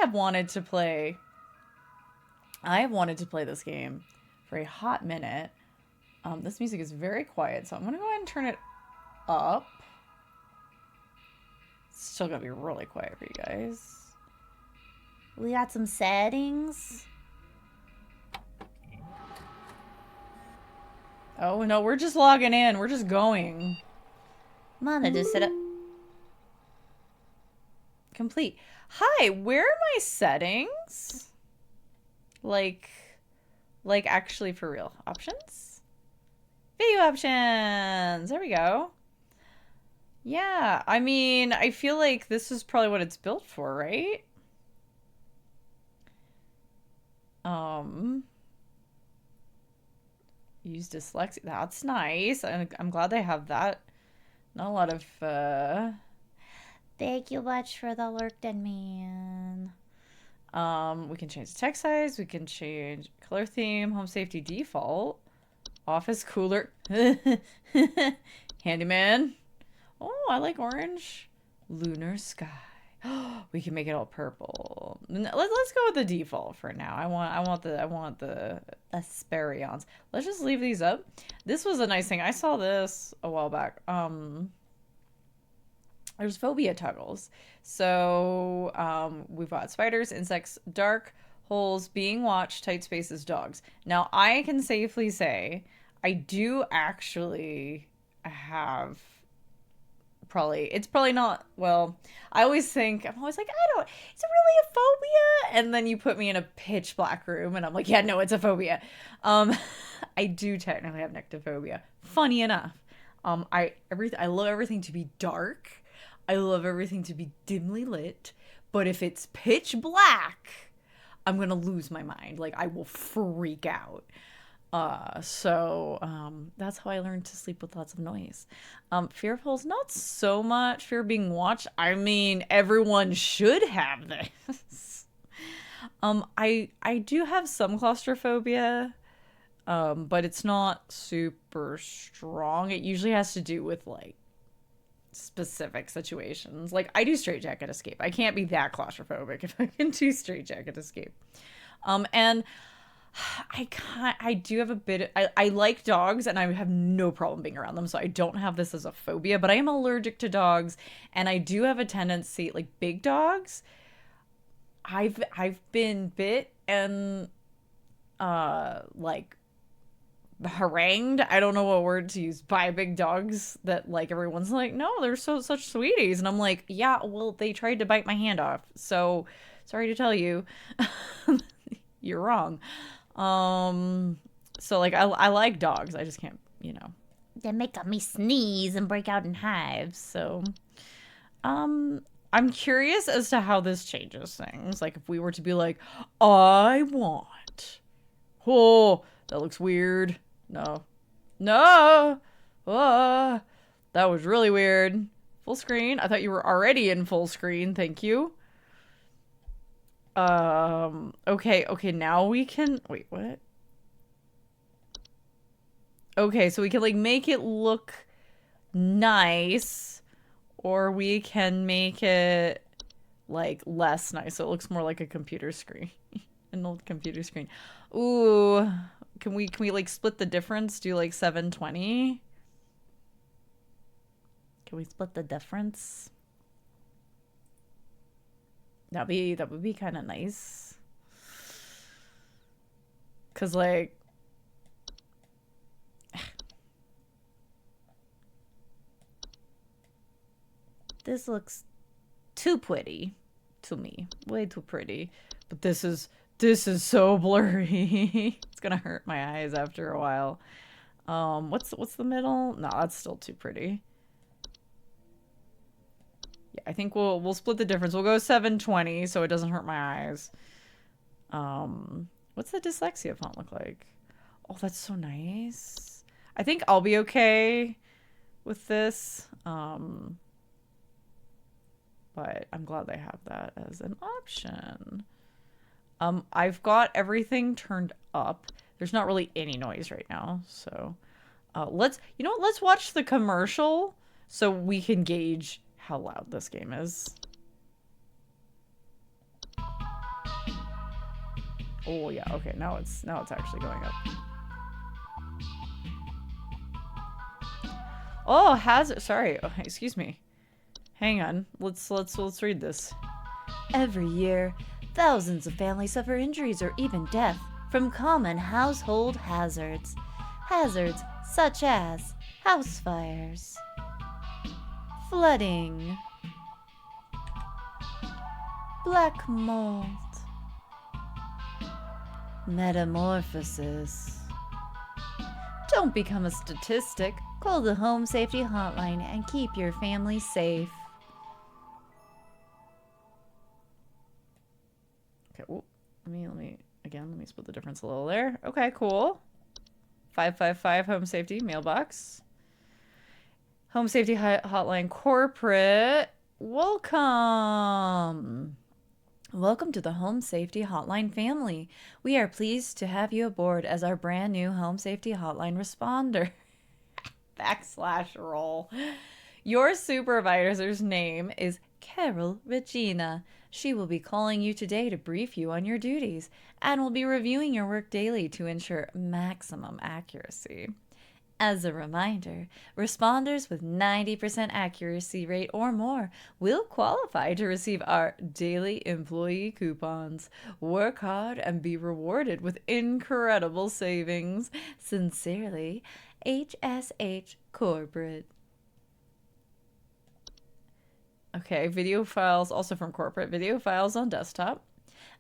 have wanted to play this game for a hot minute. This music is very quiet, so I'm gonna go ahead and turn it up. It's still gonna be really quiet for you guys. We got some settings. Oh no, we're just logging in. We're just going. Come on, I just set up. Complete. Hi, where are my settings? Like actually for real. Options? Video options. There we go. Yeah, I mean, I feel like this is probably what it's built for, right? Use dyslexia. That's nice. I'm glad they have that. Not a lot of, Thank you much for the lurked-in, man. We can change the text size. We can change color theme, home safety default, office cooler, handyman. Oh, I like orange. Lunar sky. We can make it all purple. Let's go with the default for now. I want the Asperions. Let's just leave these up. This was a nice thing. I saw this a while back. There's phobia toggles. So we've got spiders, insects, dark holes, being watched, tight spaces, dogs. Now I can safely say I do actually have it's probably not, well, I'm always like, is it really a phobia? And then you put me in a pitch black room and I'm like, yeah, no, it's a phobia. I do technically have nyctophobia. Funny enough. I love everything to be dark. I love everything to be dimly lit. But if it's pitch black, I'm going to lose my mind. Like, I will freak out. So that's how I learned to sleep with lots of noise. Fear of holes, not so much. Fear of being watched. I mean, everyone should have this. I do have some claustrophobia, but it's not super strong. It usually has to do with like specific situations. Like I do straitjacket escape. I can't be that claustrophobic if I can do straitjacket escape. And I do have a bit, I like dogs and I have no problem being around them. So I don't have this as a phobia, but I am allergic to dogs and I do have a tendency, like big dogs. I've been bit and, like harangued. I don't know what word to use by big dogs that like everyone's like, no, they're such sweeties. And I'm like, yeah, well, they tried to bite my hand off. So sorry to tell you, you're wrong. So like I like dogs. I just can't, they make me sneeze and break out in hives. So, I'm curious as to how this changes things. Like if we were to be like, oh, that looks weird. No, that was really weird. Full screen. I thought you were already in full screen. Thank you. Okay, now we can, wait, what? Okay, so we can like make it look nice, or we can make it like less nice, so it looks more like a computer screen. An old computer screen. Ooh, can we like split the difference? Do like 720? Can we split the difference? That would be kind of nice. Cause like, this looks too pretty to me, way too pretty. But this is so blurry. It's gonna hurt my eyes after a while. What's the middle? No, that's still too pretty. Yeah, I think we'll split the difference. We'll go 720 so it doesn't hurt my eyes. What's the dyslexia font look like? Oh, that's so nice. I think I'll be okay with this. But I'm glad they have that as an option. I've got everything turned up. There's not really any noise right now, so let's watch the commercial so we can gauge how loud this game is. Oh yeah, okay, now it's actually going up. Oh, sorry, oh, excuse me. Hang on. Let's read this. Every year, thousands of families suffer injuries or even death from common household hazards. Hazards such as house fires, flooding, black mold, metamorphosis. Don't become a statistic. Call the Home Safety Hotline and keep your family safe. Okay, well, let me split the difference a little there. Okay, cool. 555 Home Safety mailbox. Home Safety Hotline corporate. Welcome. Welcome to the Home Safety Hotline family. We are pleased to have you aboard as our brand new Home Safety Hotline responder. /roll. Your supervisor's name is Carol Regina. She will be calling you today to brief you on your duties and will be reviewing your work daily to ensure maximum accuracy. As a reminder, responders with 90% accuracy rate or more will qualify to receive our daily employee coupons. Work hard and be rewarded with incredible savings. Sincerely, HSH Corporate. Okay, video files also from corporate. Video files on desktop.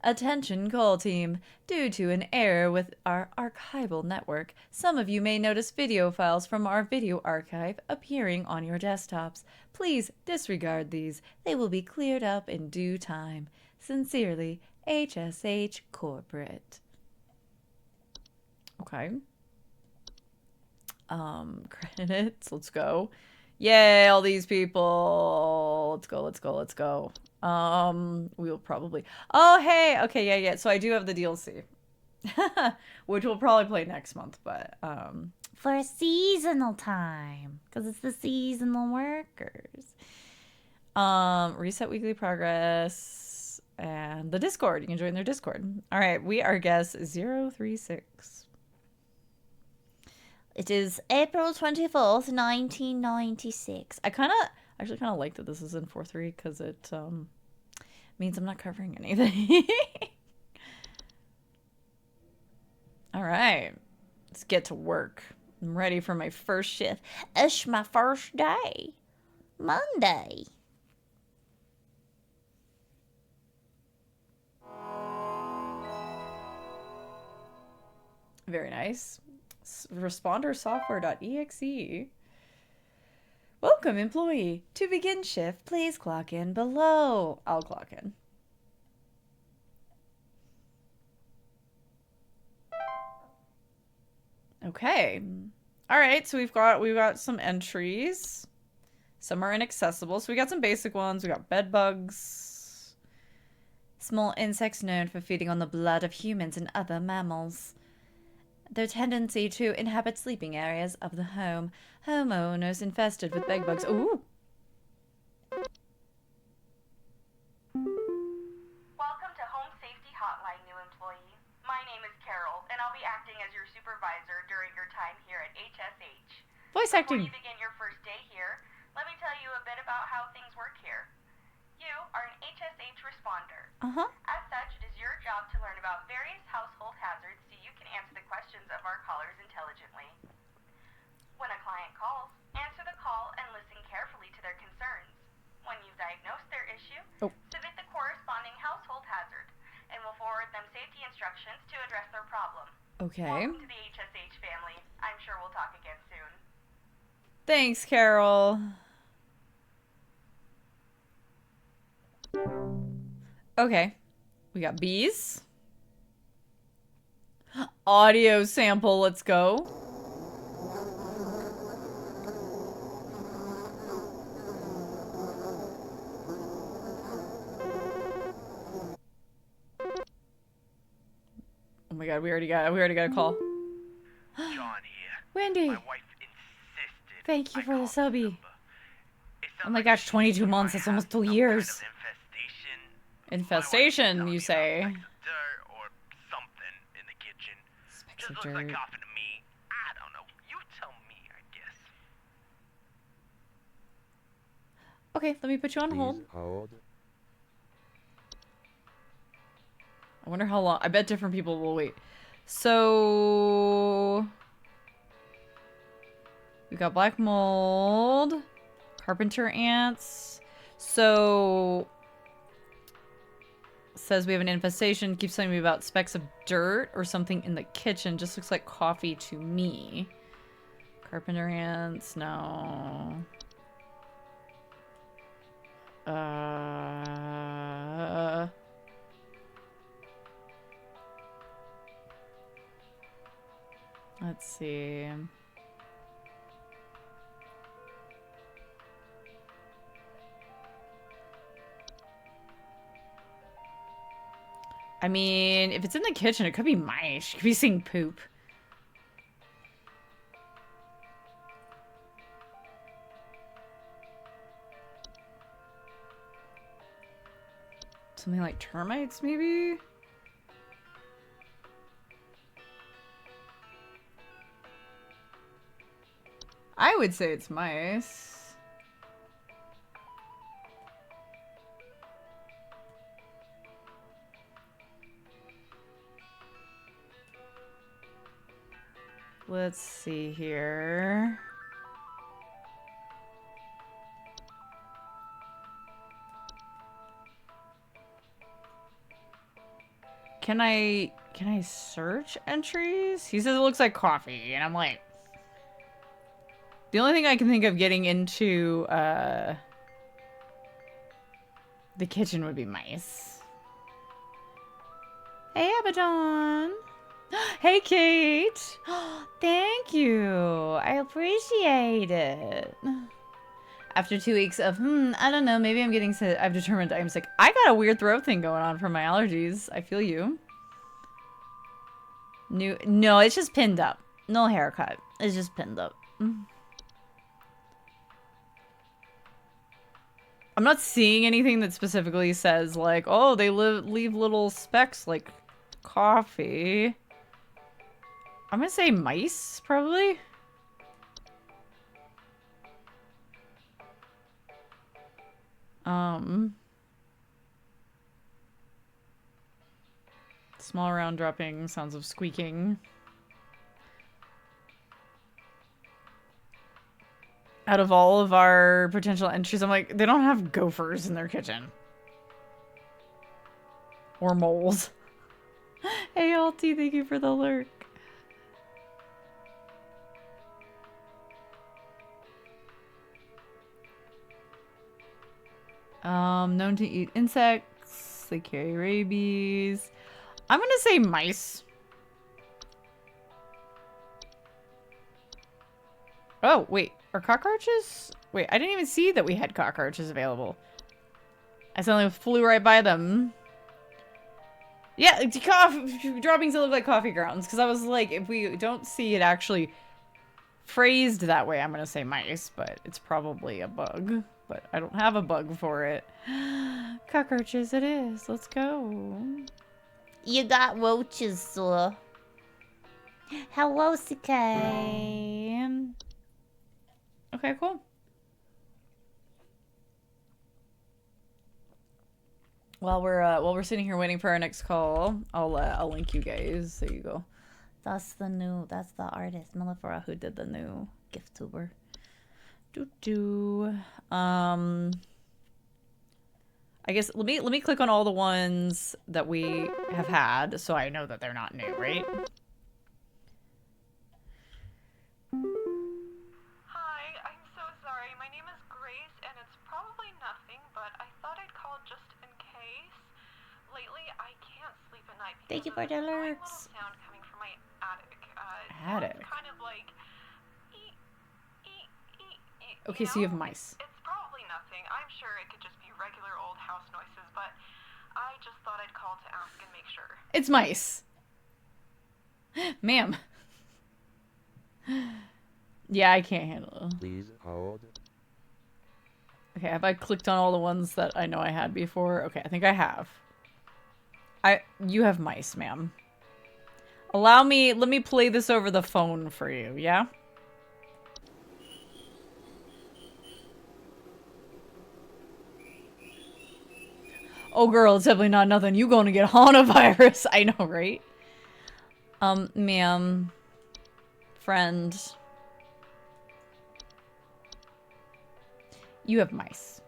Attention call team. Due to an error with our archival network, some of you may notice video files from our video archive appearing on your desktops. Please disregard these. They will be cleared up in due time. Sincerely, HSH Corporate. Okay. Credits. Let's go. Yay, all these people. Let's go. We'll probably... Oh, hey! Okay, yeah. So I do have the DLC. Which we'll probably play next month, but, for a seasonal time. Because it's the seasonal workers. Reset weekly progress. And the Discord. You can join their Discord. Alright, we are guest 036. It is April 24th, 1996. I actually kind of like that this is in 4.3 because it means I'm not covering anything. All right, let's get to work. I'm ready for my first shift. It's my first day, Monday. Very nice. Respondersoftware.exe. Welcome, employee. To begin shift, please clock in below. I'll clock in. Okay. All right, so we've got some entries. Some are inaccessible. So we got some basic ones. We got bed bugs. Small insects known for feeding on the blood of humans and other mammals. Their tendency to inhabit sleeping areas of the home. Homeowners infested with bedbugs. Ooh! Welcome to Home Safety Hotline, new employee. My name is Carol, and I'll be acting as your supervisor during your time here at HSH. Voice acting. Before you begin your first day here, let me tell you a bit about how things work here. You are an HSH responder. As such, it is your job to learn about various household hazards so you can answer the questions of our callers intelligently. When a client calls, answer the call and listen carefully to their concerns. When you've diagnosed their issue, submit the corresponding household hazard, and we'll forward them safety instructions to address their problem. Okay. Welcome to the HSH family. I'm sure we'll talk again soon. Thanks, Carol. Okay. We got bees. Audio sample, let's go. Oh my god, we already got a call. John here. Wendy. My wife insisted. Thank you I for the call subby. number. It Oh sounds my like gosh, she 22 might months, that's have almost 2 some years. Kind of infestation. Infestation, My wife you was telling me say? about, like, dirt or something. Specks Just of looks dirt. like coughing to me. I don't know. You tell me, I guess. Okay, let me put you on hold. Please hold. I wonder how long. I bet different people will wait. So we got black mold, carpenter ants. So says we have an infestation. Keeps telling me about specks of dirt or something in the kitchen. Just looks like coffee to me. Carpenter ants, no. Let's see. I mean, if it's in the kitchen, it could be mice. You could be seeing poop. Something like termites, maybe? I would say it's mice. Let's see here. Can I search entries? He says it looks like coffee, and I'm like, the only thing I can think of getting into the kitchen would be mice. Hey, Abaddon. Hey, Kate. Thank you. I appreciate it. After 2 weeks of, I don't know, maybe I'm getting sick. I've determined I'm sick. I got a weird throat thing going on from my allergies. I feel you. No, it's just pinned up. No haircut. It's just pinned up. I'm not seeing anything that specifically says, like, oh, they leave little specks like coffee. I'm gonna say mice, probably. Small round dropping, sounds of squeaking. Out of all of our potential entries, I'm like, they don't have gophers in their kitchen. Or moles. Hey, Alti, thank you for the lurk. Known to eat insects. They carry rabies. I'm gonna say mice. Oh, wait. Are cockroaches? Wait, I didn't even see that we had cockroaches available. I suddenly flew right by them. Yeah, droppings that look like coffee grounds. Because I was like, if we don't see it actually phrased that way, I'm going to say mice. But it's probably a bug. But I don't have a bug for it. Cockroaches it is. Let's go. You got roaches, sir. Hello, CK. Okay, cool. While we're sitting here waiting for our next call, I'll link you guys. There you go. That's the artist Mellifera who did the new gift tuber. I guess let me click on all the ones that we have had so I know that they're not new, right? Hi, I'm so sorry. My name is Grace, and it's probably nothing, but I thought I'd call just in case. Lately, I can't sleep at night Thank you because for of the this annoying alerts. little sound coming from my attic. Attic. It's kind of like Okay, so you have mice. It's probably nothing. I'm sure it could just be regular old house noises, but I just thought I'd call to ask and make sure. It's mice. Ma'am. Yeah, I can't handle it. Please hold. Okay, have I clicked on all the ones that I know I had before? Okay, I think I have. You have mice, ma'am. Let me play this over the phone for you, yeah? Oh, girl, it's definitely not nothing. You gonna get Hanavirus. I know, right? Ma'am. Friend. You have mice.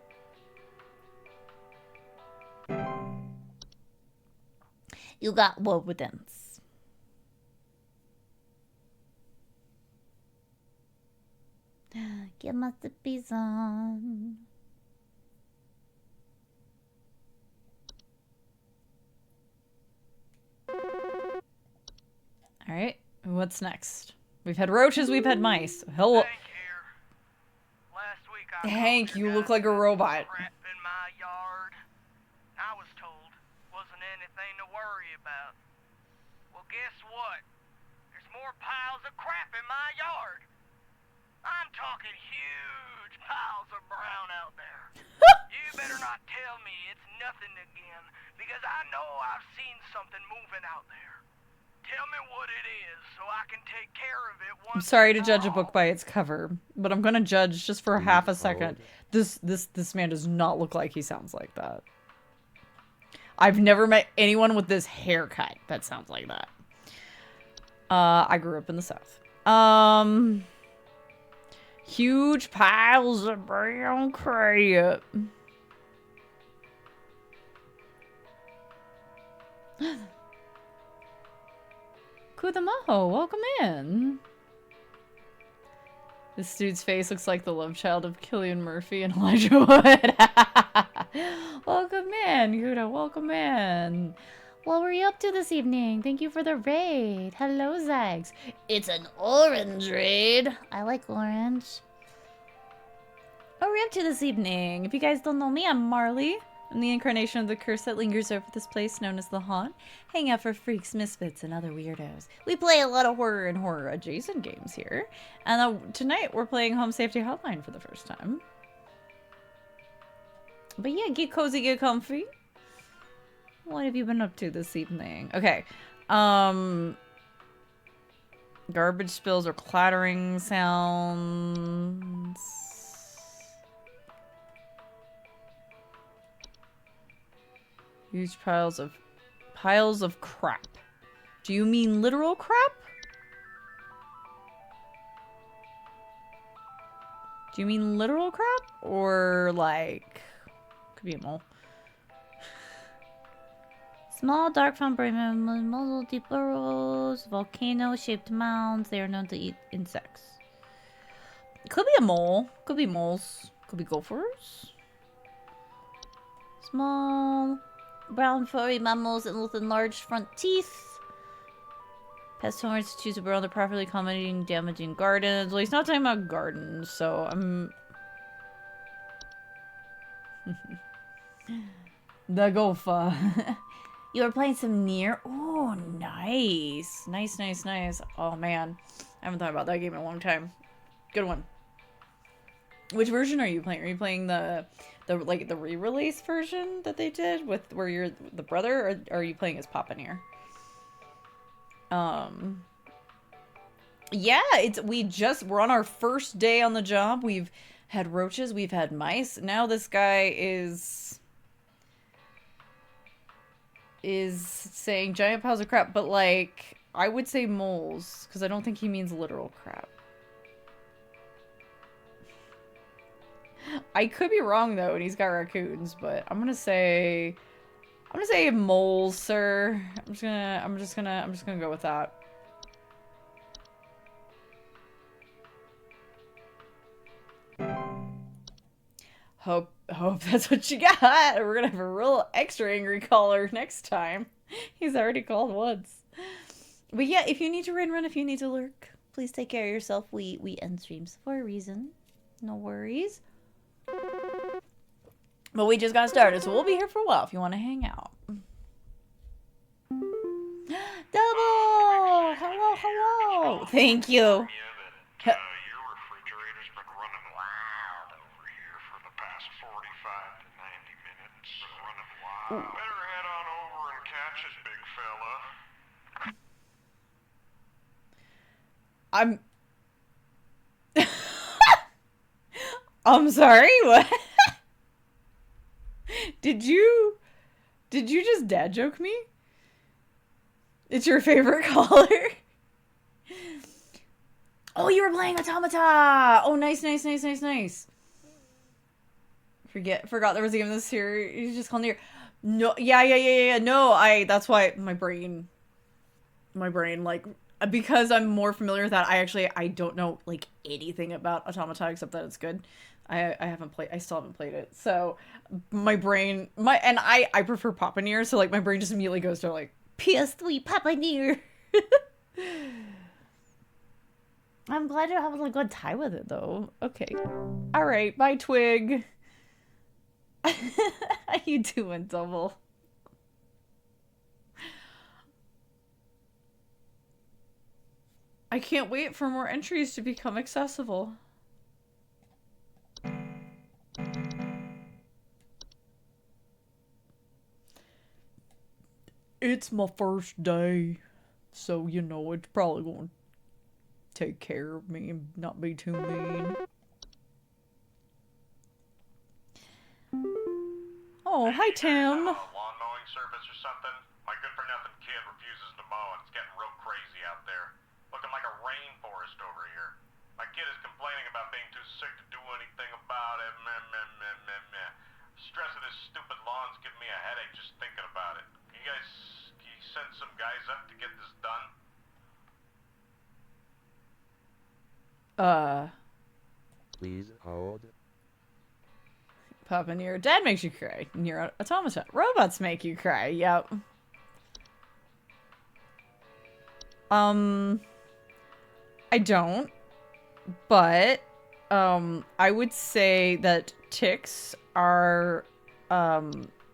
You got woodens. Give us the bison. Alright, what's next? We've had roaches, we've had mice. Hello. Hank here. Last week I Hank, you look like a robot. crap in my yard. I was told wasn't anything to worry about. Well, guess what? There's more piles of crap in my yard. I'm talking huge piles of brown out there. You better not tell me it's nothing again, because I know I've seen something moving out there. Tell me what it is so I can take care of it once. I'm sorry to judge a book by its cover, but I'm gonna judge just for half a second. This man does not look like he sounds like that. I've never met anyone with this haircut that sounds like that. I grew up in the South. Huge piles of brown crap. Kudamaho, welcome in. This dude's face looks like the love child of Cillian Murphy and Elijah Wood. Welcome in, Kuda, welcome in. What were you up to this evening? Thank you for the raid. Hello, Zags. It's an orange raid. I like orange. What were we up to this evening? If you guys don't know me, I'm Marley. I'm the incarnation of the curse that lingers over this place known as the Haunt. Hang out for freaks, misfits, and other weirdos. We play a lot of horror and horror-adjacent games here. And tonight we're playing Home Safety Hotline for the first time. But yeah, get cozy, get comfy. What have you been up to this evening? Okay. Garbage spills or clattering sounds. Huge piles of crap. Do you mean literal crap? Do you mean literal crap? Or like could be a mole. Small dark fountain muzzle deep burrows, volcano-shaped mounds. They are known to eat insects. Could be a mole. Could be moles. Could be gophers. Small brown furry mammals and with enlarged front teeth. Pest owners choose to burrow the properly accommodating damaging gardens. Well, he's not talking about gardens, so I'm... The gopher. You were playing some Nier? Oh, nice. Nice, nice, nice. Oh, man. I haven't thought about that game in a long time. Good one. Which version are you playing? Are you playing the re-release version that they did with where you're the brother, or are you playing as Papa Nier? Yeah, we're on our first day on the job. We've had roaches, we've had mice. Now this guy is saying giant piles of crap, but like I would say moles because I don't think he means literal crap. I could be wrong though, and he's got raccoons, but I'm gonna say moles, sir. I'm just gonna go with that. Hope that's what you got. We're gonna have a real extra angry caller next time. He's already called once. But yeah, if you need to run, if you need to lurk, please take care of yourself. We end streams for a reason. No worries. But we just got started, so we'll be here for a while if you want to hang out. Double! Hello, hello! Thank you. Your refrigerator's been running wild over here for the past 45 to 90 minutes. Running wild. Better head on over and catch it, big fella. I'm I'm sorry, what? Did you just dad joke me? It's your favorite color? Oh, you were playing Automata! Oh, nice. Forgot there was a game in this series just called Nier. No, yeah. No, that's why my brain, like, because I'm more familiar with that, I don't know, like, anything about Automata except that it's good. I still haven't played it. So, my brain, I prefer Papa Nier, so, like, my brain just immediately goes to, like, PS3 Papa Nier. I'm glad you're having a good time with it, though. Okay. Alright, bye, Twig. How you doing, Double? I can't wait for more entries to become accessible. It's my first day, so, you know, it's probably going to take care of me and not be too mean. Oh, hi, Tim. Lawn mowing service or something? My good-for-nothing kid refuses to mow, and it's getting real crazy out there. Looking like a rainforest over here. My kid is complaining about being too sick to do anything about it. Meh. Stress of this stupid lawn's giving me a headache just thinking about it. Can you send some guys up to get this done? Please hold. Papa Nier. Dad makes you cry. Nier Automata. Robots make you cry. Yep. I don't. But, I would say that ticks are,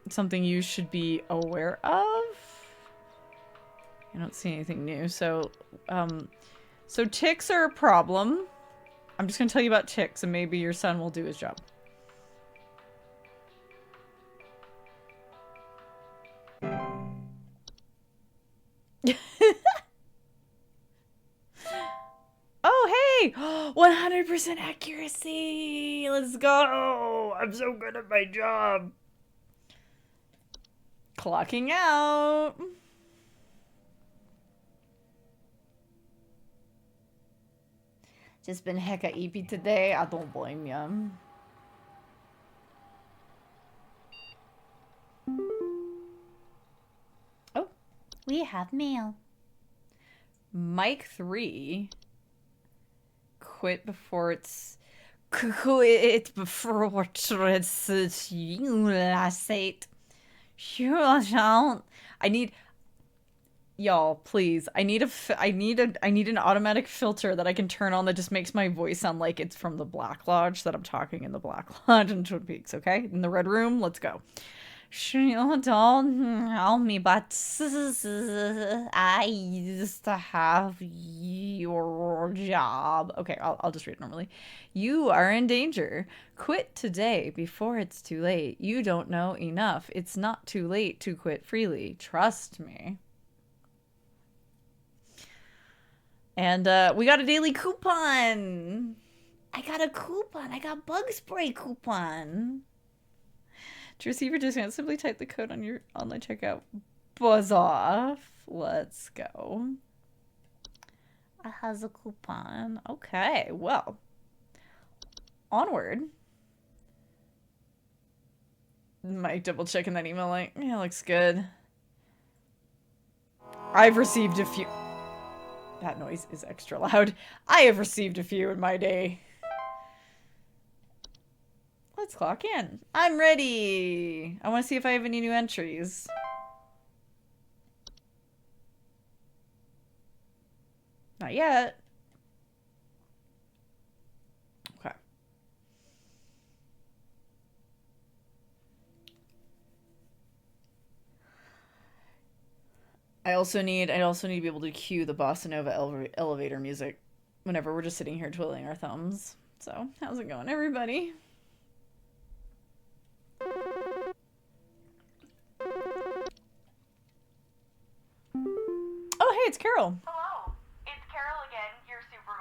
something you should be aware of. I don't see anything new. So ticks are a problem. I'm just gonna tell you about ticks, and maybe your son will do his job. Oh, hey! 100% accuracy! Let's go! I'm so good at my job. Clocking out. Just been hecka eepy today. I don't blame you. Oh, we have mail. Mike 3. Quit before it's you last eight. I need y'all, please. I need an automatic filter that I can turn on that just makes my voice sound like it's from the Black Lodge, that I'm talking in the Black Lodge in Twin Peaks, okay? In the Red Room, let's go. Don't help me, but I used to have your job. Okay, I'll just read it normally. You are in danger. Quit today before it's too late. You don't know enough. It's not too late to quit freely. Trust me. And we got a daily coupon. I got a coupon. I got bug spray coupon. To receive your discount, simply type the code on your online checkout. Buzz off. Let's go. I has a coupon. Okay, well. Onward. Mike double checking that email like, yeah, looks good. I've received a few. That noise is extra loud. I have received a few in my day. Let's clock in. I'm ready. I want to see if I have any new entries. Not yet. Okay. I also need to be able to cue the bossa nova elevator music whenever we're just sitting here twiddling our thumbs. So, how's it going, everybody? Oh, hey, it's Carol. Hello, it's Carol again, your supervisor.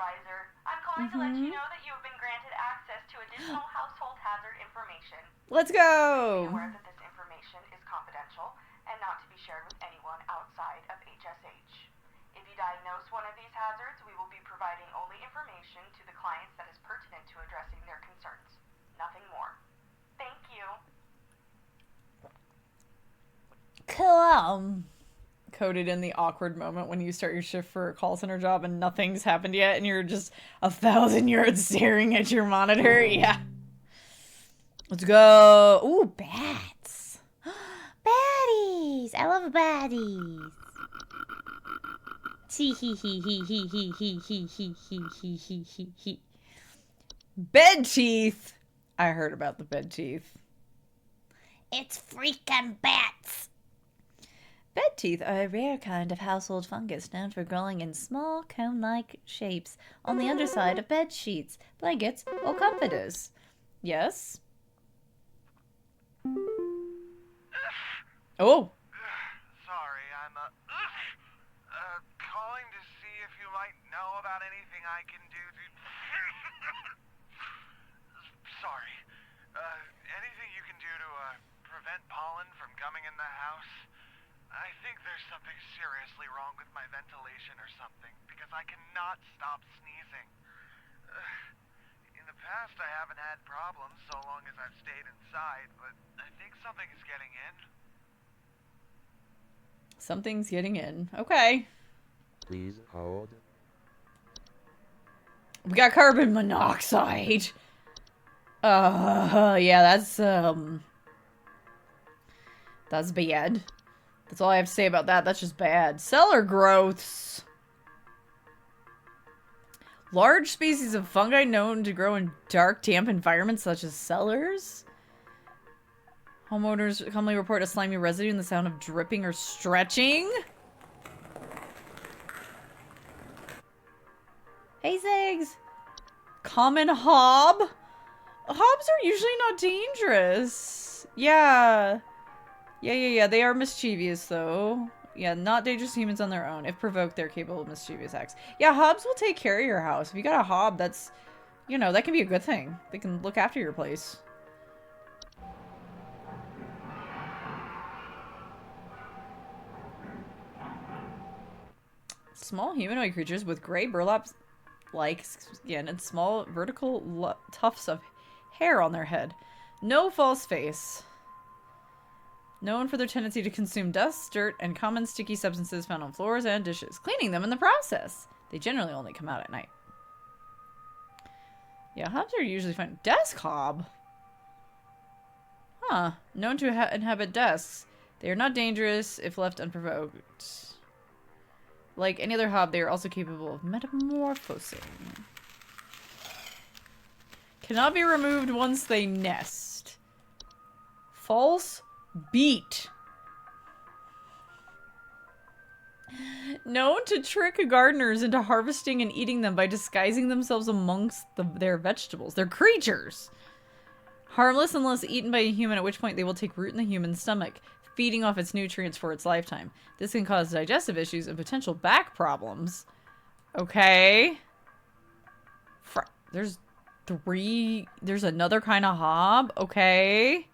calling to let you know that you have been granted access to additional household hazard information. Let's Be go! aware that this information is confidential and not to be shared with anyone outside of HSH. If you diagnose one of these hazards, we will be providing only information to the clients that is pertinent to addressing their concerns. Nothing more. Thank you. Cool. Coded in the awkward moment when you start your shift for a call center job and nothing's happened yet and you're just 1,000 yards staring at your monitor. Yeah. Let's go. Ooh, bats. Baddies. I love baddies. Hee hee hee hee hee hee hee hee hee hee hee hee hee. Bed teeth. I heard about the bed teeth. It's freaking bats. Bed teeth are a rare kind of household fungus known for growing in small cone-like shapes on the underside of bed sheets, blankets, or comforters. Yes? Oh. Sorry, I'm calling to see if you might know about anything I can do to... Sorry. Anything you can do to prevent pollen from coming in the house? I think there's something seriously wrong with my ventilation or something, because I cannot stop sneezing. In the past, I haven't had problems so long as I've stayed inside, but I think something is getting in. Something's getting in. Okay. Please hold. We got carbon monoxide. Yeah, that's bad. That's all I have to say about that. That's just bad. Cellar growths. Large species of fungi known to grow in dark, damp environments such as cellars. Homeowners commonly report a slimy residue and the sound of dripping or stretching. Hey, Zags. Common hob. Hobs are usually not dangerous. Yeah. Yeah. They are mischievous, though. Yeah, not dangerous to humans on their own. If provoked, they're capable of mischievous acts. Yeah, hobs will take care of your house. If you got a hob, that's, you know, that can be a good thing. They can look after your place. Small humanoid creatures with gray burlap-like skin and small vertical tufts of hair on their head. No false face. Known for their tendency to consume dust, dirt, and common sticky substances found on floors and dishes, cleaning them in the process. They generally only come out at night. Yeah, hobs are usually fine. Desk hob? Huh. Known to inhabit desks. They are not dangerous if left unprovoked. Like any other hob, they are also capable of metamorphosing. Cannot be removed once they nest. False beat. Known to trick gardeners into harvesting and eating them by disguising themselves amongst their vegetables. They're creatures. Harmless unless eaten by a human, at which point they will take root in the human stomach, feeding off its nutrients for its lifetime. This can cause digestive issues and potential back problems. Okay. There's another kind of hob. Okay.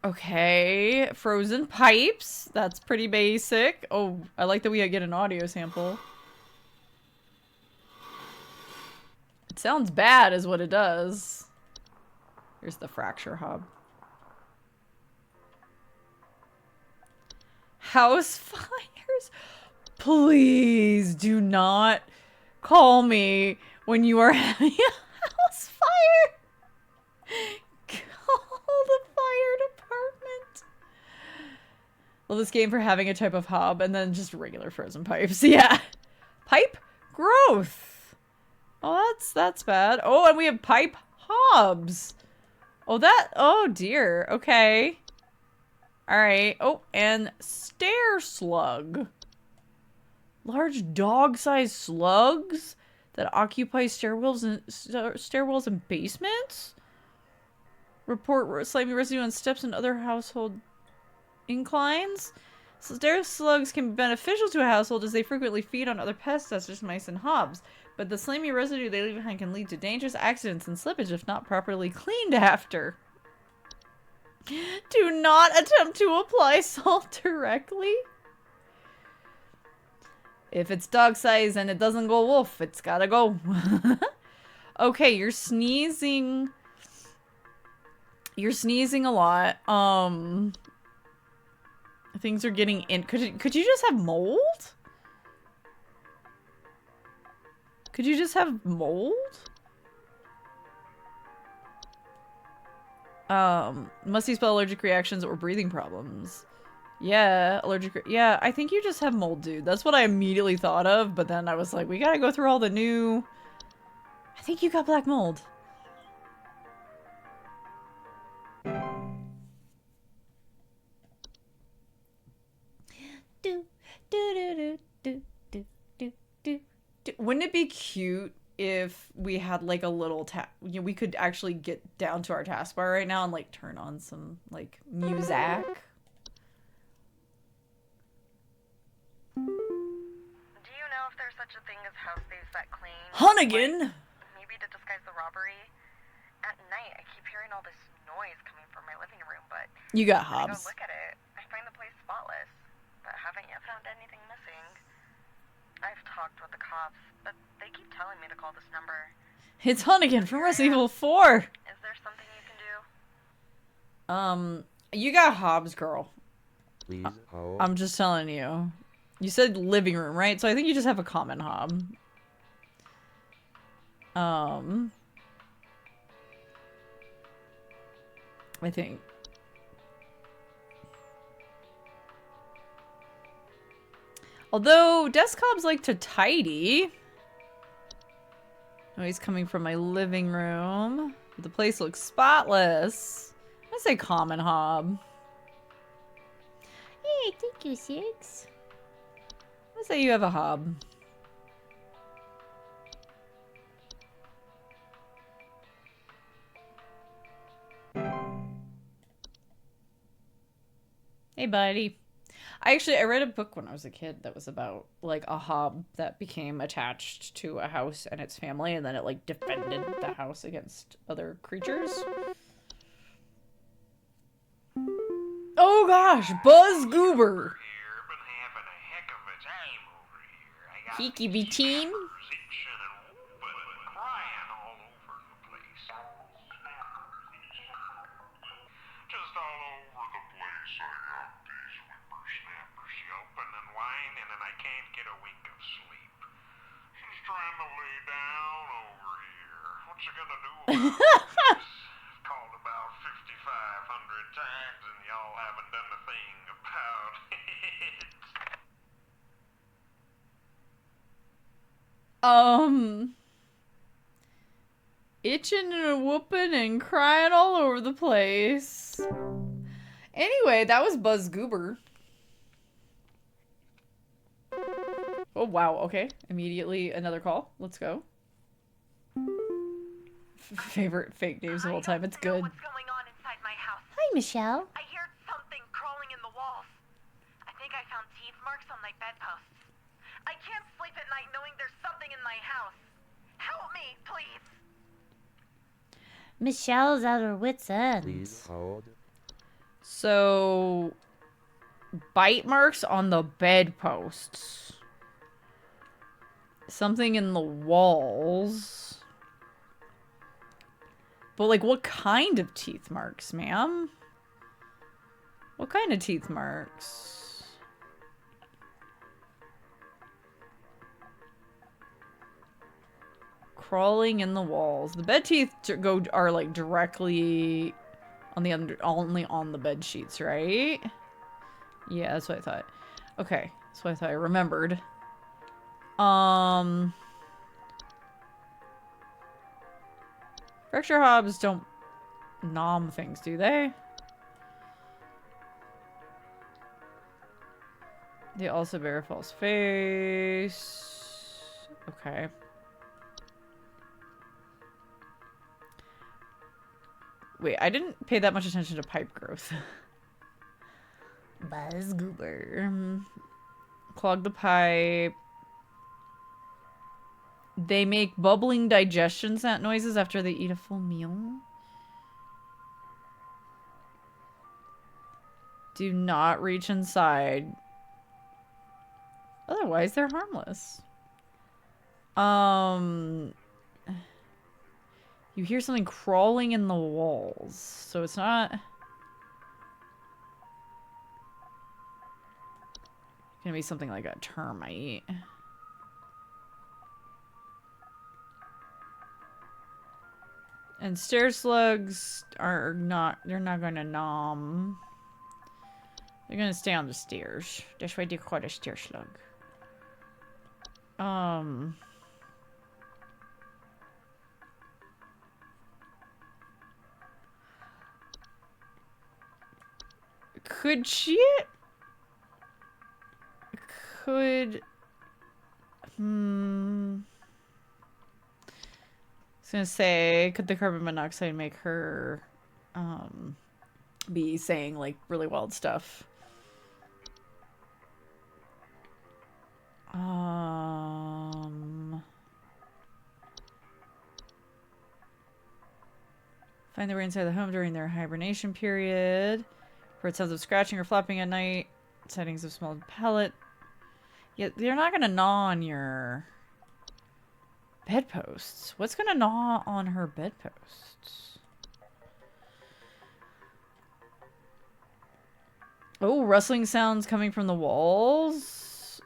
Okay. Frozen pipes. That's pretty basic. Oh, I like that we get an audio sample. It sounds bad is what it does. Here's the fracture hob. House fires. Please do not call me when you are having a house fire. Call the fire department. Well, this game for having a type of hob and then just regular frozen pipes. Yeah. Pipe growth. Oh, that's bad. Oh, and we have pipe hobs. Oh dear. Okay. Alright. Oh, and stair slug. Large dog-sized slugs that occupy stairwells and basements? Report slimy residue on steps and other household inclines? Stair slugs can be beneficial to a household as they frequently feed on other pests such as mice and hobs, but the slimy residue they leave behind can lead to dangerous accidents and slippage if not properly cleaned after. Do not attempt to apply salt directly. If it's dog size and it doesn't go wolf, it's gotta go. Okay, you're sneezing. You're sneezing a lot. Things are getting in. Could you just have mold? Could you just have mold? Must he spell allergic reactions or breathing problems? Yeah, yeah, I think you just have mold, dude. That's what I immediately thought of, but then I was like, we gotta go through all the new... I think you got black mold. Wouldn't it be cute if we had like a little we could actually get down to our taskbar right now and like turn on some like music? Do you know if there's such a thing as house thieves that clean? Hunnigan! Maybe to disguise the robbery? At night, I keep hearing all this noise coming from my living room, but you got when I go Hobbs. look at it, I find the place spotless, but haven't yet found anything missing. I've talked with the cops, but they keep telling me to call this number. It's Hunnigan from Resident Evil 4! Is there something you can do? You got Hobbs, girl. Please hold. I'm just telling you. You said living room, right? So I think you just have a common hob. I think. Although, desk hobs like to tidy. Oh, he's coming from my living room. The place looks spotless. I say common hob. Hey, thank you, Six. I say you have a hob. Hey, buddy. I read a book when I was a kid that was about, like, a hob that became attached to a house and its family, and then it, like, defended the house against other creatures. Oh, gosh! Buzz Goober! Kiki be team? Called about 5,500 times and y'all haven't done a thing about it. Itching and whooping and crying all over the place. Anyway, that was Buzz Goober. Oh, wow. Okay. Immediately another call. Let's go. Favorite fake names of all time. It's good. What's going on inside my house? Hi, Michelle. I hear something crawling in the walls. I think I found teeth marks on my bedposts. I can't sleep at night knowing there's something in my house. Help me, please. Michelle's at her wit's end. Please hold. So, bite marks on the bedposts. Something in the walls. But, like, what kind of teeth marks, ma'am? What kind of teeth marks? Crawling in the walls. The bed teeth are, like, directly on the only on the bed sheets, right? Yeah, that's what I thought. Okay, that's what I thought I remembered. Fracture hobs don't nom things, do they? They also bear a false face. Okay. Wait, I didn't pay that much attention to pipe growth. buzz goober. Clog the pipe. They make bubbling digestion noises after they eat a full meal. Do not reach inside. Otherwise, they're harmless. You hear something crawling in the walls. So it's not gonna be something like a termite. And stair slugs are not, they're not gonna nom. They're gonna stay on the stairs. That's why they're called a stair slug. Could she? Could... I was gonna say, could the carbon monoxide make her, be saying, like, really wild stuff? Find their way inside the home during their hibernation period. Heard sounds of scratching or flapping at night. Sightings of small pellet. Yeah, they're not gonna gnaw on your bedposts. What's gonna gnaw on her bedposts? Oh, rustling sounds coming from the walls.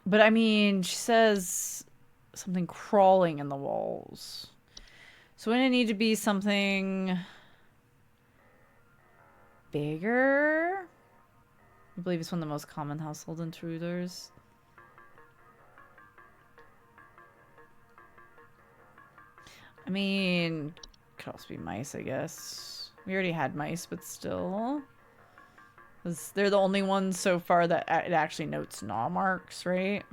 But I mean, she says something crawling in the walls. So wouldn't it need to be something bigger? I believe it's one of the most common household intruders. I mean, could also be mice, I guess. We already had mice, but still. 'Cause they're the only ones so far that it actually notes gnaw marks, right?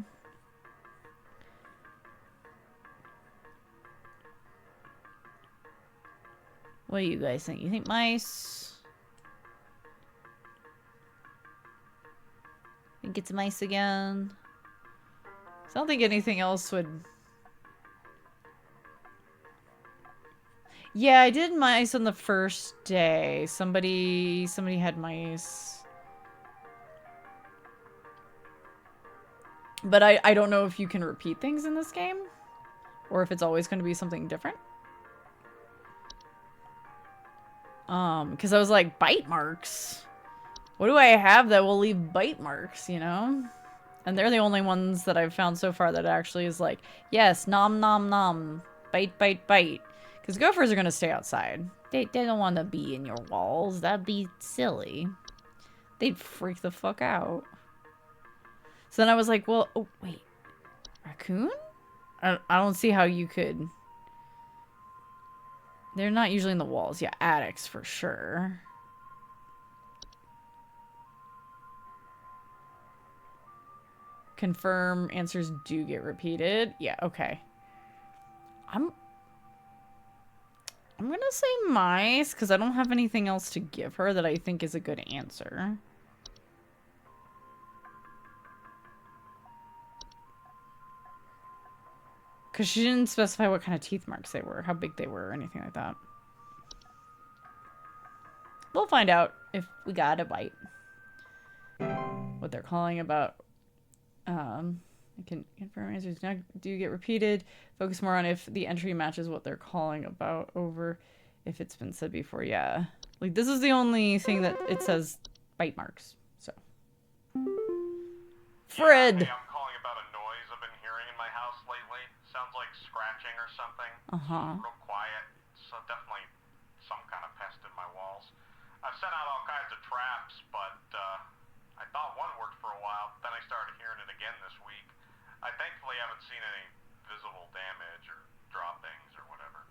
What do you guys think? You think mice? Think it's mice again? I don't think anything else would... Yeah, I did mice on the first day. Somebody had mice. But I don't know if you can repeat things in this game. Or if it's always going to be something different. Because I was like, bite marks? What do I have that will leave bite marks, you know? And they're the only ones that I've found so far that actually is like, yes, nom nom nom, bite bite bite. Because gophers are going to stay outside. They don't want to be in your walls. That'd be silly. They'd freak the fuck out. So then I was like, well, oh, wait. Raccoon? I don't see how you could... They're not usually in the walls. Yeah, attics for sure. Confirm answers do get repeated. Yeah, okay. I'm gonna say mice, because I don't have anything else to give her that I think is a good answer. Because she didn't specify what kind of teeth marks they were, how big they were, or anything like that. We'll find out if we got a bite. What they're calling about. I can confirm answers do get repeated. Focus more on if the entry matches what they're calling about over if it's been said before. Yeah. Like, this is the only thing that it says bite marks. So. Fred! Yeah, hey, I'm calling about a noise I've been hearing in my house lately. Sounds like scratching or something. Uh-huh. Real quiet. So definitely some kind of pest in my walls. I've sent out all kinds of traps, but I thought one worked for a while. Then I started hearing it again this week. I thankfully haven't seen any visible damage or droppings or whatever.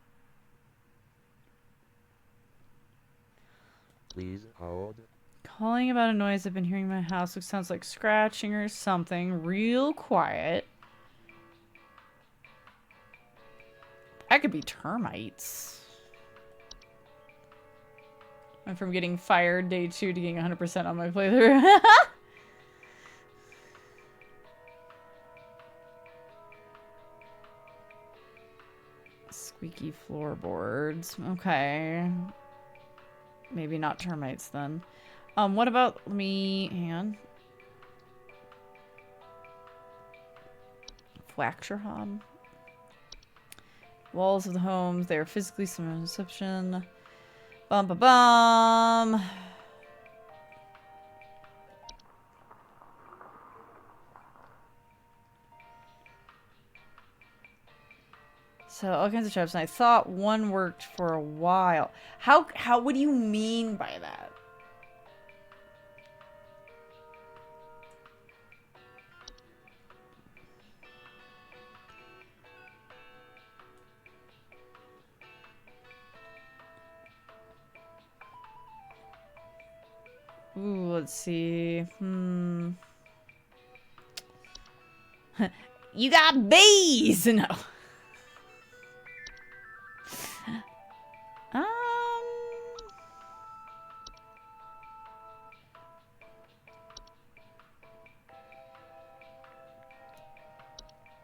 Please hold. Calling about a noise I've been hearing in my house. It sounds like scratching or something. Real quiet. That could be termites. I'm from getting fired day 2 to getting 100% on my playthrough. Squeaky floorboards. Okay. Maybe not termites then. What about me? Hang on. Fracture hob. Walls of the homes. They are physically some deception. Bum ba bum. So all kinds of traps, and I thought one worked for a while. How what do you mean by that? Ooh, let's see. You got bees! No.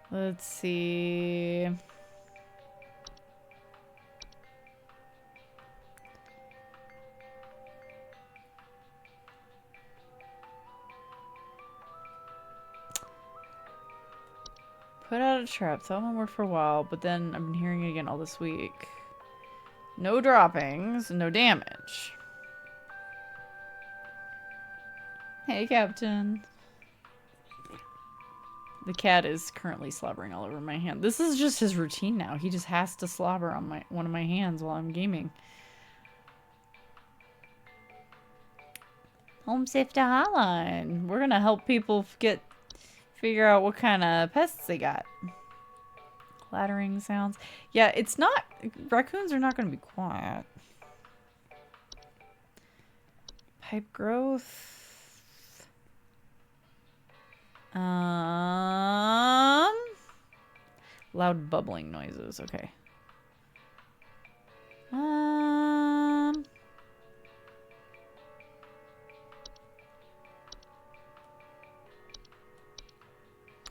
Let's see. Put out a trap. Thought one worked for a while, but then I've been hearing it again all this week. No droppings, no damage. Hey, Captain. The cat is currently slobbering all over my hand. This is just his routine now. He just has to slobber on one of my hands while I'm gaming. Home Safety Hotline. We're gonna help people figure out what kind of pests they got. Clattering sounds. Yeah, it's not. Raccoons are not gonna be quiet. Pipe growth. Loud bubbling noises. Okay.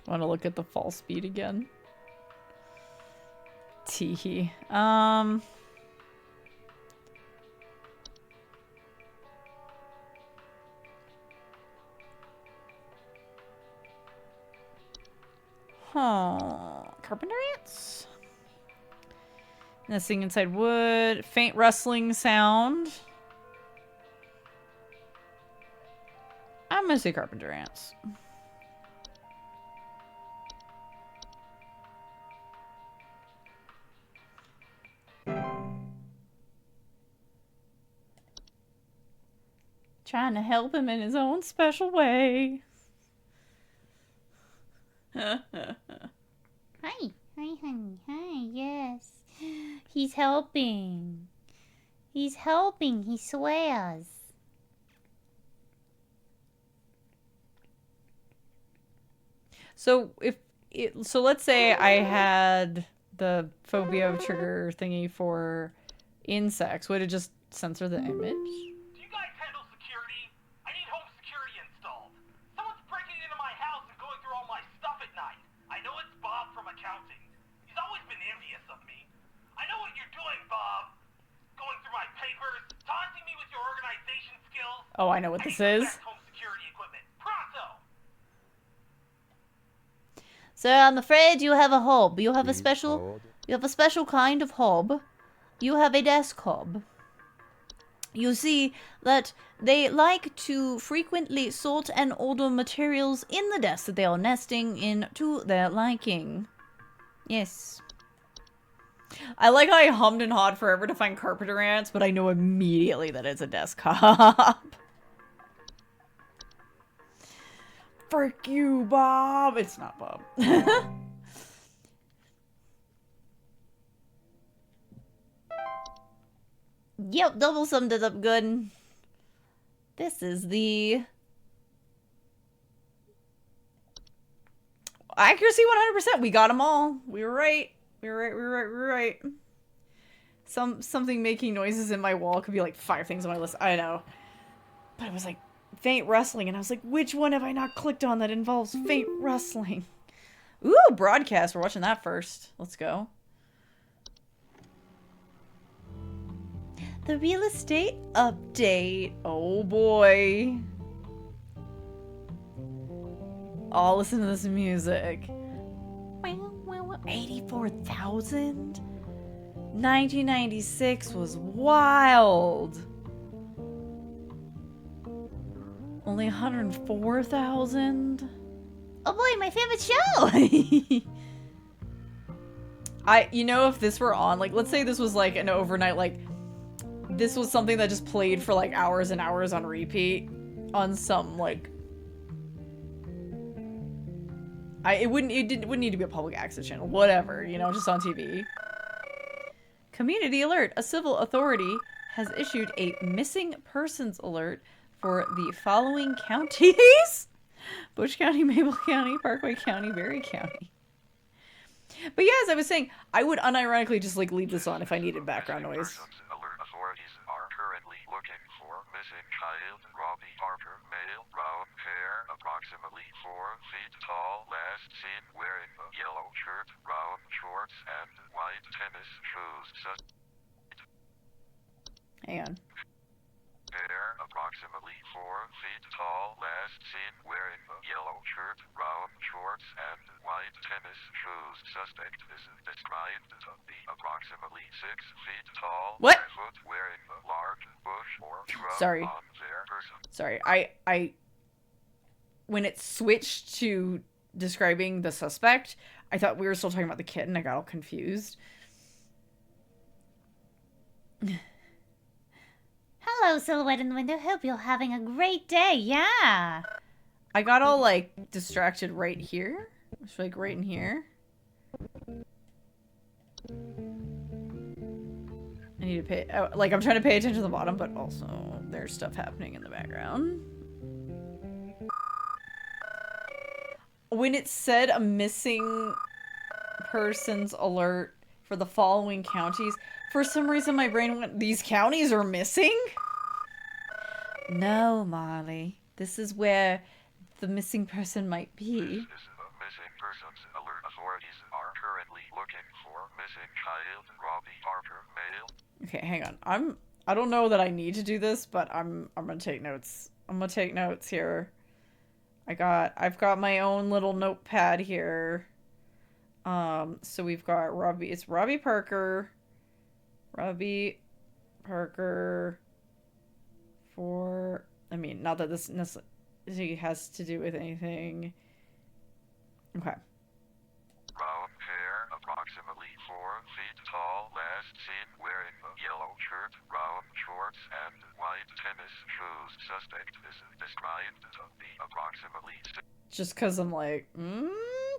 Want to look at the fall speed again? Teehee. Carpenter ants? Nesting inside wood. Faint rustling sound. I'm gonna say carpenter ants. Trying to help him in his own special way. Hi. Hi, honey. Hi, yes. He's helping. He's helping. He swears. So so let's say I had the phobia of trigger thingy for insects. Would it just censor the image? Do you guys handle security? I need home security installed. Someone's breaking into my house and going through all my stuff at night. I know it's Bob from accounting. He's always been envious of me. I know what you're doing, Bob. Going through my papers, taunting me with your organization skills. Oh, I know what this is. Home security equipment. Pronto! Sir, I'm afraid you have a hob. You have a special kind of hob. You have a desk hob. You see that they like to frequently sort and order materials in the desk that they are nesting in to their liking. Yes. I like how I hummed and hawed forever to find carpenter ants, but I know immediately that it's a desktop. Frick you, Bob. It's not Bob. Yep, double summed it up good. This is the accuracy 100%. We got them all. We were right. We were right. We were right. We were right. Something making noises in my wall could be like 5 things on my list. I know. But it was like faint rustling, and I was like, which one have I not clicked on that involves faint rustling? Ooh, broadcast. We're watching that first. Let's go. The real estate update. Oh boy. Oh, listen to this music. 84,000? 1996 was wild. Only 104,000? Oh boy, my favorite show! You know, if this were on, like, let's say this was like an overnight, like, this was something that just played for like hours and hours on repeat on some, like, it wouldn't need to be a public access channel, whatever, you know, just on TV. Community alert. A civil authority has issued a missing persons alert for the following counties. Bush County, Mabel County, Parkway County, Berry County. But yeah, as I was saying, I would unironically just like leave this on if I needed background noise. Alert authorities are currently looking for missing child Robbie Parker, male, brown hair, approximately 4 feet tall, last seen wearing a yellow shirt, brown shorts, and white tennis shoes. Hang on. Hair, approximately 4 feet tall, last seen wearing a yellow shirt, brown shorts, and white tennis shoes. Suspect is described to be approximately 6 feet tall, what? barefoot, wearing a large bush or shrub Sorry. on their person. Sorry, I when it switched to describing the suspect, I thought we were still talking about the kitten. I got all confused. Hello, Silhouette in the Window. Hope you're having a great day. Yeah. I got all like distracted right here. It's like right in here. I need to pay, like, I'm trying to pay attention to the bottom, but also there's stuff happening in the background. When it said a missing persons alert for the following counties, for some reason my brain went, these counties are missing? No, Marley. This is where the missing person might be. This is a missing persons alert. Authorities are currently looking for missing child Robbie Parker, male. Okay, hang on. I don't know that I need to do this, but I'm gonna take notes. I'm gonna take notes here. I've got my own little notepad here. So we've got Robbie. It's Robbie Parker. Robbie Parker. For, I mean, not that this necessarily has to do with anything. Okay. Brown hair, approximately 4 feet tall, last seen wearing a yellow shirt, brown shorts, and white tennis shoes. Suspect is described to be approximately... Just because I'm like,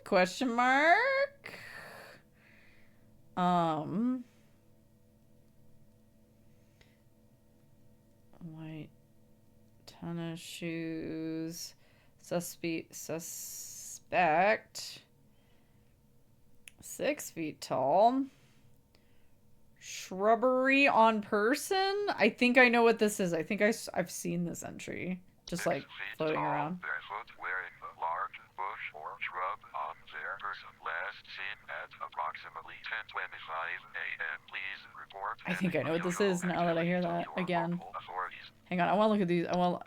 question mark? White tennis shoes. Suspect 6 feet tall. Shrubbery on person? I think I know what this is. I think I've seen this entry. Just like floating tall, around. Barefoot, wearing a large bush or shrub on their person. Last seen at approximately 10:25 a.m. Please report. I think I know what this is now that I hear that again. Hang on, I want to look at these. I want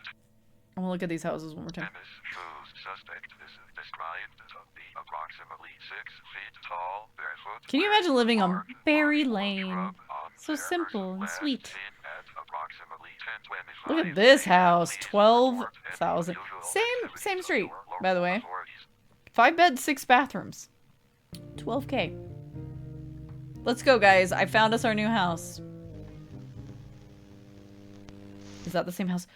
to look at these houses one more time. Tennis shoes. Suspect is described to be approximately 6 feet tall, barefoot. Can you imagine living on Berry Lane? So simple and sweet. Look at this house, 12,000. Same street, by the way. 5 beds, 6 bathrooms. 12K. Let's go, guys. I found us our new house. Is that the same house?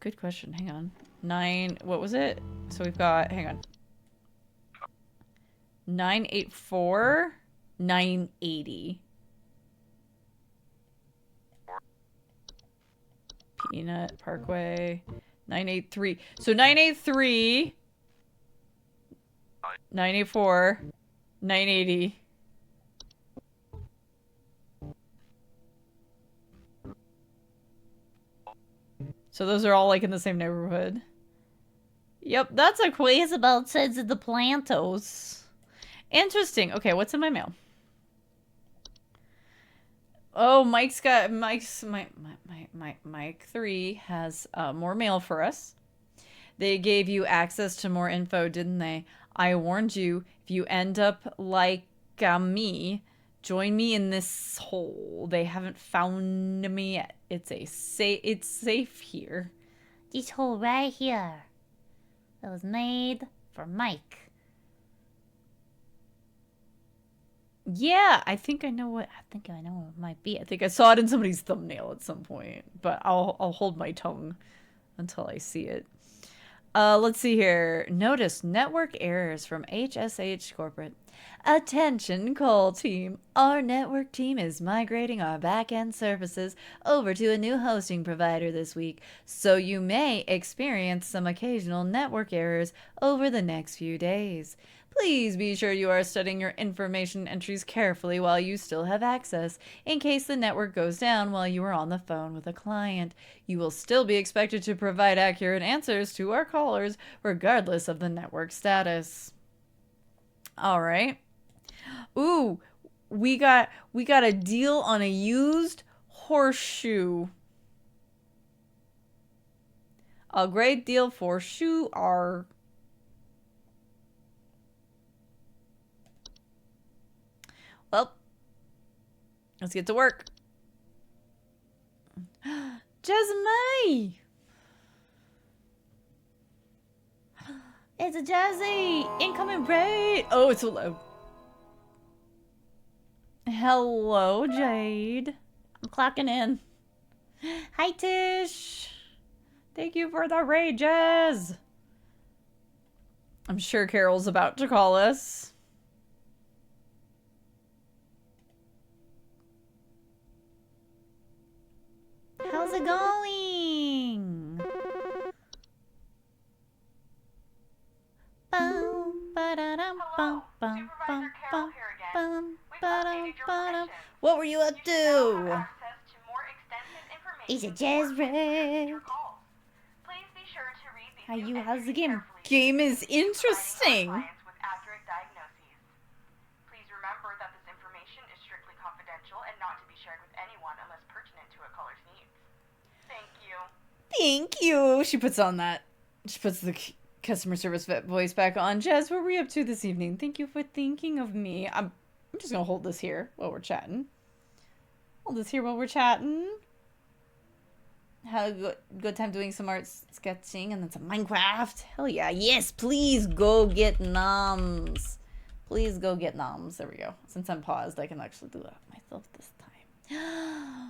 Good question. Hang on. 9. What was it? So we've got. Hang on. 984. 980. Peanut Parkway. 983. So 983. 984. 980. So those are all like in the same neighborhood. Yep, that's a quiz about Ted's of the Plantos. Interesting. Okay, what's in my mail? Oh, Mike 3 has more mail for us. They gave you access to more info, didn't they? I warned you, if you end up like me, join me in this hole. They haven't found me yet. It's safe here. This hole right here. That was made for Mike. Yeah, I think I know what it might be. I think I saw it in somebody's thumbnail at some point, but I'll hold my tongue until I see it. Let's see here. Notice network errors from HSH Corporate. Attention, call team. Our network team is migrating our back-end services over to a new hosting provider this week, so you may experience some occasional network errors over the next few days. Please be sure you are studying your information entries carefully while you still have access, in case the network goes down while you are on the phone with a client. You will still be expected to provide accurate answers to our callers, regardless of the network status. All right. Ooh, we got a deal on a used horseshoe. A great deal for shoe are. Well, let's get to work. Jasmine! It's a Jazzy! Incoming raid! Oh, it's so low. Hello, Jade. I'm clocking in. Hi, Tish. Thank you for the raid, Jazz. I'm sure Carol's about to call us. How's it going? Hello, Supervisor Carol here again. We've updated your permissions. What were you up You now have to? access to more extensive information. It's a jazz before you raid. your calls. Please be sure to read these How new you? How's the entries game? carefully. Game is Providing our interesting. clients with accurate diagnoses. Please remember that this information is strictly confidential and not to be shared with anyone unless pertinent to a caller's needs. Thank you. Thank you. She puts on that. She puts the customer service voice back on. Jazz, what were we up to this evening? Thank you for thinking of me. I'm just gonna hold this here while we're chatting. Hold this here while we're chatting. Had a good time doing some art sketching and then some Minecraft. Hell yeah. Yes, please go get noms. Please go get noms. There we go. Since I'm paused, I can actually do that myself this time.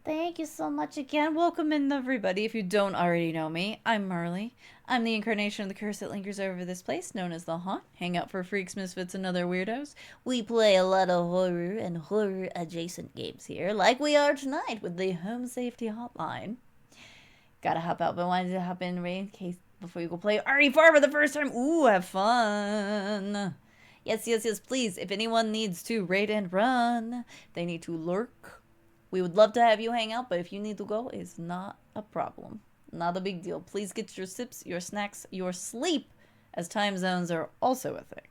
Thank you so much again. Welcome in, everybody. If you don't already know me, I'm Marley. I'm the incarnation of the curse that lingers over this place, known as the Haunt. Hang out for freaks, misfits, and other weirdos. We play a lot of horror and horror-adjacent games here, like we are tonight with the Home Safety Hotline. Gotta hop out, but wanted to hop in in case before you go play RE4 for the first time. Ooh, have fun. Yes, please. If anyone needs to raid and run, they need to lurk. We would love to have you hang out, but if you need to go, it's not a problem. Not a big deal. Please get your sips, your snacks, your sleep, as time zones are also a thing.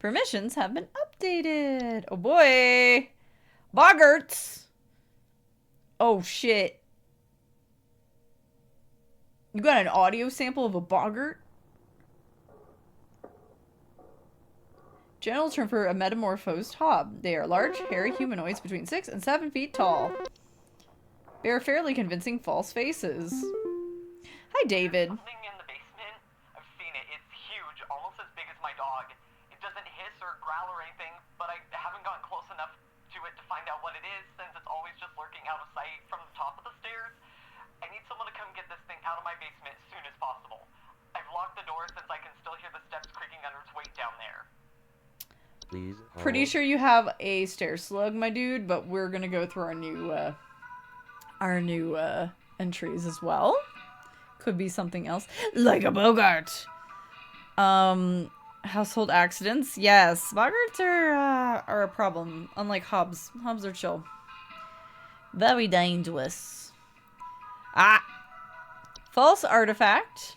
Permissions have been updated. Oh boy. Boggarts. Oh shit. You got an audio sample of a boggart? General term for a metamorphosed hob. They are large, hairy humanoids between 6 and 7 feet tall. Bear fairly convincing false faces. Hi, David. Something in the basement. I've seen it. It's huge, almost as big as my dog. It doesn't hiss or growl or anything, but I haven't gotten close enough to it to find out what it is, since it's always just lurking out of sight from the top of the stairs. I need someone to come get this thing out of my basement as soon as possible. I've locked the door since I can still hear the steps creaking under its weight down there. Please. Pretty sure you have a stair slug, my dude, but we're gonna go through our new entries as well. Could be something else. Like a Bogart. Household accidents. Yes, Bogarts are a problem. Unlike Hobbs. Hobbs are chill. Very dangerous. Ah! False artifact.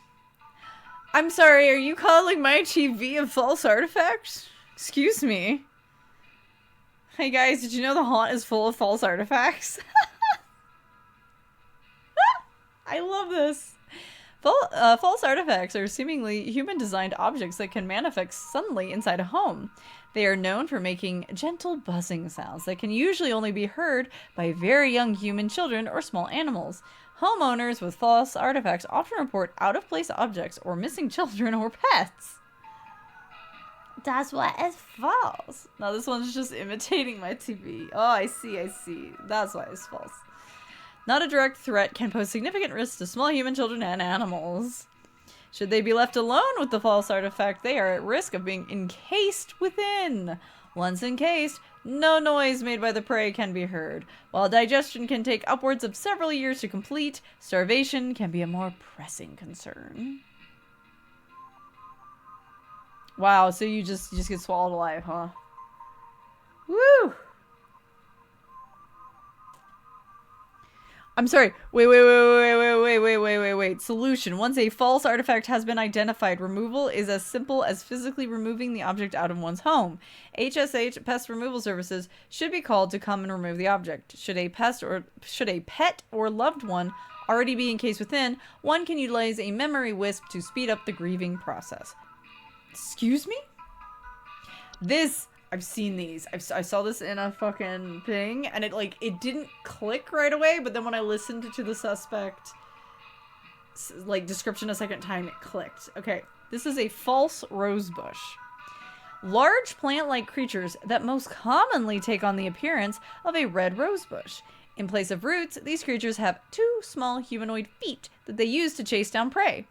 I'm sorry, are you calling my TV a false artifact? Excuse me. Hey guys, did you know the haunt is full of false artifacts? I love this. False artifacts are seemingly human-designed objects that can manifest suddenly inside a home. They are known for making gentle buzzing sounds that can usually only be heard by very young human children or small animals. Homeowners with false artifacts often report out-of-place objects or missing children or pets. That's why it's false. Now this one's just imitating my TV. Oh, I see. That's why it's false. Not a direct threat, can pose significant risks to small human children and animals. Should they be left alone with the false artifact, they are at risk of being encased within. Once encased, no noise made by the prey can be heard. While digestion can take upwards of several years to complete, starvation can be a more pressing concern. Wow, so you just get swallowed alive, huh? Woo! I'm sorry. Wait. Solution. Once a false artifact has been identified, removal is as simple as physically removing the object out of one's home. HSH pest removal services should be called to come and remove the object. Should a pet or loved one already be encased within, one can utilize a memory wisp to speed up the grieving process. Excuse me? I've seen these. I saw this in a fucking thing, and it didn't click right away, but then when I listened to the suspect, description a second time, it clicked. Okay, this is a false rosebush. Large plant-like creatures that most commonly take on the appearance of a red rosebush. In place of roots, these creatures have two small humanoid feet that they use to chase down prey.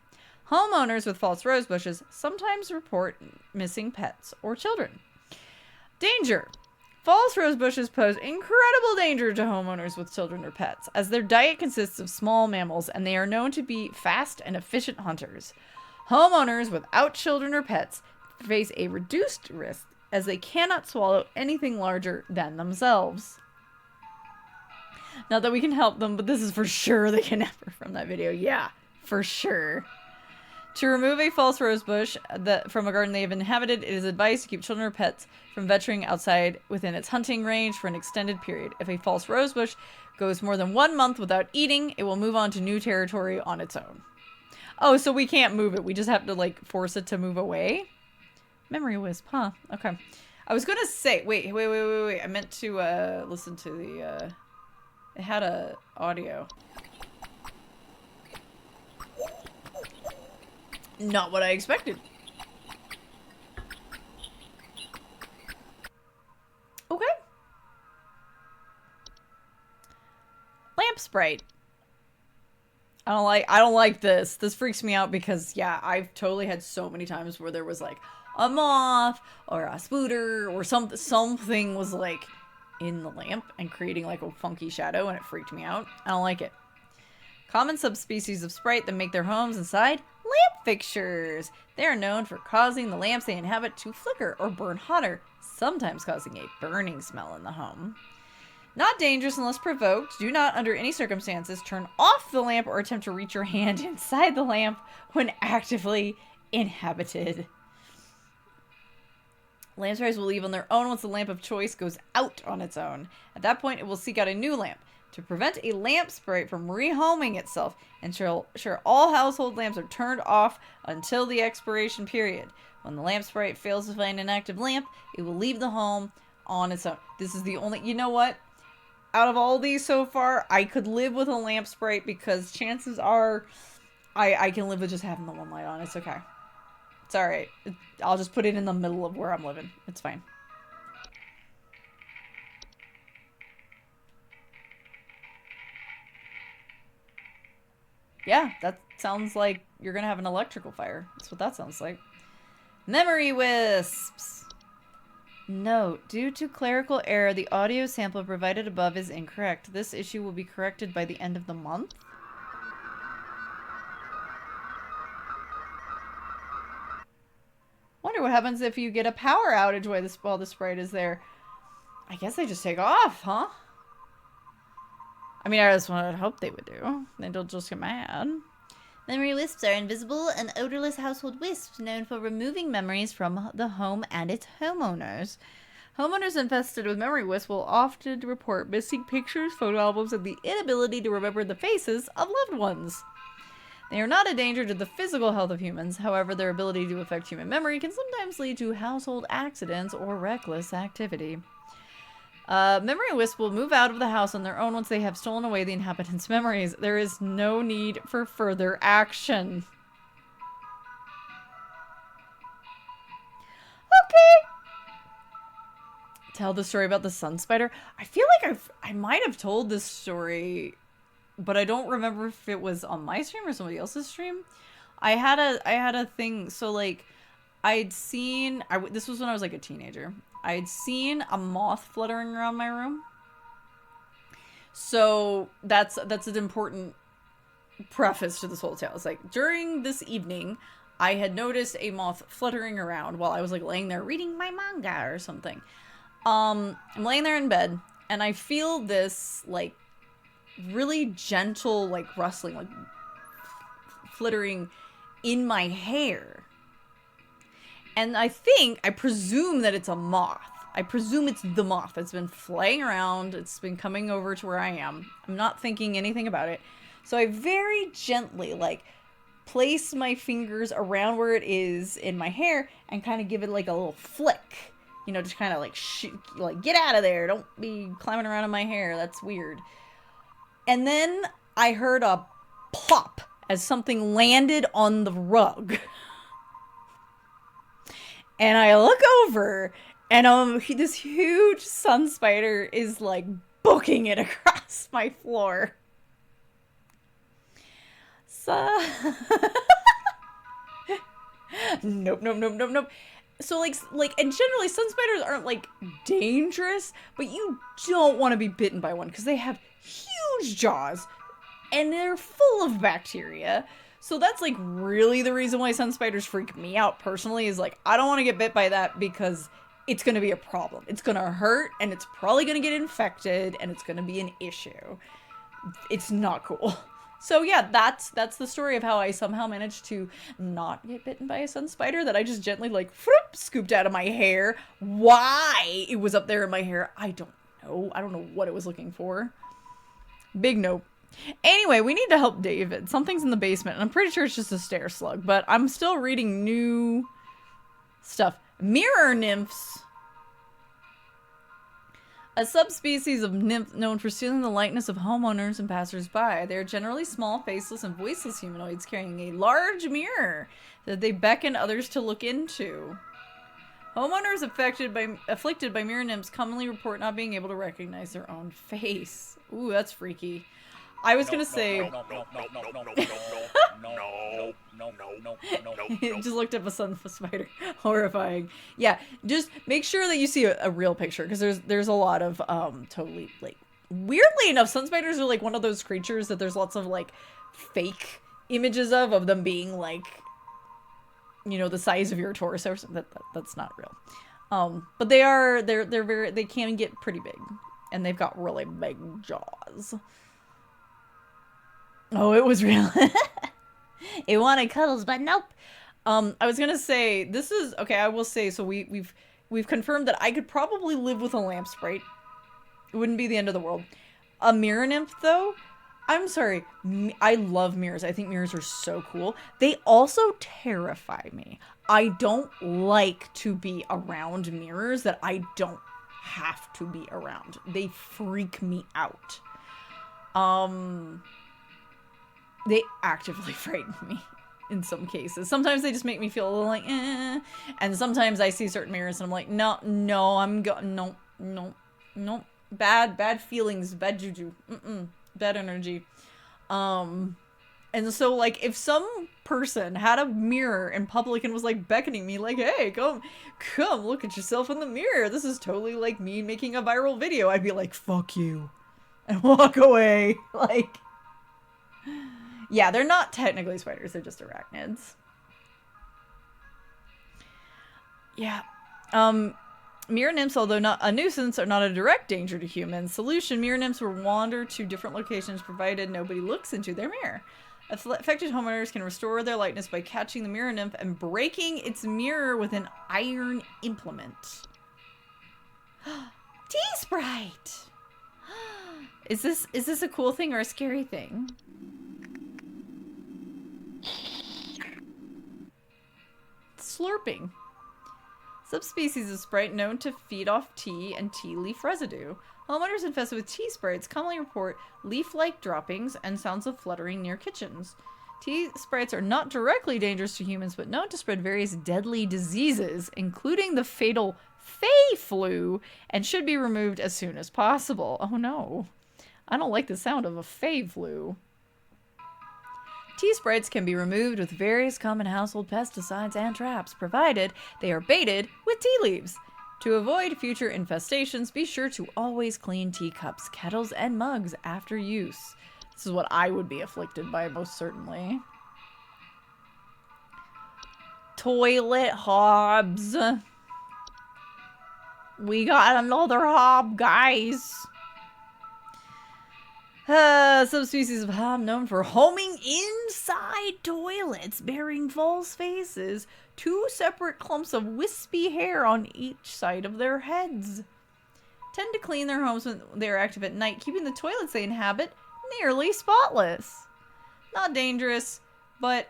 Homeowners with false rosebushes sometimes report missing pets or children. Danger! False rosebushes pose incredible danger to homeowners with children or pets, as their diet consists of small mammals and they are known to be fast and efficient hunters. Homeowners without children or pets face a reduced risk as they cannot swallow anything larger than themselves. Not that we can help them, but this is for sure the kidnapper from that video. Yeah, for sure. To remove a false rosebush from a garden they have inhabited, it is advised to keep children or pets from venturing outside within its hunting range for an extended period. If a false rosebush goes more than 1 month without eating, it will move on to new territory on its own. Oh, so we can't move it. We just have to, force it to move away? Memory wisp, huh? Okay. I was gonna say, wait. I meant to, listen to the, it had a audio. Not what I expected. Okay. Lamp sprite. I don't like this. This freaks me out because, yeah, I've totally had so many times where there was a moth or a spooter or something was in the lamp and creating a funky shadow, and it freaked me out. I don't like it. Common subspecies of sprite that make their homes inside lamp fixtures. They are known for causing the lamps they inhabit to flicker or burn hotter, sometimes causing a burning smell in the home. Not dangerous unless provoked. Do not, under any circumstances, turn off the lamp or attempt to reach your hand inside the lamp when actively inhabited. Lamp sprites will leave on their own once the lamp of choice goes out on its own. At that point, it will seek out a new lamp. To prevent a lamp sprite from rehoming itself, ensure all household lamps are turned off until the expiration period. When the lamp sprite fails to find an active lamp, it will leave the home on its own. This is the only... You know what? Out of all these so far, I could live with a lamp sprite because chances are I can live with just having the one light on. It's okay. It's alright. I'll just put it in the middle of where I'm living. It's fine. Yeah, that sounds like you're gonna have an electrical fire. That's what that sounds like. Memory wisps! Note, due to clerical error, the audio sample provided above is incorrect. This issue will be corrected by the end of the month. Wonder what happens if you get a power outage while the sprite is there. I guess they just take off, huh? I mean, I just wanted to hope they would do. Then they'll just get mad. Memory wisps are invisible and odorless household wisps known for removing memories from the home and its homeowners. Homeowners infested with memory wisps will often report missing pictures, photo albums, and the inability to remember the faces of loved ones. They are not a danger to the physical health of humans. However, their ability to affect human memory can sometimes lead to household accidents or reckless activity. Memory wisps will move out of the house on their own once they have stolen away the inhabitants' memories. There is no need for further action. Okay. Tell the story about the sun spider. I feel like I might have told this story, but I don't remember if it was on my stream or somebody else's stream. I had a thing. So like, I'd seen. This was when I was like a teenager. I'd seen a moth fluttering around my room. So that's an important preface to this whole tale. It's like, during this evening, I had noticed a moth fluttering around while I was like laying there reading my manga or something. I'm laying there in bed, and I feel this like really gentle like rustling, like flittering in my hair. And I presume that it's a moth. I presume it's the moth. It's been flying around. It's been coming over to where I am. I'm not thinking anything about it. So I very gently, like, place my fingers around where it is in my hair and kind of give it, like, a little flick. You know, just kind of, like, get out of there. Don't be climbing around in my hair. That's weird. And then I heard a plop as something landed on the rug. And I look over, and this huge sun spider is like booking it across my floor. So nope. So like, and generally sun spiders aren't like dangerous, but you don't want to be bitten by one because they have huge jaws, and they're full of bacteria. So that's like really the reason why sun spiders freak me out personally, is like, I don't want to get bit by that because it's going to be a problem. It's going to hurt, and it's probably going to get infected, and it's going to be an issue. It's not cool. So yeah, that's the story of how I somehow managed to not get bitten by a sun spider that I just gently like scooped out of my hair. Why it was up there in my hair, I don't know. I don't know what it was looking for. Big nope. Anyway, we need to help David. Something's in the basement, and I'm pretty sure it's just a stair slug, but I'm still reading new stuff. Mirror nymphs. A subspecies of nymph known for stealing the likeness of homeowners and passers-by. They are generally small, faceless, and voiceless humanoids carrying a large mirror that they beckon others to look into. Homeowners afflicted by mirror nymphs commonly report not being able to recognize their own face. Ooh, that's freaky. I was gonna say. Just looked up a sun spider. Horrifying. Yeah, just make sure that you see a real picture, because there's a lot of totally like. Weirdly enough, sun spiders are like one of those creatures that there's lots of like fake images of them being like, you know, the size of your torso or something. That's not real. But they can get pretty big, and they've got really big jaws. Oh, it was real. It wanted cuddles, but nope. I was gonna say, this is okay. I will say, so we've confirmed that I could probably live with a lamp sprite. It wouldn't be the end of the world. A mirror nymph, though, I'm sorry. I love mirrors. I think mirrors are so cool. They also terrify me. I don't like to be around mirrors that I don't have to be around. They freak me out. They actively frighten me in some cases. Sometimes they just make me feel a little like, eh. And sometimes I see certain mirrors and I'm like, no, no. Bad feelings, bad juju, bad energy. And so like, if some person had a mirror in public and was like beckoning me like, hey, come look at yourself in the mirror. This is totally like me making a viral video. I'd be like, fuck you, and walk away. Like, yeah, they're not technically spiders, they're just arachnids. Yeah. Mirror nymphs, although not a nuisance, are not a direct danger to humans. Solution: mirror nymphs will wander to different locations provided nobody looks into their mirror. Affected homeowners can restore their likeness by catching the mirror nymph and breaking its mirror with an iron implement. T-Sprite! Is this a cool thing or a scary thing? Slurping. Subspecies of sprite known to feed off tea and tea leaf residue. Homeowners infested with tea sprites commonly report leaf-like droppings and sounds of fluttering near kitchens. Tea sprites are not directly dangerous to humans, but known to spread various deadly diseases, including the fatal Fey flu, and should be removed as soon as possible. Oh no. I don't like the sound of a Fey flu. Tea sprites can be removed with various common household pesticides and traps, provided they are baited with tea leaves. To avoid future infestations, be sure to always clean teacups, kettles, and mugs after use. This is what I would be afflicted by, most certainly. Toilet hobs. We got another hob, guys. Subspecies of hob known for homing inside toilets, bearing false faces, 2 separate clumps of wispy hair on each side of their heads. Tend to clean their homes when they are active at night, keeping the toilets they inhabit nearly spotless. Not dangerous, but,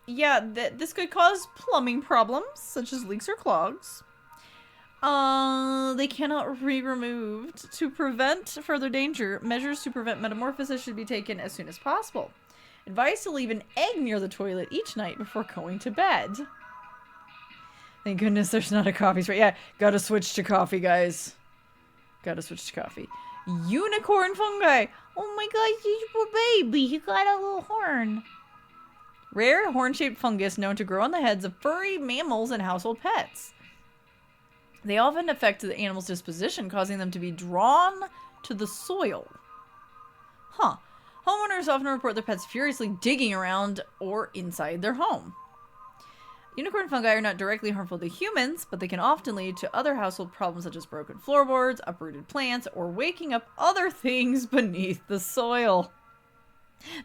yeah, this could cause plumbing problems, such as leaks or clogs. They cannot be removed. To prevent further danger, measures to prevent metamorphosis should be taken as soon as possible. Advice to leave an egg near the toilet each night before going to bed. Thank goodness there's not a coffee spray. Yeah, gotta switch to coffee, guys. Gotta switch to coffee. Unicorn fungi! Oh my gosh, he's a baby. He got a little horn. Rare horn-shaped fungus known to grow on the heads of furry mammals and household pets. They often affect the animal's disposition, causing them to be drawn to the soil. Huh. Homeowners often report their pets furiously digging around or inside their home. Unicorn fungi are not directly harmful to humans, but they can often lead to other household problems such as broken floorboards, uprooted plants, or waking up other things beneath the soil.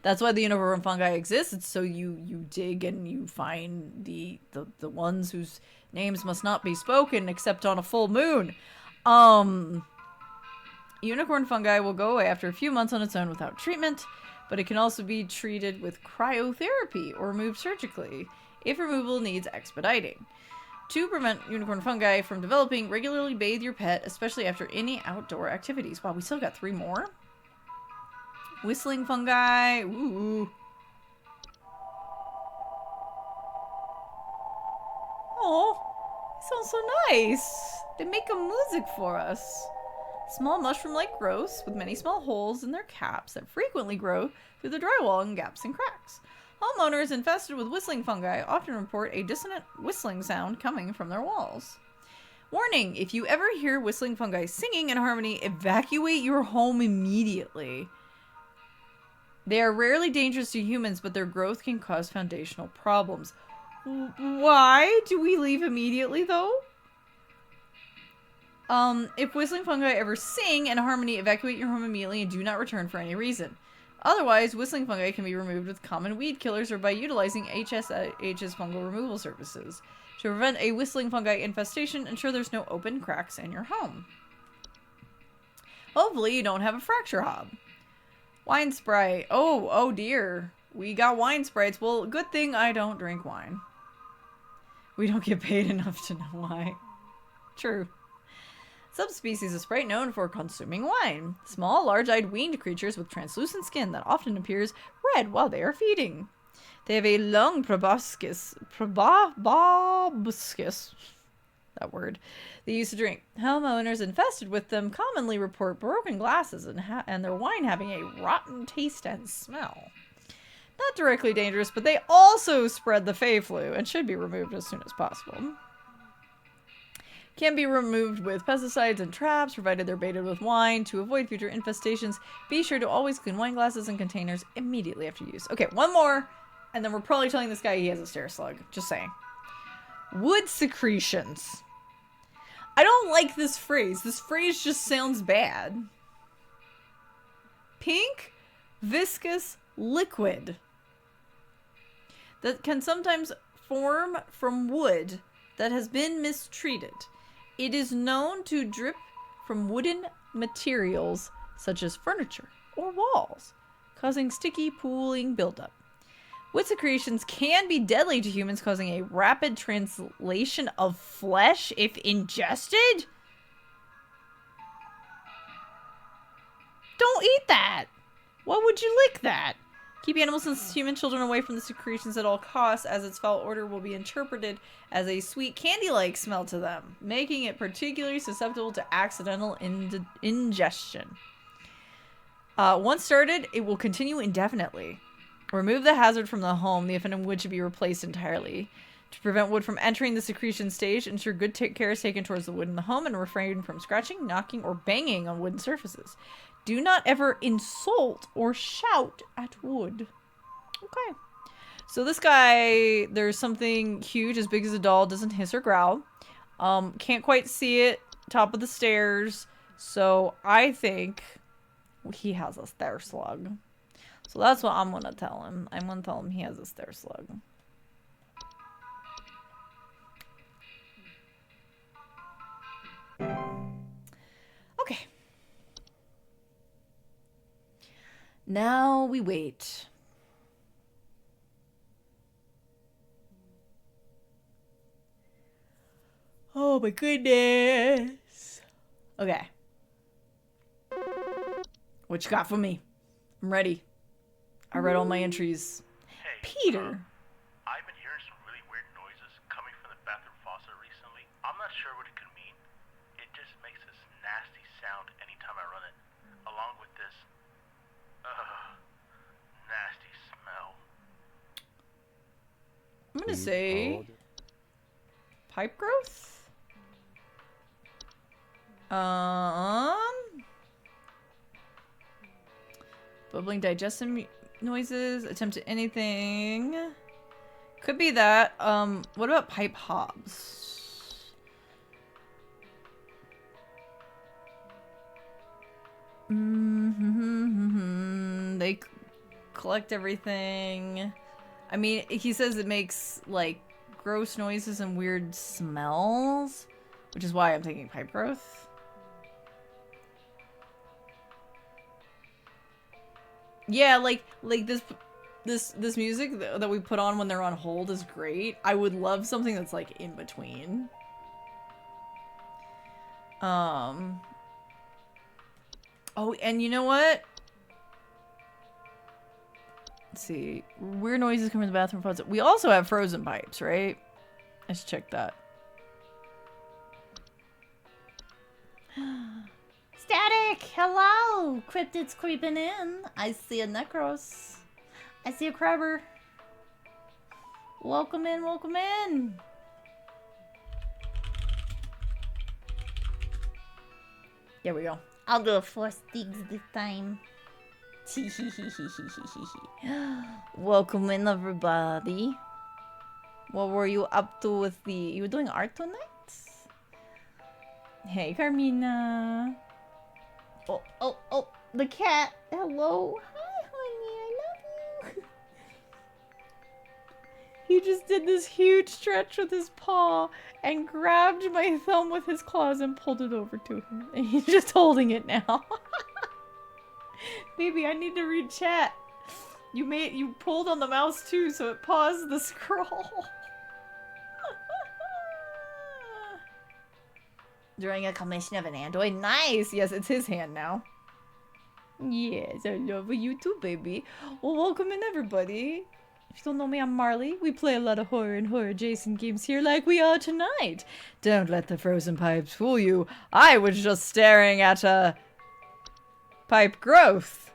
That's why the unicorn fungi exists. It's so you dig and you find the ones whose names must not be spoken except on a full moon. Unicorn fungi will go away after a few months on its own without treatment, but it can also be treated with cryotherapy or removed surgically if removal needs expediting. To prevent unicorn fungi from developing, regularly bathe your pet, especially after any outdoor activities. Wow, we still got 3 more. Whistling fungi. Ooh. Oh, sounds so nice. They make a music for us. Small mushroom-like growths with many small holes in their caps that frequently grow through the drywall in gaps and cracks. Homeowners infested with whistling fungi often report a dissonant whistling sound coming from their walls. Warning, if you ever hear whistling fungi singing in harmony, evacuate your home immediately. They are rarely dangerous to humans, but their growth can cause foundational problems. Why do we leave immediately, though? If whistling fungi ever sing in harmony, evacuate your home immediately and do not return for any reason. Otherwise, whistling fungi can be removed with common weed killers or by utilizing HSH's fungal removal services. To prevent a whistling fungi infestation, ensure there's no open cracks in your home. Hopefully you don't have a fracture hob. Wine sprite. Oh dear. We got wine sprites. Well, good thing I don't drink wine. We don't get paid enough to know why. True. Subspecies of sprite known for consuming wine. Small, large-eyed winged creatures with translucent skin that often appears red while they are feeding. They have a long proboscis. That word. They used to drink. Homeowners infested with them commonly report broken glasses and their wine having a rotten taste and smell. Not directly dangerous, but they also spread the Fey flu and should be removed as soon as possible. Can be removed with pesticides and traps, provided they're baited with wine. To avoid future infestations, be sure to always clean wine glasses and containers immediately after use. Okay, one more, and then we're probably telling this guy he has a stair slug. Just saying. Wood secretions. I don't like this phrase. This phrase just sounds bad. Pink, viscous liquid that can sometimes form from wood that has been mistreated. It is known to drip from wooden materials such as furniture or walls, causing sticky pooling buildup. Wood secretions can be deadly to humans, causing a rapid translation of flesh if ingested. Don't eat that! Why would you lick that? Keep animals and human children away from the secretions at all costs, as its foul odor will be interpreted as a sweet candy-like smell to them, making it particularly susceptible to accidental ingestion. Once started, it will continue indefinitely. Remove the hazard from the home. The offended wood should be replaced entirely. To prevent wood from entering the secretion stage, ensure good care is taken towards the wood in the home and refrain from scratching, knocking, or banging on wooden surfaces. Do not ever insult or shout at wood. Okay. So this guy, there's something huge as big as a doll, doesn't hiss or growl. Can't quite see it. Top of the stairs. So I think he has a stair slug. So that's what I'm gonna tell him. I'm gonna tell him he has a stair slug. Okay. Now we wait. Oh my goodness. Okay. What you got for me? I'm ready. I read all my entries. Hey, Peter. I've been hearing some really weird noises coming from the bathroom faucet recently. I'm not sure what it could mean. It just makes this nasty sound anytime I run it, along with this nasty smell. I'm gonna say pipe growth. Bubbling digestion noises. Attempt at anything. Could be that. What about pipe hobs? They collect everything. I mean, he says it makes, like, gross noises and weird smells, which is why I'm thinking pipe growth. Yeah, like this music that we put on when they're on hold is great. I would love something that's, like, in between. Oh, and you know what? Let's see. Weird noises coming from the bathroom faucet. We also have frozen pipes, right? Let's check that. Static! Hello! Cryptids creeping in. I see a Necros. I see a Crabber. Welcome in, welcome in. There we go. I'll go 4 sticks this time. Welcome in, everybody. What were you up to with the... You were doing art tonight? Hey, Carmina. Oh, the cat. Hello. Hi, honey. I love you. He just did this huge stretch with his paw and grabbed my thumb with his claws and pulled it over to him. And he's just holding it now. Baby, I need to read chat. You pulled on the mouse too, so it paused the scroll. During a commission of an android. Nice! Yes, it's his hand now. Yes, I love you too, baby. Well, welcome in, everybody. If you don't know me, I'm Marley. We play a lot of horror and horror-adjacent games here like we are tonight. Don't let the frozen pipes fool you. I was just staring at a... pipe growth.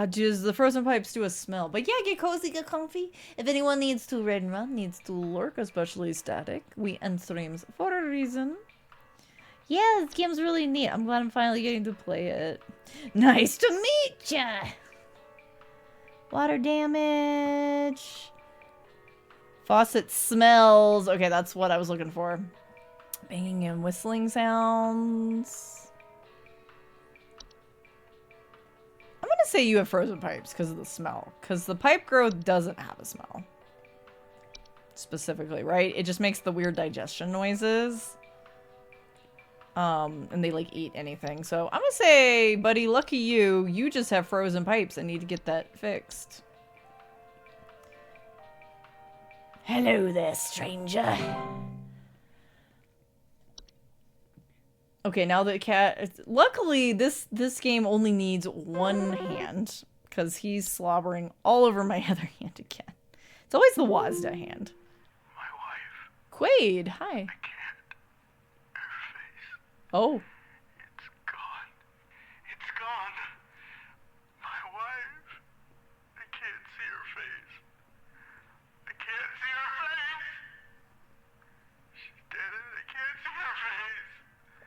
Does the frozen pipes do a smell? But yeah, get cozy, get comfy. If anyone needs to raid and run, needs to lurk, especially static, we end streams for a reason. Yeah, this game's really neat. I'm glad I'm finally getting to play it. Nice to meet ya! Water damage. Faucet smells. Okay, that's what I was looking for. Banging and whistling sounds. I'm gonna say you have frozen pipes because of the smell. Because the pipe growth doesn't have a smell. Specifically, right? It just makes the weird digestion noises. And they like eat anything. So I'm gonna say, buddy, lucky you. You just have frozen pipes and need to get that fixed. Hello there, stranger. Okay, now the cat... Luckily, this game only needs one hand. Because he's slobbering all over my other hand again. It's always the Wazda hand. My wife. Quaid, hi. I can't. Her face. Oh. It's gone. It's gone. My wife. I can't see her face. I can't see her face. She's dead and I can't see her face.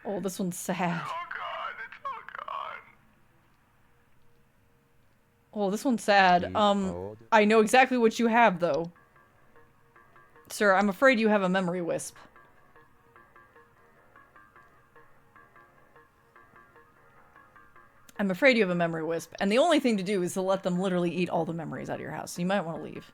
Oh, this one's sad. Oh God, it's all gone. Oh, this one's sad. I know exactly what you have, though. Sir, I'm afraid you have a memory wisp. I'm afraid you have a memory wisp. And the only thing to do is to let them literally eat all the memories out of your house. So you might want to leave.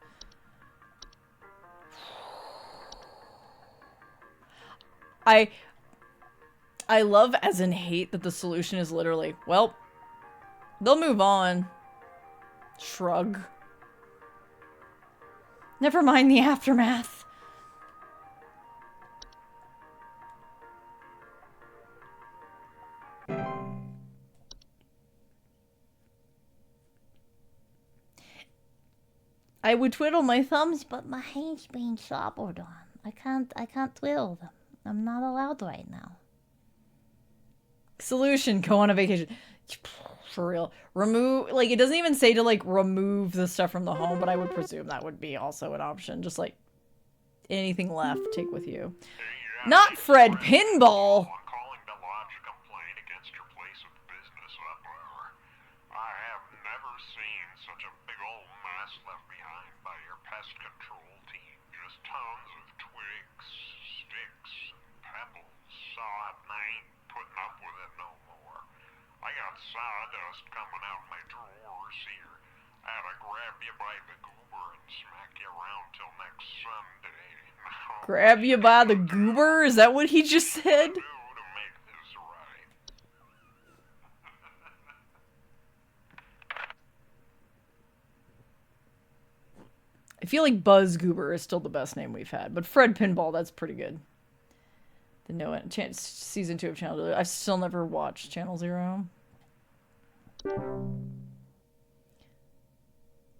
I love as in hate that the solution is literally, well, they'll move on. Shrug. Never mind the aftermath. I would twiddle my thumbs, but my hands being slobbered on. I can't twiddle them. I'm not allowed right now. Solution, go on a vacation. For real. Remove, like, it doesn't even say to, like, remove the stuff from the home, but I would presume that would be also an option. Just, like, anything left, take with you. Not Fred Pinball! I'm calling to lodge a complaint against your place of business up there. I have never seen such a big old mess left behind by your pest control team. Just tons of twigs, sticks, and pebbles. So I ain't putting up with it no more. I got sawdust coming out my drawers here. I had to grab you by the goober and smack you around till next Sunday. Grab you by the goober? Is that what he just said? Do to make this right. I feel like Buzz Goober is still the best name we've had, but Fred Pinball, that's pretty good. The No End season 2 of Channel 0. I've still never watched Channel 0.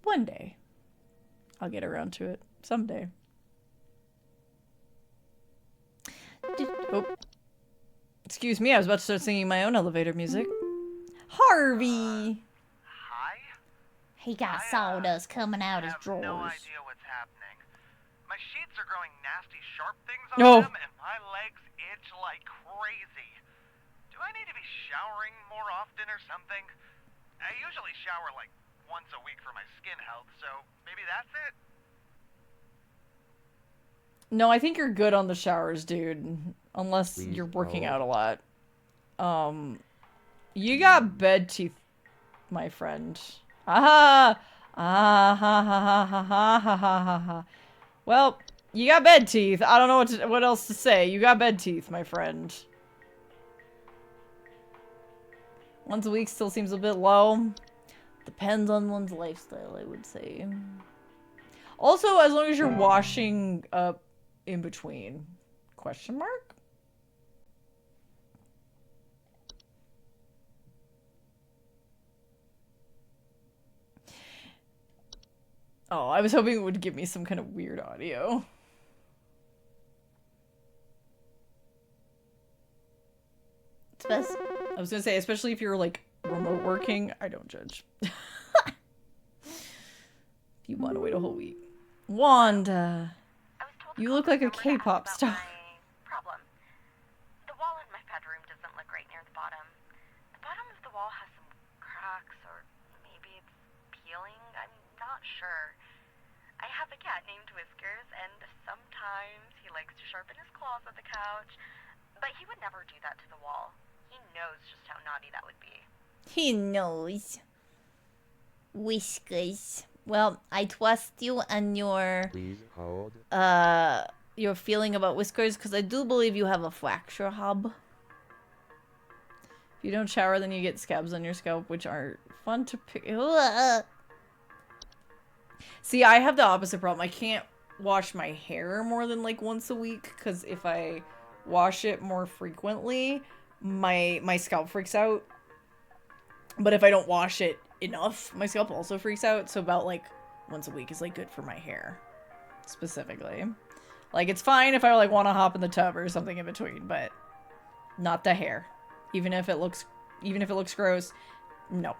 One day. I'll get around to it. Someday. Oh. Excuse me, I was about to start singing my own elevator music. Harvey! Hi? He got sawdust coming out his I have drawers. no idea what's happening. My sheets are growing nasty sharp things on Oh. them, and my legs itch like crazy. Do I need to be showering more often or something? I usually shower like once a week for my skin health, so maybe that's it? No, I think you're good on the showers, dude. Unless Please you're working hold. out a lot. You got bed teeth, my friend. Ah ha ha ha ha ha ha ha ha. Well, you got bed teeth. I don't know what else to say. You got bed teeth, my friend. Once a week still seems a bit low. Depends on one's lifestyle, I would say. Also, as long as you're washing up in between. Question mark? Oh, I was hoping it would give me some kind of weird audio. It's best. I was gonna say, especially if you're like remote working, I don't judge. If you want to wait a whole week. Wanda, I was told to you call look this like a number to ask K-pop about star. my problem. The wall in my bedroom doesn't look right near the bottom. The bottom of the wall has some cracks, or maybe it's peeling. I'm not sure. I have a cat named Whiskers, and likes to sharpen his claws at the couch, but he would never do that to the wall. He knows just how naughty that would be. He knows. Whiskers. Well, I trust you and your Please hold. your feeling about Whiskers, because I do believe you have a fracture hub. If you don't shower, then you get scabs on your scalp, which are fun to pick. See, I have the opposite problem. I can't wash my hair more than like once a week, because if I wash it more frequently, my scalp freaks out. But if I don't wash it enough, my scalp also freaks out. So about like once a week is like good for my hair, specifically. Like it's fine if I like want to hop in the tub or something in between, but not the hair. Even if it looks gross, no,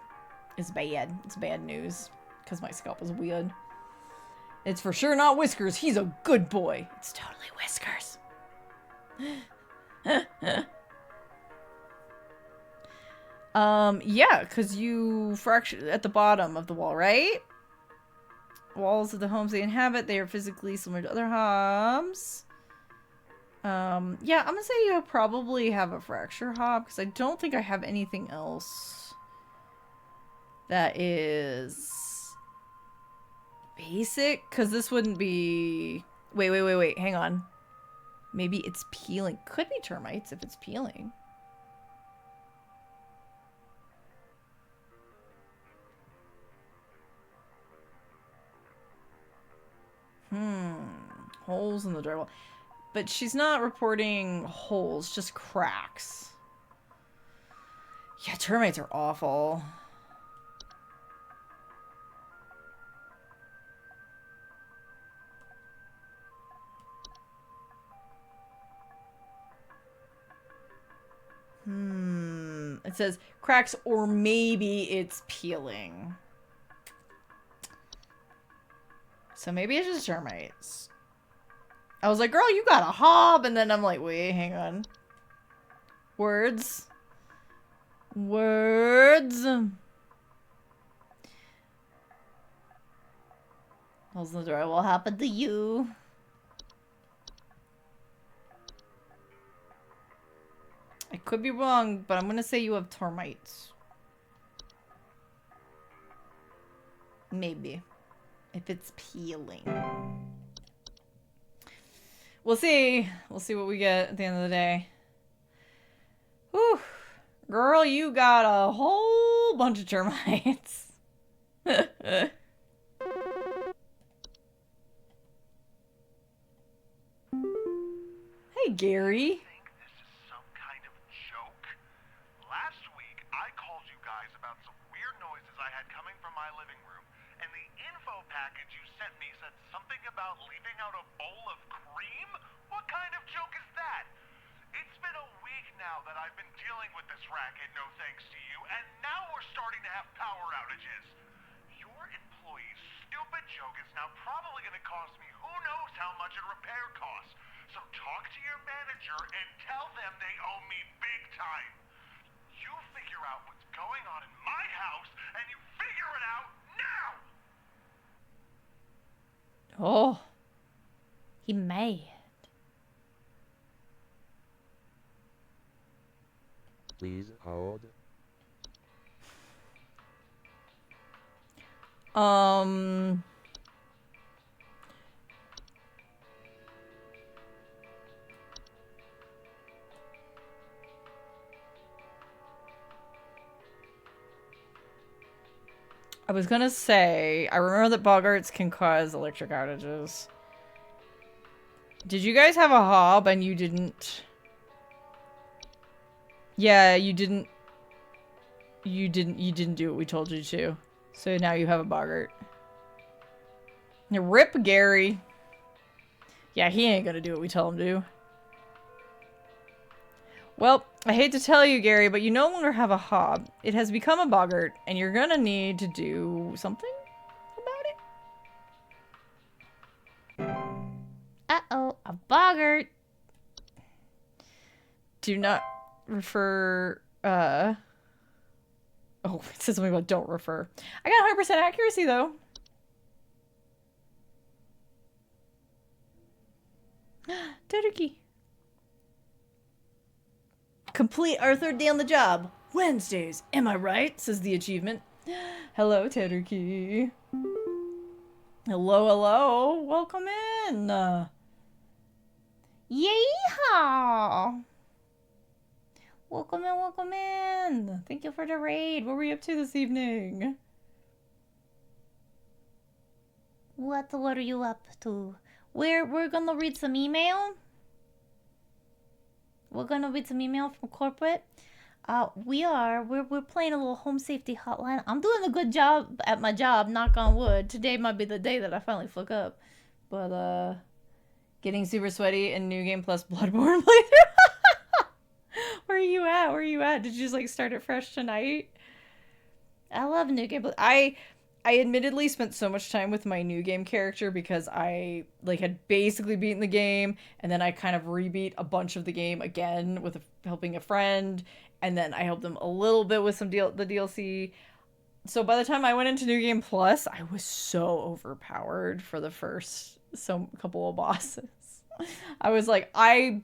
it's bad. It's bad news because my scalp is weird. It's for sure not Whiskers. He's a good boy. It's totally Whiskers. Yeah, because you fractured at the bottom of the wall, right? Walls of the homes they inhabit, they are physically similar to other homes. Yeah, I'm gonna say you probably have a fracture hob, because I don't think I have anything else that is basic, because this wouldn't be... Wait, hang on. Maybe it's peeling. Could be termites if it's peeling. Holes in the drywall. But she's not reporting holes, just cracks. Yeah, termites are awful. It says cracks or maybe it's peeling. So maybe it's just termites. I was like, girl, you got a hob. And then I'm like, wait, hang on. Words. Words. Holes in the door. What happened to you? I could be wrong, but I'm going to say you have termites. Maybe. If it's peeling. We'll see. We'll see what we get at the end of the day. Whew. Girl, you got a whole bunch of termites. Hey, Gary. Think this is some kind of joke? Last week, I called you guys about some weird noises I had coming from my living room, and the info package you sent me said something about leaving out a bowl of cream? What kind of joke is that? It's been a week now that I've been dealing with this racket, no thanks to you, and now we're starting to have power outages. Your employee's stupid joke is now probably going to cost me who knows how much in repair costs. So talk to your manager and tell them they owe me big time. You figure out what's going on in my house, and you figure it out now! Oh. He mad. Please hold. I was gonna say, I remember that boggarts can cause electric outages. Did you guys have a hob and you didn't? Yeah, you didn't do what we told you to. So now you have a boggart. Rip Gary. Yeah, he ain't gonna do what we tell him to. Well, I hate to tell you, Gary, but you no longer have a hob. It has become a boggart, and you're gonna need to do something about it. Uh-oh, a boggart. Do not refer, oh, it says something about don't refer. I got 100% accuracy, though. Turkey. Complete our third day on the job. Wednesdays, am I right? Says the achievement. Hello, Turkey. Hello, hello. Welcome in. Yeehaw. Welcome in, welcome in. Thank you for the raid. What were you up to this evening? What are you up to? We're gonna read some email. We're gonna read some email from corporate. We're playing a little home safety hotline. I'm doing a good job at my job, knock on wood. Today might be the day that I finally fuck up. But getting super sweaty in New Game Plus Bloodborne playthrough. Where are you at? Where are you at? Did you just like start it fresh tonight? I love New Game Plus. I admittedly spent so much time with my new game character because I like had basically beaten the game, and then I kind of rebeat a bunch of the game again with helping a friend, and then I helped them a little bit with the DLC. So by the time I went into New Game Plus, I was so overpowered for the first couple of bosses. I was like, I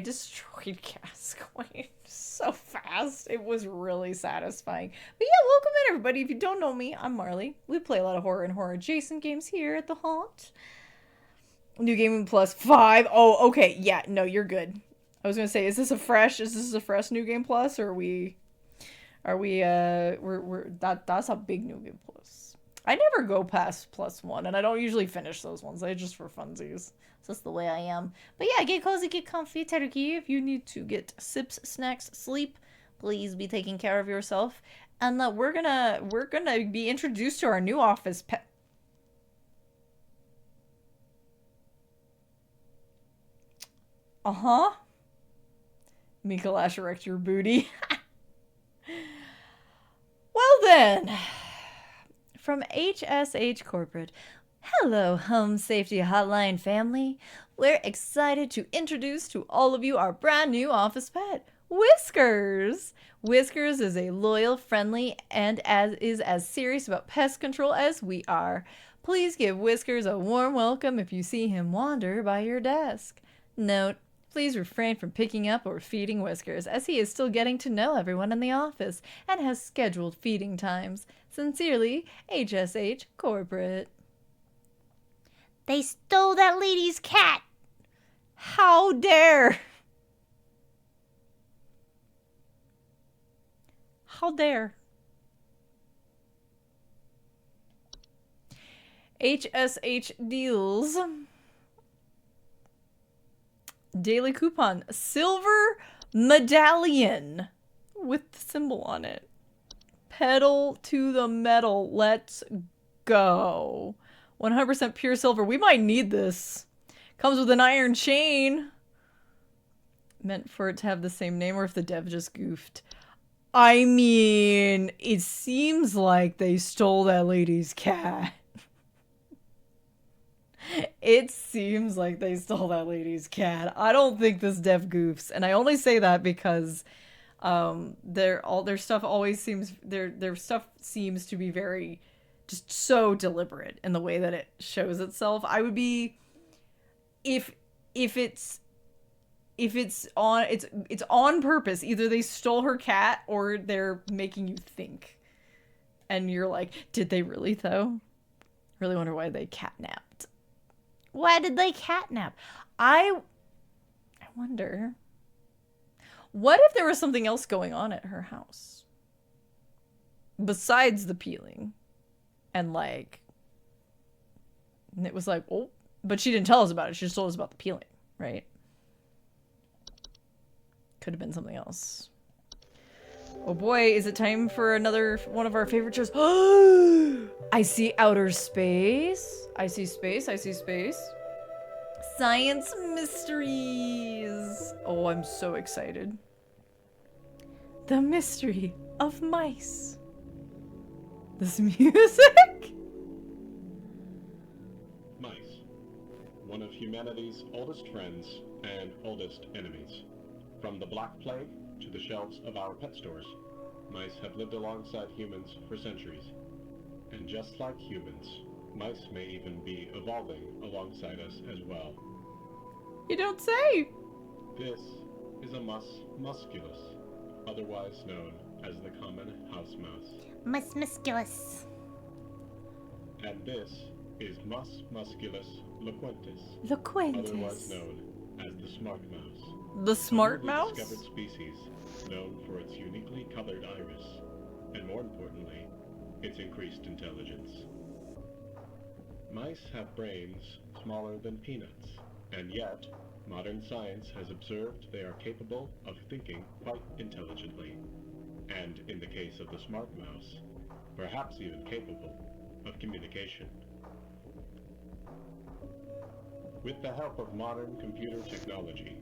destroyed Gascoigne so fast. It was really satisfying. But yeah, welcome in everybody. If you don't know me, I'm Marley. We play a lot of horror and horror adjacent games here at the Haunt. New Game Plus 5. Oh, okay. Yeah, no, you're good. I was gonna say, is this a fresh New Game Plus, or that's a big New Game Plus. I never go past +1, and I don't usually finish those ones. I just for funsies. So that's the way I am. But yeah, get cozy, get comfy, Turkey. If you need to get sips, snacks, sleep, please be taking care of yourself. And we're gonna be introduced to our new office pet. Mikalash, erect your booty. Well then, from HSH Corporate. Hello, Home Safety Hotline family. We're excited to introduce to all of you our brand new office pet, Whiskers. Whiskers is a loyal, friendly, and is as serious about pest control as we are. Please give Whiskers a warm welcome if you see him wander by your desk. Note, please refrain from picking up or feeding Whiskers, as he is still getting to know everyone in the office and has scheduled feeding times. Sincerely, HSH Corporate. They stole that lady's cat. How dare! How dare! HSH deals. Daily coupon. Silver medallion. With the symbol on it. Pedal to the metal. Let's go. 100% pure silver. We might need this. Comes with an iron chain. Meant for it to have the same name, or if the dev just goofed. I mean, it seems like they stole that lady's cat. It seems like they stole that lady's cat. I don't think this dev goofs, and I only say that because their stuff always seems their stuff seems to be very just so deliberate in the way that it shows itself. I would be if it's on purpose. Either they stole her cat or they're making you think. And you're like, did they really though? Really wonder why they catnapped. Why did they catnap? I wonder. What if there was something else going on at her house? Besides the peeling. And it was like, oh, but she didn't tell us about it. She just told us about the peeling, right? Could have been something else. Oh boy, is it time for another one of our favorite shows? I see outer space. I see space. I see space. Science mysteries. Oh, I'm so excited. The mystery of mice. This music? Mice. One of humanity's oldest friends and oldest enemies. From the Black Plague to the shelves of our pet stores, mice have lived alongside humans for centuries. And just like humans, mice may even be evolving alongside us as well. You don't say. This is a mus musculus, otherwise known as the common house mouse. Musculus. And this is Mus musculus loquentis, Loquentis. otherwise known as the smart mouse. The smart A mouse? newly discovered species known for its uniquely colored iris, and more importantly, its increased intelligence. Mice have brains smaller than peanuts, and yet, modern science has observed they are capable of thinking quite intelligently, and in the case of the smart mouse, perhaps even capable of communication. With the help of modern computer technology,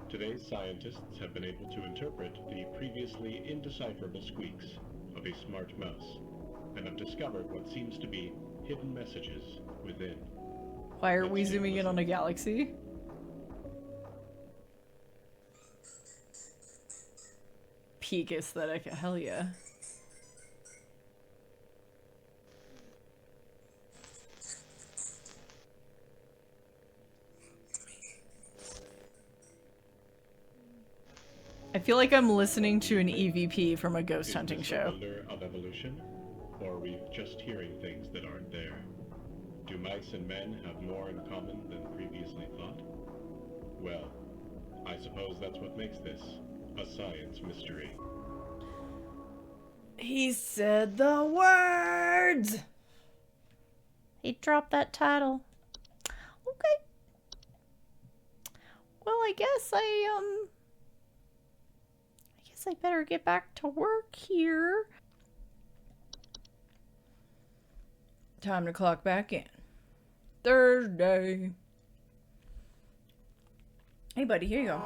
today's scientists have been able to interpret the previously indecipherable squeaks of a smart mouse, and have discovered what seems to be hidden messages within. Why are Let's we take a zooming in on a listen. galaxy? Peak aesthetic, hell yeah. I feel like I'm listening to an EVP from a ghost hunting Is this a show. wonder of evolution, or are we just hearing things that aren't there? Do mice and men have more in common than previously thought? Well, I suppose that's what makes this a science mystery. He said the words! He dropped that title. Okay. Well, I guess I better get back to work here. Time to clock back in. Thursday. Hey, buddy, here you go.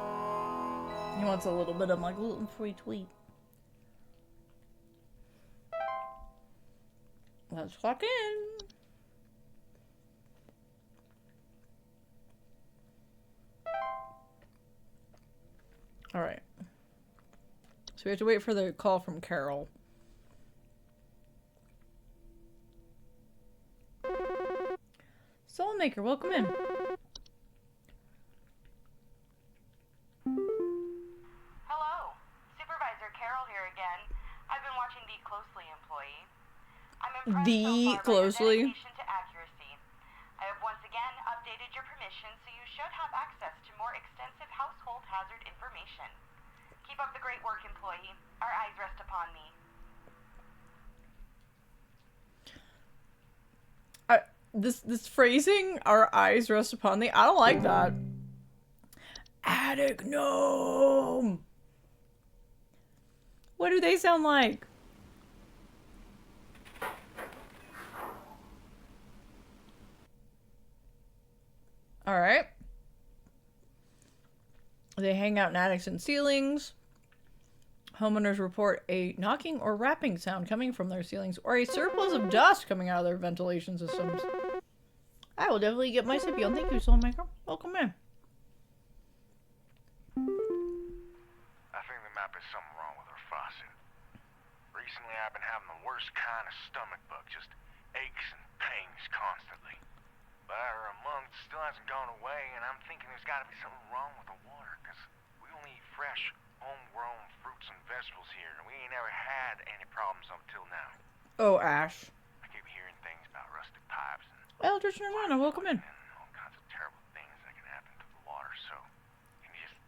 He wants a little bit of my gluten-free tweet. Let's clock in. All right. So we have to wait for the call from Carol. Soulmaker, welcome in. Hello, Supervisor Carol here again. I've been watching Thee Closely, employee. I'm impressed Thee so far by your Closely? dedication to accuracy. I have once again updated your permission, so you should have access to more extensive household hazard information. Keep up the great work, employee. Our eyes rest upon thee. This phrasing, our eyes rest upon thee, I don't like that. Attic gnome! What do they sound like? Alright. They hang out in attics and ceilings. Homeowners report a knocking or rapping sound coming from their ceilings, or a surplus of dust coming out of their ventilation systems. I will definitely get my sippy on. Thank you, Soulmaker. Welcome in. I think there might be something wrong with our faucet. Recently, I've been having the worst kind of stomach bug, just aches and pains constantly. But after a month, it still hasn't gone away, and I'm thinking there's got to be something wrong with the water, because we only eat fresh, homegrown fruits and vegetables here, and we ain't ever had any problems up till now. Oh, Ash. I keep hearing things about rusted pipes and Eldritch Nirvana, welcome in. all kinds of terrible things that can happen to the water, so can you just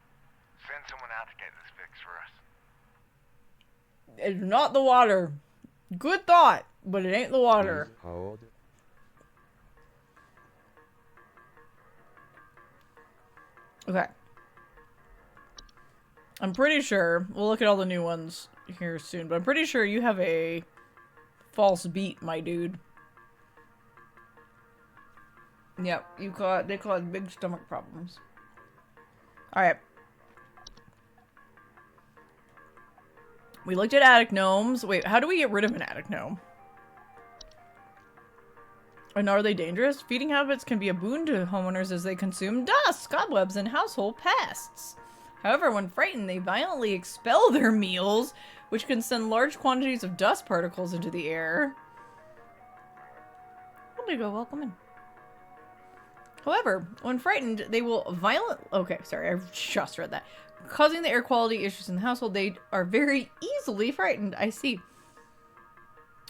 send someone out to get this fixed for us? It's not the water. Good thought, but it ain't the water. Please hold. Okay. I'm pretty sure, we'll look at all the new ones here soon, but I'm pretty sure you have a false beat, my dude. Yep, they cause big stomach problems. Alright. We looked at attic gnomes. Wait, how do we get rid of an attic gnome? And are they dangerous? Feeding habits can be a boon to homeowners as they consume dust, cobwebs, and household pests. However, when frightened, they violently expel their meals, which can send large quantities of dust particles into the air. There you go, welcome in. However, when frightened, they will okay, sorry, I just read that. Causing the air quality issues in the household, they are very easily frightened. I see.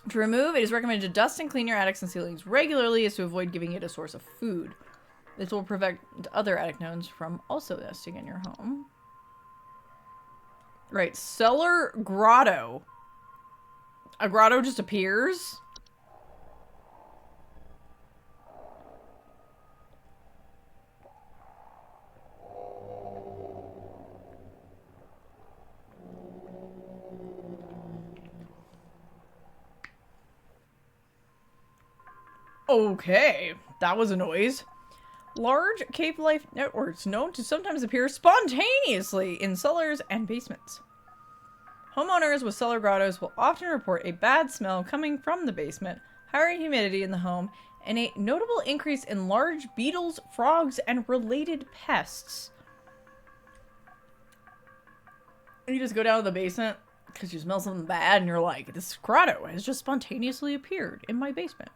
To remove, it is recommended to dust and clean your attics and ceilings regularly as to avoid giving it a source of food. This will prevent other attic gnomes from also nesting in your home. Right, cellar grotto. A grotto just appears? Okay, that was a noise. Large cave life networks known to sometimes appear spontaneously in cellars and basements. Homeowners with cellar grottos will often report a bad smell coming from the basement, higher humidity in the home, and a notable increase in large beetles, frogs, and related pests. You just go down to the basement because you smell something bad and you're like, this grotto has just spontaneously appeared in my basement.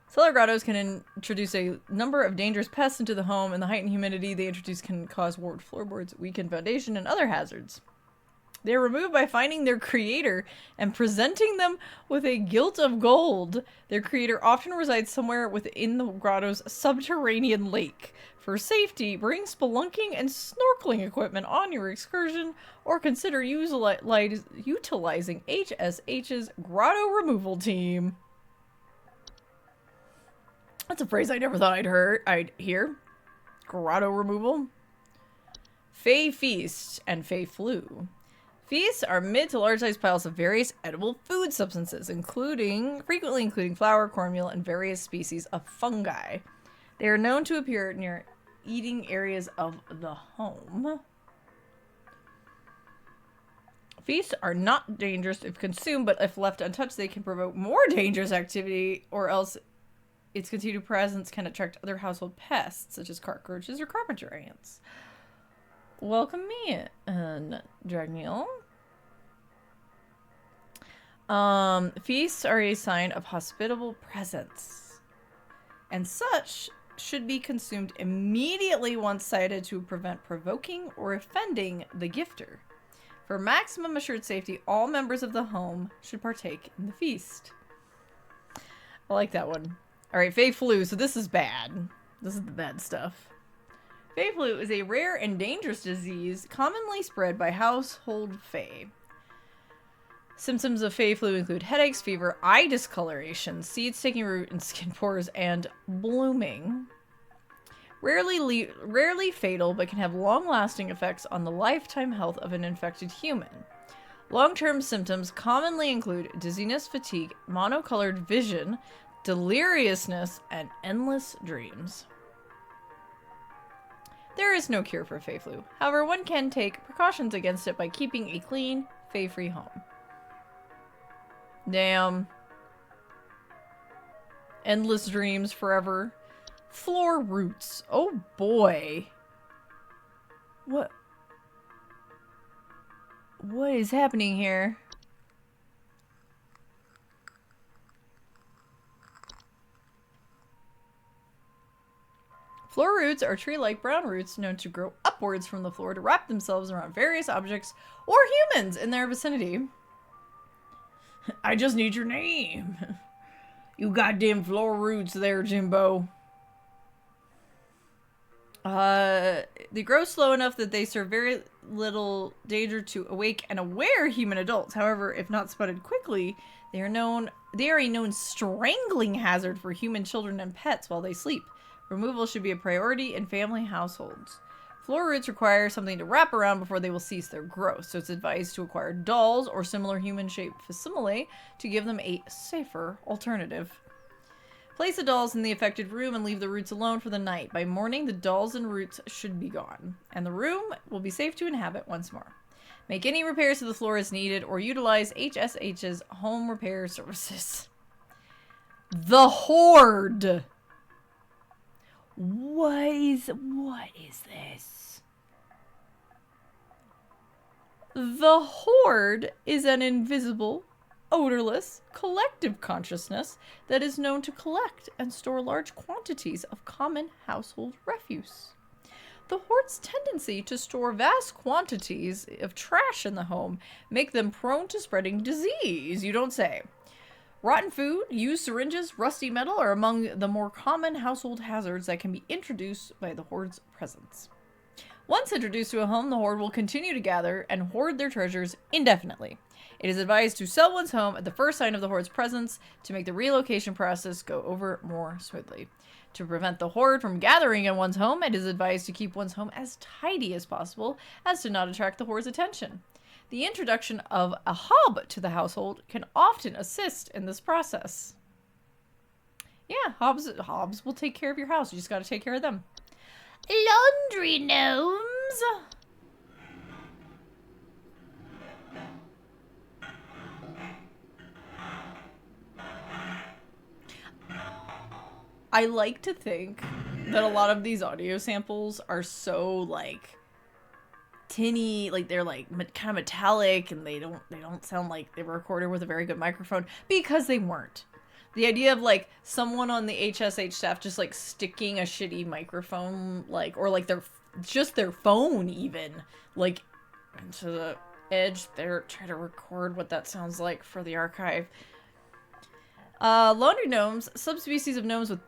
Cellar grottos can introduce a number of dangerous pests into the home, and the heightened humidity they introduce can cause warped floorboards, weakened foundation, and other hazards. They are removed by finding their creator and presenting them with a gilt of gold. Their creator often resides somewhere within the grotto's subterranean lake. For safety, bring spelunking and snorkeling equipment on your excursion, or consider utilizing HSH's grotto removal team. That's a phrase I never thought I'd hear. Grotto removal. Fey feast and Fey flu. Feasts are mid to large-sized piles of various edible food substances, frequently including flour, cornmeal, and various species of fungi. They are known to appear near eating areas of the home. Feasts are not dangerous if consumed, but if left untouched, they can provoke more dangerous activity, or else its continued presence can attract other household pests, such as cockroaches or carpenter ants. Welcome me, Dragneel. Feasts are a sign of hospitable presence, and such should be consumed immediately once sighted to prevent provoking or offending the gifter. For maximum assured safety, all members of the home should partake in the feast. I like that one. Alright, Fey flu. So this is bad. This is the bad stuff. Fey flu is a rare and dangerous disease commonly spread by household Fey. Symptoms of Fey flu include headaches, fever, eye discoloration, seeds taking root in skin pores, and blooming. Rarely fatal, but can have long-lasting effects on the lifetime health of an infected human. Long-term symptoms commonly include dizziness, fatigue, monocolored vision, deliriousness, and endless dreams. There is no cure for Fey flu. However, one can take precautions against it by keeping a clean, Fey-free home. Damn. Endless dreams forever. Floor roots. Oh boy. What is happening here? Floor roots are tree-like brown roots known to grow upwards from the floor to wrap themselves around various objects or humans in their vicinity. I just need your name. You goddamn floor roots there, Jimbo. They grow slow enough that they serve very little danger to awake and aware human adults. However, if not spotted quickly, they are a known strangling hazard for human children and pets while they sleep. Removal should be a priority in family households. Floor roots require something to wrap around before they will cease their growth, so it's advised to acquire dolls or similar human-shaped facsimile to give them a safer alternative. Place the dolls in the affected room and leave the roots alone for the night. By morning, the dolls and roots should be gone, and the room will be safe to inhabit once more. Make any repairs to the floor as needed, or utilize HSH's home repair services. The Horde! What is this? The Horde is an invisible, odorless, collective consciousness that is known to collect and store large quantities of common household refuse. The horde's tendency to store vast quantities of trash in the home make them prone to spreading disease, you don't say. Rotten food, used syringes, rusty metal are among the more common household hazards that can be introduced by the horde's presence. Once introduced to a home, the horde will continue to gather and hoard their treasures indefinitely. It is advised to sell one's home at the first sign of the horde's presence to make the relocation process go over more smoothly. To prevent the horde from gathering in one's home, it is advised to keep one's home as tidy as possible as to not attract the horde's attention. The introduction of a hob to the household can often assist in this process. Yeah, hobs will take care of your house. You just got to take care of them. Laundry gnomes. I like to think that a lot of these audio samples are so like tinny, like they're like kind of metallic, and they don't sound like they were recorded with a very good microphone, because they weren't. The idea of like someone on the HSH staff just like sticking a shitty microphone, like, or like their phone even like into the edge there, try to record what that sounds like for the archive. Laundry gnomes, subspecies of gnomes with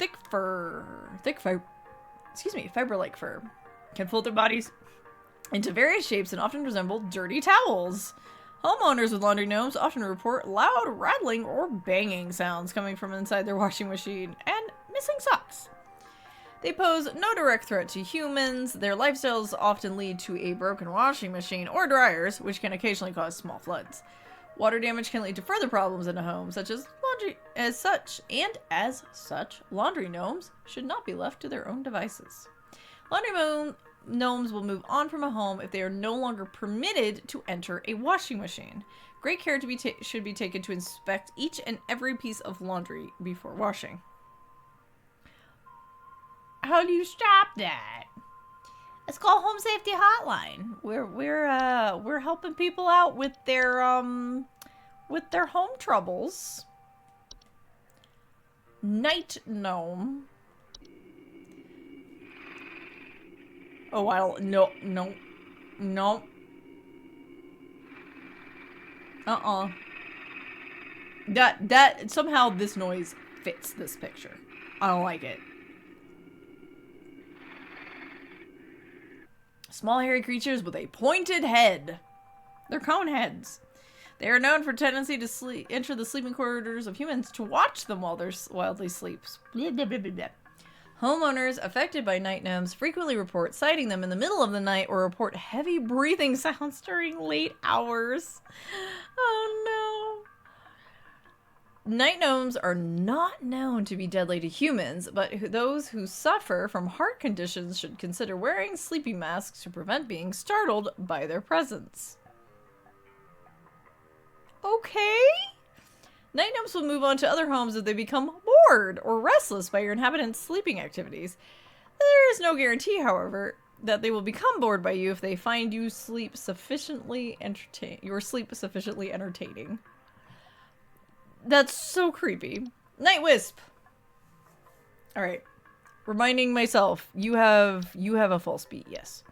fiber-like fur, can fold their bodies into various shapes and often resemble dirty towels. Homeowners with laundry gnomes often report loud rattling or banging sounds coming from inside their washing machine and missing socks. They pose no direct threat to humans. Their lifestyles often lead to a broken washing machine or dryers, which can occasionally cause small floods. Water damage can lead to further problems in a home, such as laundry gnomes should not be left to their own devices. Laundry gnomes will move on from a home if they are no longer permitted to enter a washing machine. Great care should be taken to inspect each and every piece of laundry before washing. How do you stop that? It's called Home Safety Hotline. We're helping people out with their home troubles. Night gnome. Oh, I don't. No. That somehow this noise fits this picture. I don't like it. Small hairy creatures with a pointed head. They're cone heads. They are known for tendency to enter the sleeping quarters of humans to watch them while they sleep. Blah, blah, blah, blah, blah. Homeowners affected by night gnomes frequently report sighting them in the middle of the night or report heavy breathing sounds during late hours. Oh no. Night gnomes are not known to be deadly to humans, but those who suffer from heart conditions should consider wearing sleeping masks to prevent being startled by their presence. Okay. Night gnomes will move on to other homes if they become bored or restless by your inhabitants' sleeping activities. There is no guarantee, however, that they will become bored by you if they find your sleep sufficiently entertaining. That's so creepy. Night wisp. All right. Reminding myself, you have a false beat. Yes.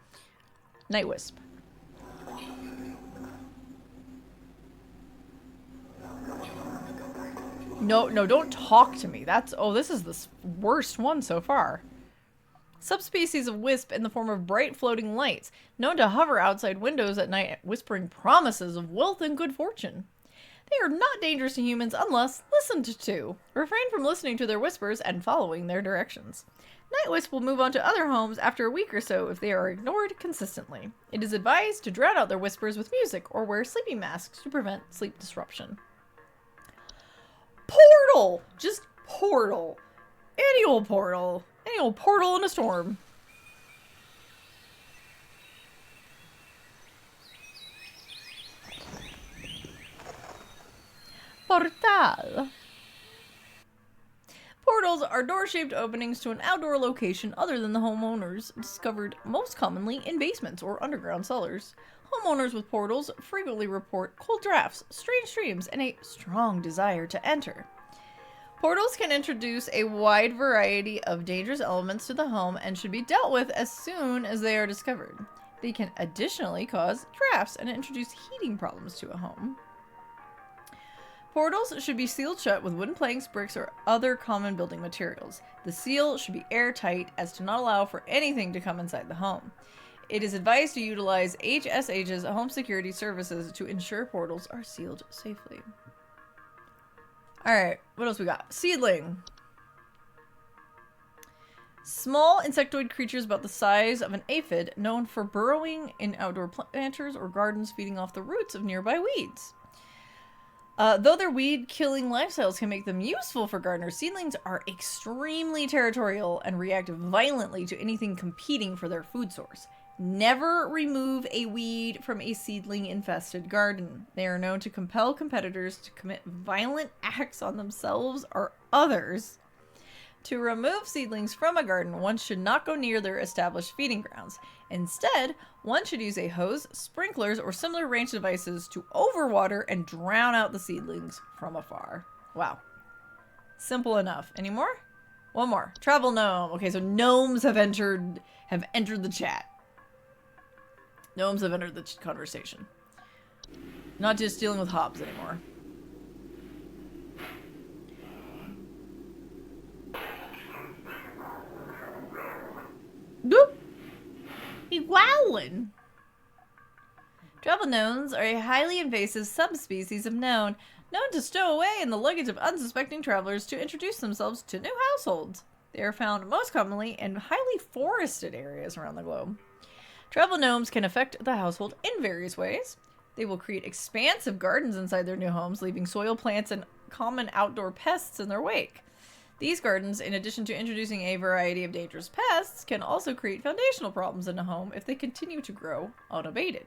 Night wisp. No, don't talk to me. This is the worst one so far. Subspecies of wisp in the form of bright floating lights, known to hover outside windows at night, whispering promises of wealth and good fortune. They are not dangerous to humans unless listened to. Refrain from listening to their whispers and following their directions. Night wisp will move on to other homes after a week or so if they are ignored consistently. It is advised to drown out their whispers with music or wear sleeping masks to prevent sleep disruption. Portal! Just portal. Any old portal. Any old portal in a storm. Portal. Portals are door-shaped openings to an outdoor location other than the homeowners, discovered most commonly in basements or underground cellars. Homeowners with portals frequently report cold drafts, strange dreams, and a strong desire to enter. Portals can introduce a wide variety of dangerous elements to the home and should be dealt with as soon as they are discovered. They can additionally cause drafts and introduce heating problems to a home. Portals should be sealed shut with wooden planks, bricks, or other common building materials. The seal should be airtight as to not allow for anything to come inside the home. It is advised to utilize HSH's home security services to ensure portals are sealed safely. Alright, what else we got? Seedling. Small insectoid creatures about the size of an aphid, known for burrowing in outdoor planters or gardens, feeding off the roots of nearby weeds. Though their weed-killing lifestyles can make them useful for gardeners, seedlings are extremely territorial and react violently to anything competing for their food source. Never remove a weed from a seedling-infested garden. They are known to compel competitors to commit violent acts on themselves or others. To remove seedlings from a garden, one should not go near their established feeding grounds. Instead, one should use a hose, sprinklers, or similar range devices to overwater and drown out the seedlings from afar. Wow. Simple enough. Any more? One more. Travel gnome. Okay, so gnomes have entered the chat. Gnomes have entered the conversation. Not just dealing with hobs anymore. Doop! He's growling! Travel gnomes are a highly invasive subspecies of gnome, known to stow away in the luggage of unsuspecting travelers to introduce themselves to new households. They are found most commonly in highly forested areas around the globe. Travel gnomes can affect the household in various ways. They will create expansive gardens inside their new homes, leaving soil plants and common outdoor pests in their wake. These gardens, in addition to introducing a variety of dangerous pests, can also create foundational problems in a home if they continue to grow unabated.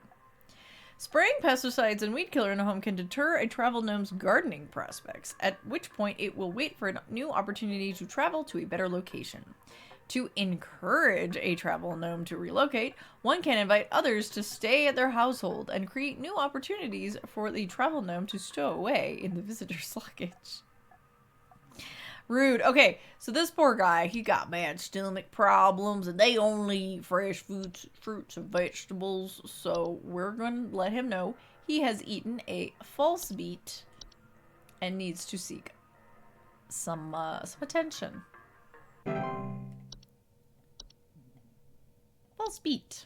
Spraying pesticides and weed killer in a home can deter a travel gnome's gardening prospects, at which point it will wait for a new opportunity to travel to a better location. To encourage a travel gnome to relocate, one can invite others to stay at their household and create new opportunities for the travel gnome to stow away in the visitor's luggage. Rude. Okay, so this poor guy, he got bad stomach problems, and they only eat fresh fruits and vegetables, so we're going to let him know he has eaten a false beet and needs to seek some attention. False beet.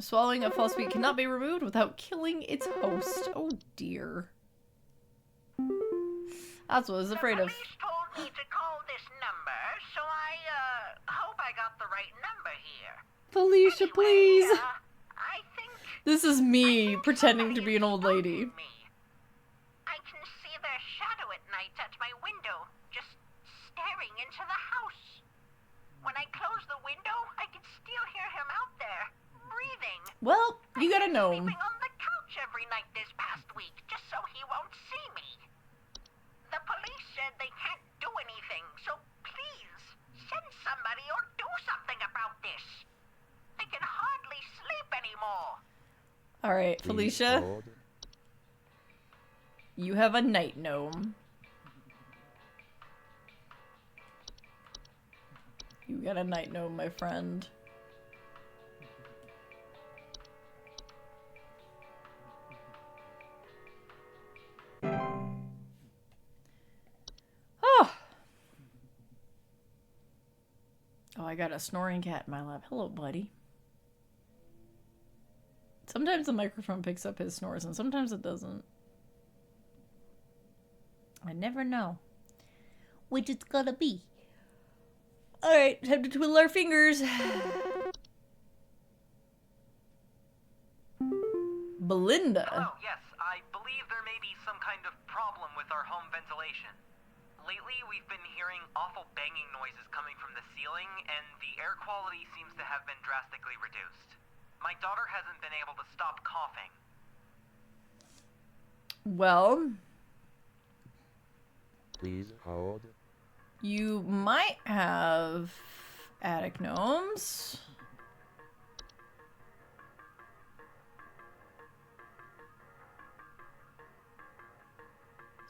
Swallowing a false beet cannot be removed without killing its host. Oh dear. That's what I was afraid of. The police told me to call this number, so I hope I got the right number here. Felicia, Anyway, please. I think This is me pretending to be an old lady. I can see their shadow at night at my window, just staring into the house. When I close the window, I can still hear him out there, breathing. Well, you got a gnome. Sleeping on the couch every night this past week, just so he won't see me. The police said they can't do anything, so please, send somebody or do something about this. I can hardly sleep anymore. Alright, Felicia. Hold. You have a night gnome. You got a night gnome, my friend. Oh. Oh, I got a snoring cat in my lap. Hello, buddy. Sometimes the microphone picks up his snores, and sometimes it doesn't. I never know which it's gonna be. Alright, time to twiddle our fingers. Belinda. Hello, yes, I believe there may be some kind of problem with our home ventilation. Lately, we've been hearing awful banging noises coming from the ceiling, and the air quality seems to have been drastically reduced. My daughter hasn't been able to stop coughing. Well, Please hold. You might have attic gnomes.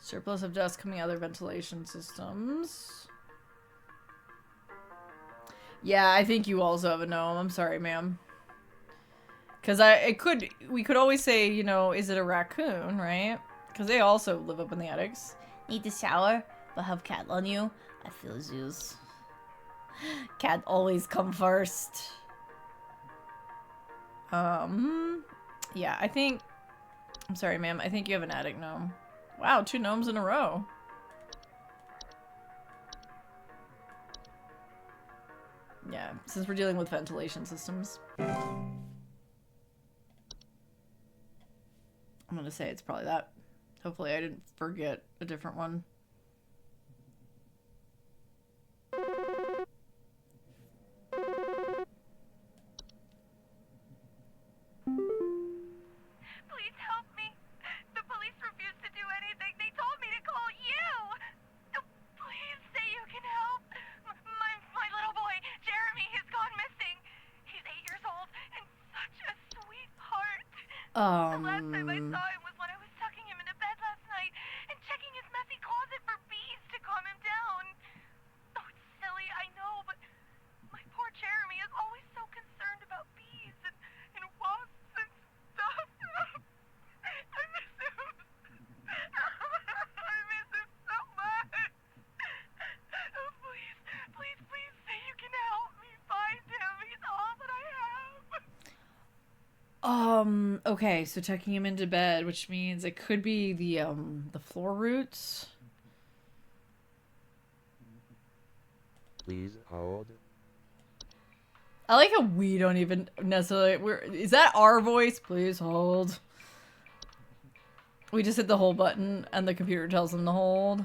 Surplus of dust coming out of their ventilation systems. Yeah, I think you also have a gnome. I'm sorry, ma'am. Because we could always say, you know, is it a raccoon, right? Because they also live up in the attics. Need to shower, but have cat on you. I feel Zeus. Cat always come first. Yeah, I think... I'm sorry, ma'am. I think you have an attic gnome. Wow, 2 gnomes in a row. Yeah, since we're dealing with ventilation systems. I'm gonna say it's probably that. Hopefully I didn't forget a different one. Please help me. The police refuse to do anything. They told me to call you. Please say you can help. My little boy, Jeremy, has gone missing. He's 8 years old and such a sweetheart. The last time I saw him was when I was tucking him into bed last night and checking his messy closet for bees to calm him down. Oh, it's silly, I know, but my poor Jeremy is always so concerned about bees and wasps and stuff. I miss him. I miss him so much. Oh, please say you can help me find him. He's all that I have. Okay, so tucking him into bed, which means it could be the floor roots. Please hold. I like how we don't even necessarily... Is that our voice? Please hold. We just hit the hold button and the computer tells them to hold.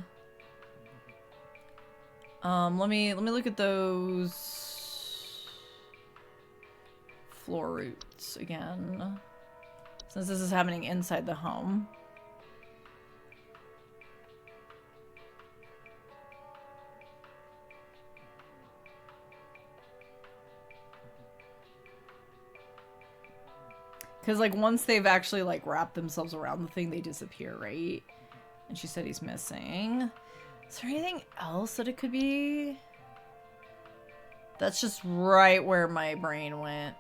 Let me look at those floor roots again. Since this is happening inside the home. Because, like, once they've actually, like, wrapped themselves around the thing, they disappear, right? And she said he's missing. Is there anything else that it could be? That's just right where my brain went.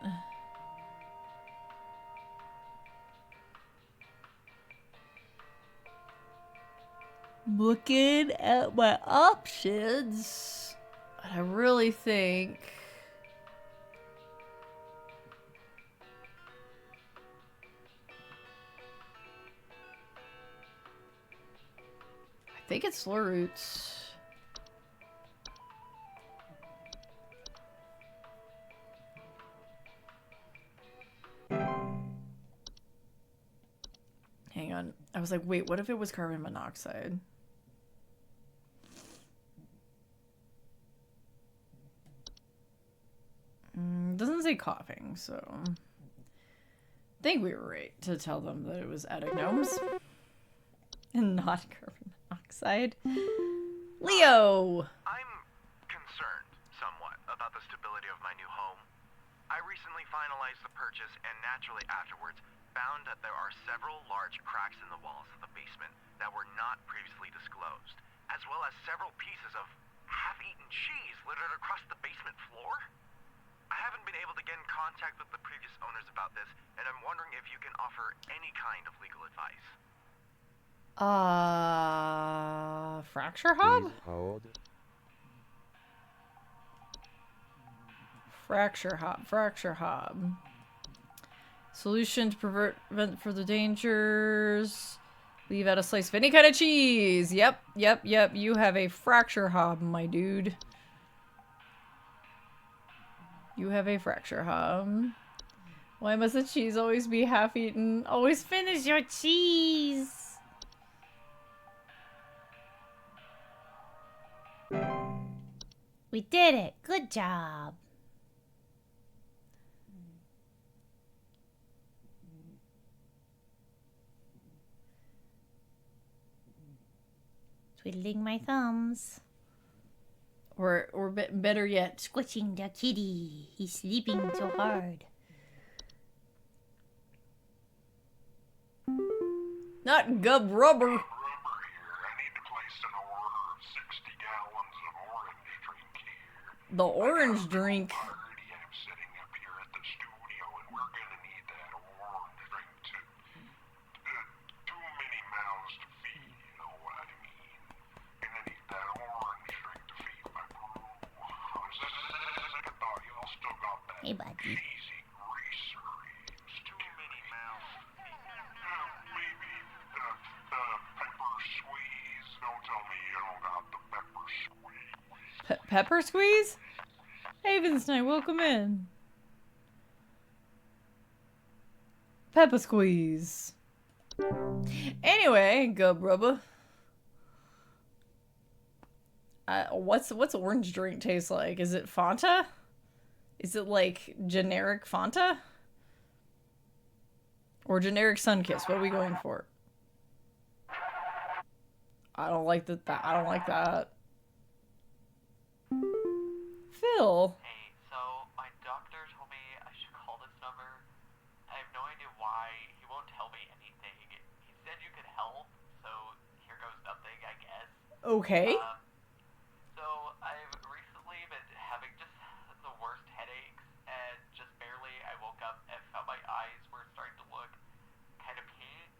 Looking at my options. I really think... I think it's floor roots. Hang on. I was like, wait, what if it was carbon monoxide? Doesn't say coughing, so... I think we were right to tell them that it was attic gnomes. And not carbon monoxide. Leo! I'm concerned somewhat about the stability of my new home. I recently finalized the purchase and naturally afterwards found that there are several large cracks in the walls of the basement that were not previously disclosed, as well as several pieces of half-eaten cheese littered across the basement floor. I haven't been able to get in contact with the previous owners about this, and I'm wondering if you can offer any kind of legal advice. Fracture hob? Please hold. Fracture hob. Solution to prevent further dangers. Leave out a slice of any kind of cheese. Yep. You have a fracture hob, my dude. You have a fracture hob. Why must the cheese always be half-eaten? Always finish your cheese! We did it. Good job. Twiddling my thumbs. Or better yet, Squishing the kitty. He's sleeping so hard. not gub rubber. Rubber here. I need to place an order of 60 gallons of orange drink here. The orange drink. Party I'm setting up here at the studio, and we're gonna need that orange drink too. Too many mouths to feed, you know what I mean. Gonna need that orange drink to feed my crew. I thought y'all still got that Hey, buddy. cheesy greaser. It's too many mouths to feed. Maybe pepper squeeze. Don't tell me you don't got the pepper squeeze. Pepper squeeze? Havenstein, welcome in. Pepper squeeze. Anyway, gub rubber. What's orange drink taste like? Is it Fanta? Is it like generic Fanta? Or generic Sunkiss? What are we going for? I don't like that. I don't like that. Phil. Hey, so my doctor told me I should call this number. I have no idea why. He won't tell me anything. He said you could help, so here goes nothing, I guess. Okay. So I've recently been having just the worst headaches, and just barely I woke up and felt my eyes were starting to look kind of pink.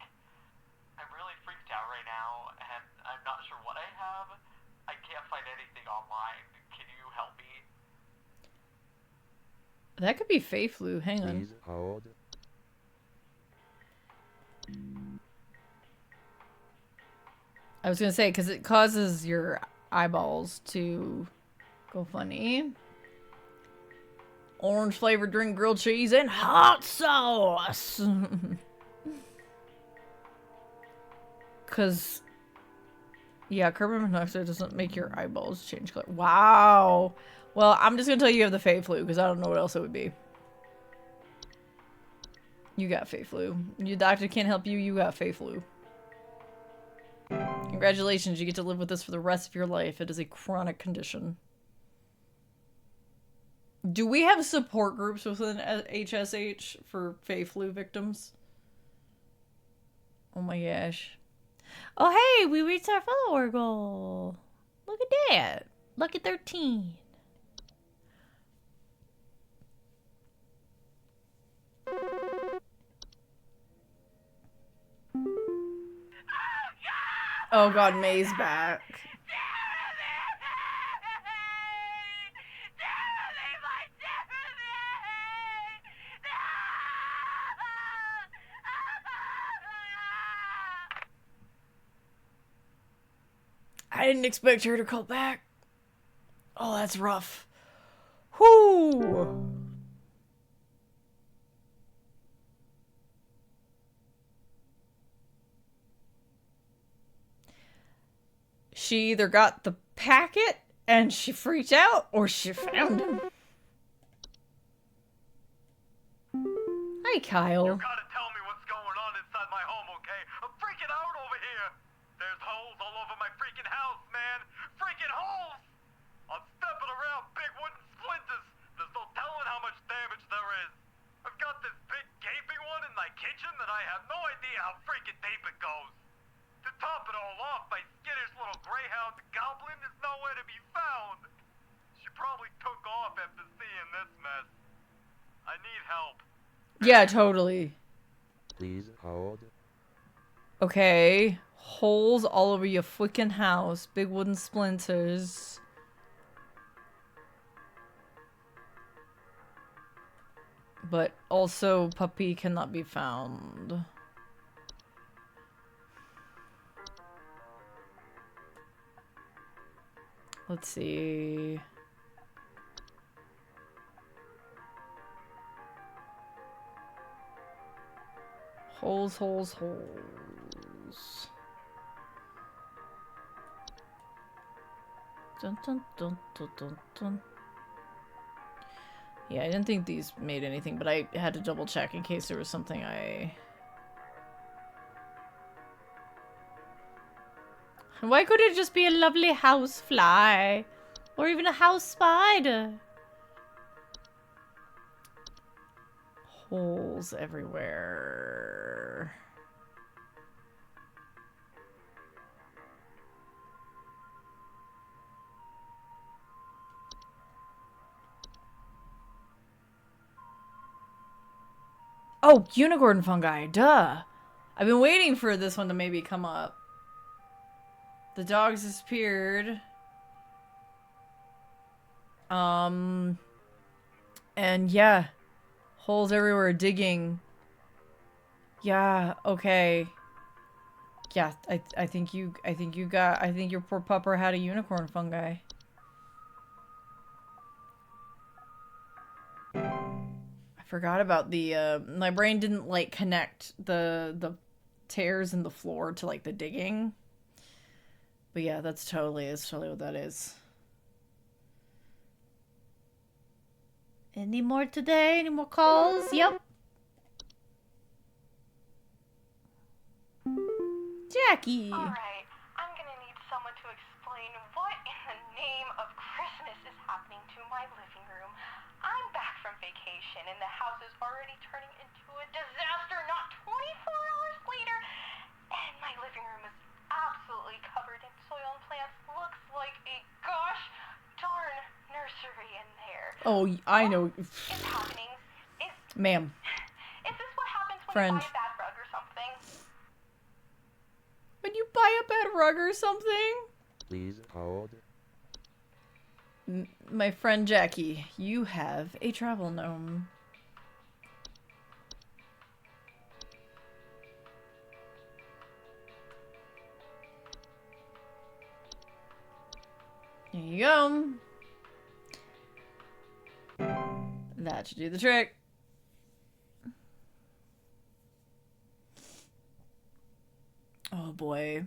I'm really freaked out right now, and I'm not sure what I have. I can't find anything online. Can you help me? That could be Fey flu. Hang on. Please hold. I was gonna say, because it causes your eyeballs to go funny. Orange flavored drink, grilled cheese, and hot sauce. Because, yeah, carbon monoxide doesn't make your eyeballs change color. Wow. Well, I'm just gonna tell you have the Fey flu, because I don't know what else it would be. You got Fey flu. Your doctor can't help you, you got Fey flu. Congratulations, you get to live with this for the rest of your life. It is a chronic condition. Do we have support groups within HSH for Fey flu victims? Oh my gosh. Oh, hey, we reached our follower goal. Look at that. Lucky 13. Oh god, May's back. I didn't expect her to call back. Oh, that's rough. Whoo! She either got the packet and she freaked out, or she found him. Hi, Kyle. You gotta tell me what's going on inside my home, okay? I'm freaking out over here. There's holes all over my freaking house, man. Freaking holes! I'm stepping around big wooden splinters. There's no telling how much damage there is. I've got this big gaping one in my kitchen that I have no idea how freaking deep it goes. To top it all off, my skittish little greyhound goblin is nowhere to be found. She probably took off after seeing this mess. I need help. Yeah, totally. Please hold. Okay. Holes all over your freaking house. Big wooden splinters. But also, puppy cannot be found. Let's see. Holes, holes, holes. Dun, dun, dun, dun, dun, dun. Yeah, I didn't think these made anything, but I had to double check in case there was something I... Why could it just be a lovely house fly? Or even a house spider? Holes everywhere. Oh, unicorn fungi, duh. I've been waiting for this one to maybe come up. The dogs disappeared. And yeah. Holes everywhere, digging. Yeah, okay. Yeah, I think your poor pupper had a unicorn fungi. I forgot about the, my brain didn't, like, connect the tears in the floor to, like, the digging. But yeah, that's totally what that is. Any more today? Any more calls? Yep. Jackie. Alright, I'm gonna need someone to explain what in the name of Christmas is happening to my living room. I'm back from vacation and the house is already turning into a disaster not 24 hours later. And my living room is absolutely covered in soil and plants. Looks like a gosh darn nursery in there. Oh, I know. It's happening. Ma'am. Is this what happens when Friend. you buy a bad rug or something? When you buy a bad rug or something? Please hold. My friend Jackie, you have a travel gnome. There you go. That should do the trick. Oh boy.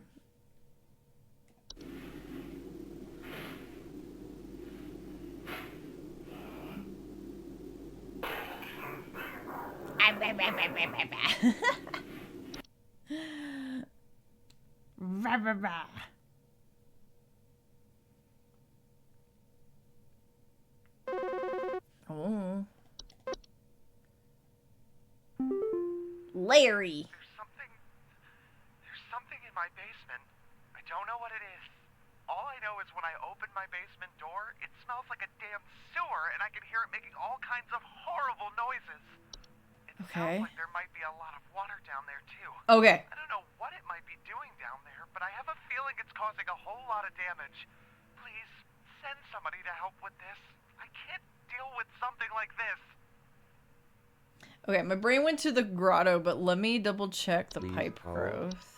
Oh. Larry. There's something in my basement. I don't know what it is. All I know is when I open my basement door, it smells like a damn sewer, and I can hear it making all kinds of horrible noises. It sounds like there might be a lot of water down there, too. Okay. I don't know what it might be doing down there, but I have a feeling it's causing a whole lot of damage. Please, send somebody to help with this. I can't deal with something like this. Okay, my brain went to the grotto, but let me double check the Please pipe hold. growth.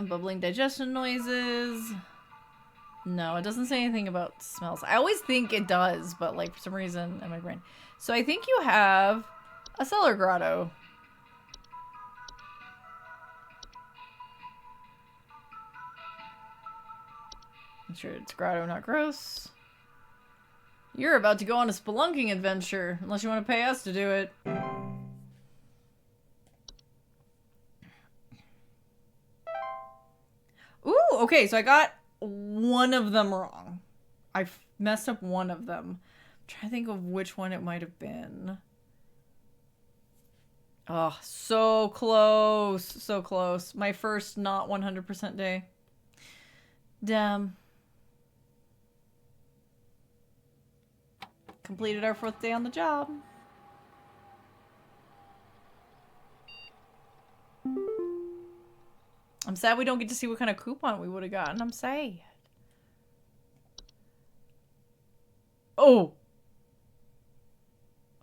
Bubbling digestion noises. No, it doesn't say anything about smells. I always think it does, but like for some reason in my brain. So I think you have a cellar grotto. I'm sure it's grotto, not gross. You're about to go on a spelunking adventure, unless you want to pay us to do it. Ooh, okay, so I got one of them wrong. I messed up one of them. I'm trying to think of which one it might have been. Oh, so close. So close. My first not 100% day. Damn. Completed our 4th day on the job. I'm sad we don't get to see what kind of coupon we would have gotten. I'm sad. Oh!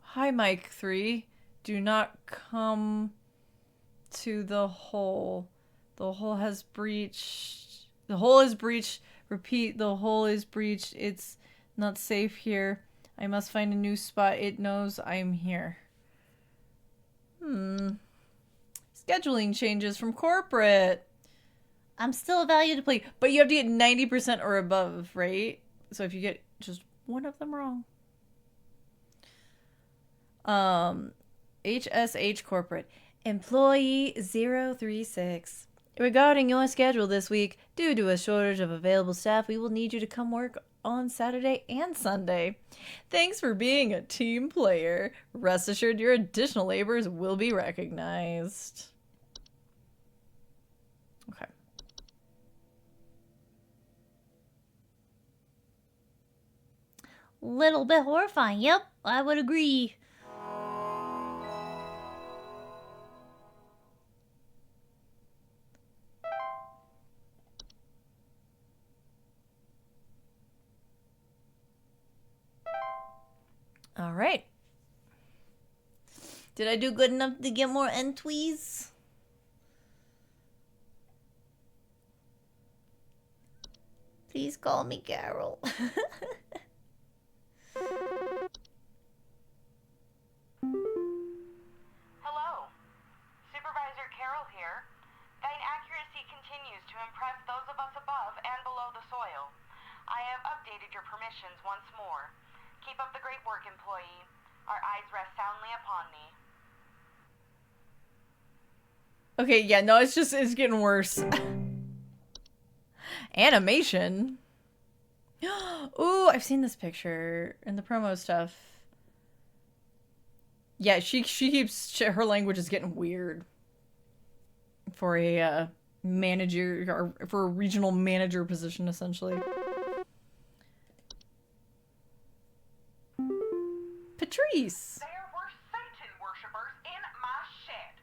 Hi, Mike 3. Do not come to the hole. The hole has breached. The hole is breached. Repeat, the hole is breached. It's not safe here. I must find a new spot. It knows I'm here. Scheduling changes from corporate. I'm still a value to play. But you have to get 90% or above, right? So if you get just one of them wrong. HSH Corporate. Employee 036. Regarding your schedule this week, due to a shortage of available staff, we will need you to come work on Saturday and Sunday. Thanks for being a team player. Rest assured your additional labors will be recognized. Okay. Little bit horrifying. Yep, I would agree. All right. Did I do good enough to get more entries? Please call me Carol. Hello. Supervisor Carroll here. Thine accuracy continues to impress those of us above and below the soil. I have updated your permissions once more. Keep up the great work, employee. Our eyes rest soundly upon thee. Okay, yeah, no, it's getting worse. Animation. Ooh, I've seen this picture in the promo stuff. Yeah, she keeps her language is getting weird for a manager or for a regional manager position essentially. Patrice. There were Satan worshippers in my shed.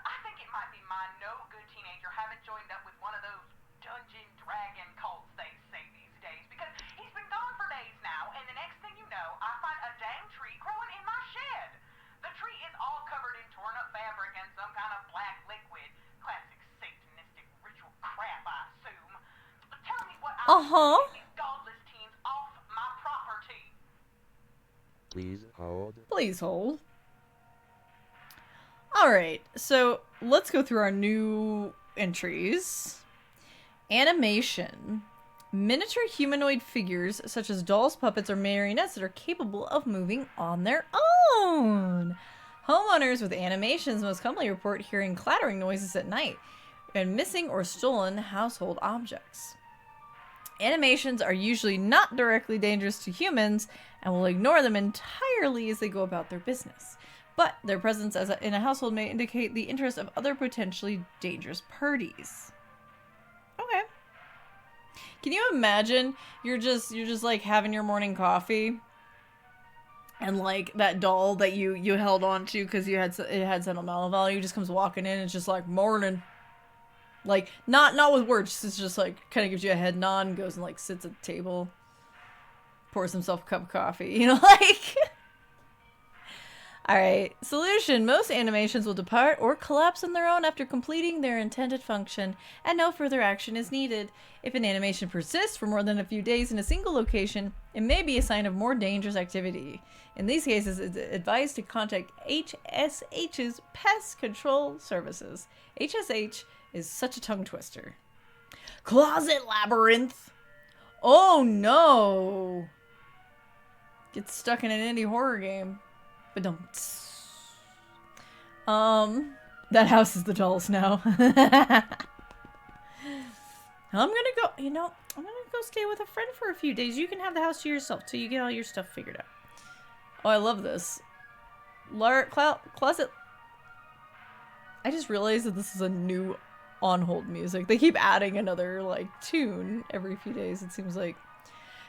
I think it might be my no-good teenager having joined up with one of those dungeon dragon cults they say these days, because he's been gone for days now, and the next thing you know, I find a dang tree growing in my shed. The tree is all covered in torn-up fabric and some kind of black liquid. Classic satanistic ritual crap, I assume. Tell me what I get these godless teens off my property. Please hold. Please hold. Alright, so let's go through our new entries. Animation. Miniature humanoid figures, such as dolls, puppets, or marionettes that are capable of moving on their own. Homeowners with animations most commonly report hearing clattering noises at night and missing or stolen household objects. Animations are usually not directly dangerous to humans and will ignore them entirely as they go about their business. But their presence in a household may indicate the interest of other potentially dangerous parties. Okay. Can you imagine you're just like having your morning coffee and like that doll that you held on to because it had sentimental value just comes walking in and it's just like morning. Like not with words, it's just like kind of gives you a head nod and goes and like sits at the table, pours himself a cup of coffee, you know, like. Alright, solution. Most animations will depart or collapse on their own after completing their intended function, and no further action is needed. If an animation persists for more than a few days in a single location, it may be a sign of more dangerous activity. In these cases, it's advised to contact HSH's Pest Control Services. HSH is such a tongue twister. Closet Labyrinth! Oh no! Get stuck in an indie horror game. But don't. That house is the doll's now. I'm gonna go, I'm gonna go stay with a friend for a few days. You can have the house to yourself till you get all your stuff figured out. Oh, I love this. Closet. I just realized that this is a new on-hold music. They keep adding another, like, tune every few days, it seems like.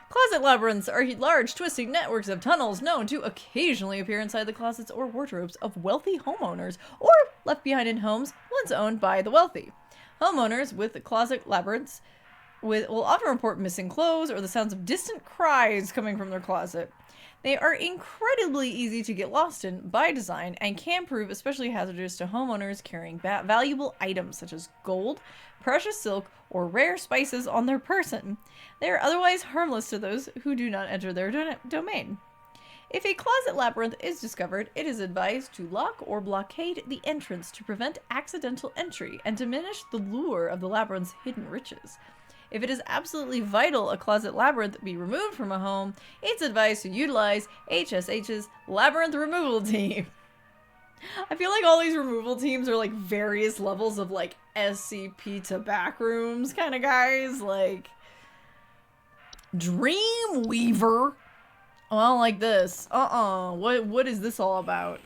Closet labyrinths are large, twisting networks of tunnels known to occasionally appear inside the closets or wardrobes of wealthy homeowners or left behind in homes once owned by the wealthy. Homeowners with closet labyrinths will often report missing clothes or the sounds of distant cries coming from their closet. They are incredibly easy to get lost in by design and can prove especially hazardous to homeowners carrying valuable items such as gold, precious silk, or rare spices on their person. They are otherwise harmless to those who do not enter their domain. If a closet labyrinth is discovered, it is advised to lock or blockade the entrance to prevent accidental entry and diminish the lure of the labyrinth's hidden riches. If it is absolutely vital a closet labyrinth be removed from a home, it's advised to utilize HSH's labyrinth removal team. I feel like all these removal teams are like various levels of like SCP to back rooms kind of guys. Like Dreamweaver. Oh, I don't like this. What is this all about?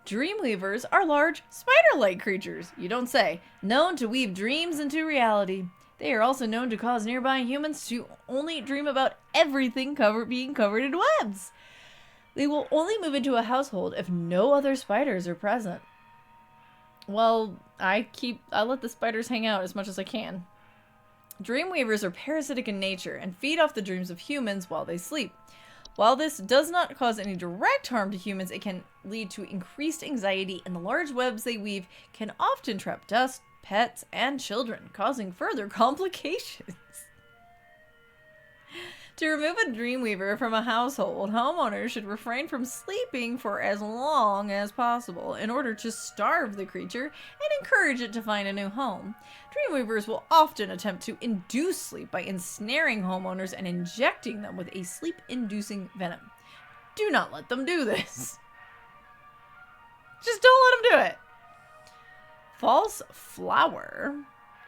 Dreamweavers are large, spider-like creatures, you don't say, known to weave dreams into reality. They are also known to cause nearby humans to only dream about everything being covered in webs. They will only move into a household if no other spiders are present. Well, I let the spiders hang out as much as I can. Dreamweavers are parasitic in nature and feed off the dreams of humans while they sleep. While this does not cause any direct harm to humans, it can lead to increased anxiety, and the large webs they weave can often trap dust, pets, and children, causing further complications. To remove a dreamweaver from a household, homeowners should refrain from sleeping for as long as possible in order to starve the creature and encourage it to find a new home. Dreamweavers will often attempt to induce sleep by ensnaring homeowners and injecting them with a sleep-inducing venom. Do not let them do this. Just don't let them do it. False flower.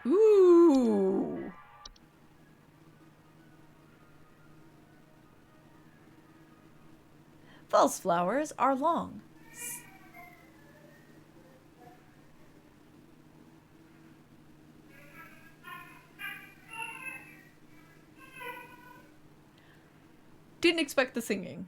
Ooh. False flowers are long. Didn't expect the singing.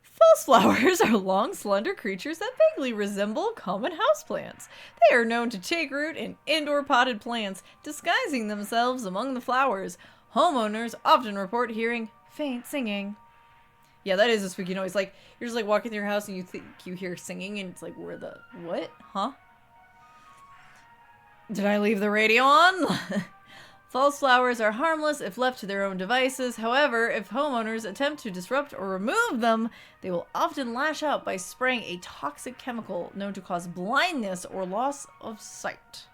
False flowers are long, slender creatures that vaguely resemble common houseplants. They are known to take root in indoor potted plants, disguising themselves among the flowers. Homeowners often report hearing faint singing. Yeah, that is a spooky noise. Like, you're just like walking through your house and you think you hear singing and it's like, where the, what? Huh? Did I leave the radio on? False flowers are harmless if left to their own devices. However, if homeowners attempt to disrupt or remove them, they will often lash out by spraying a toxic chemical known to cause blindness or loss of sight.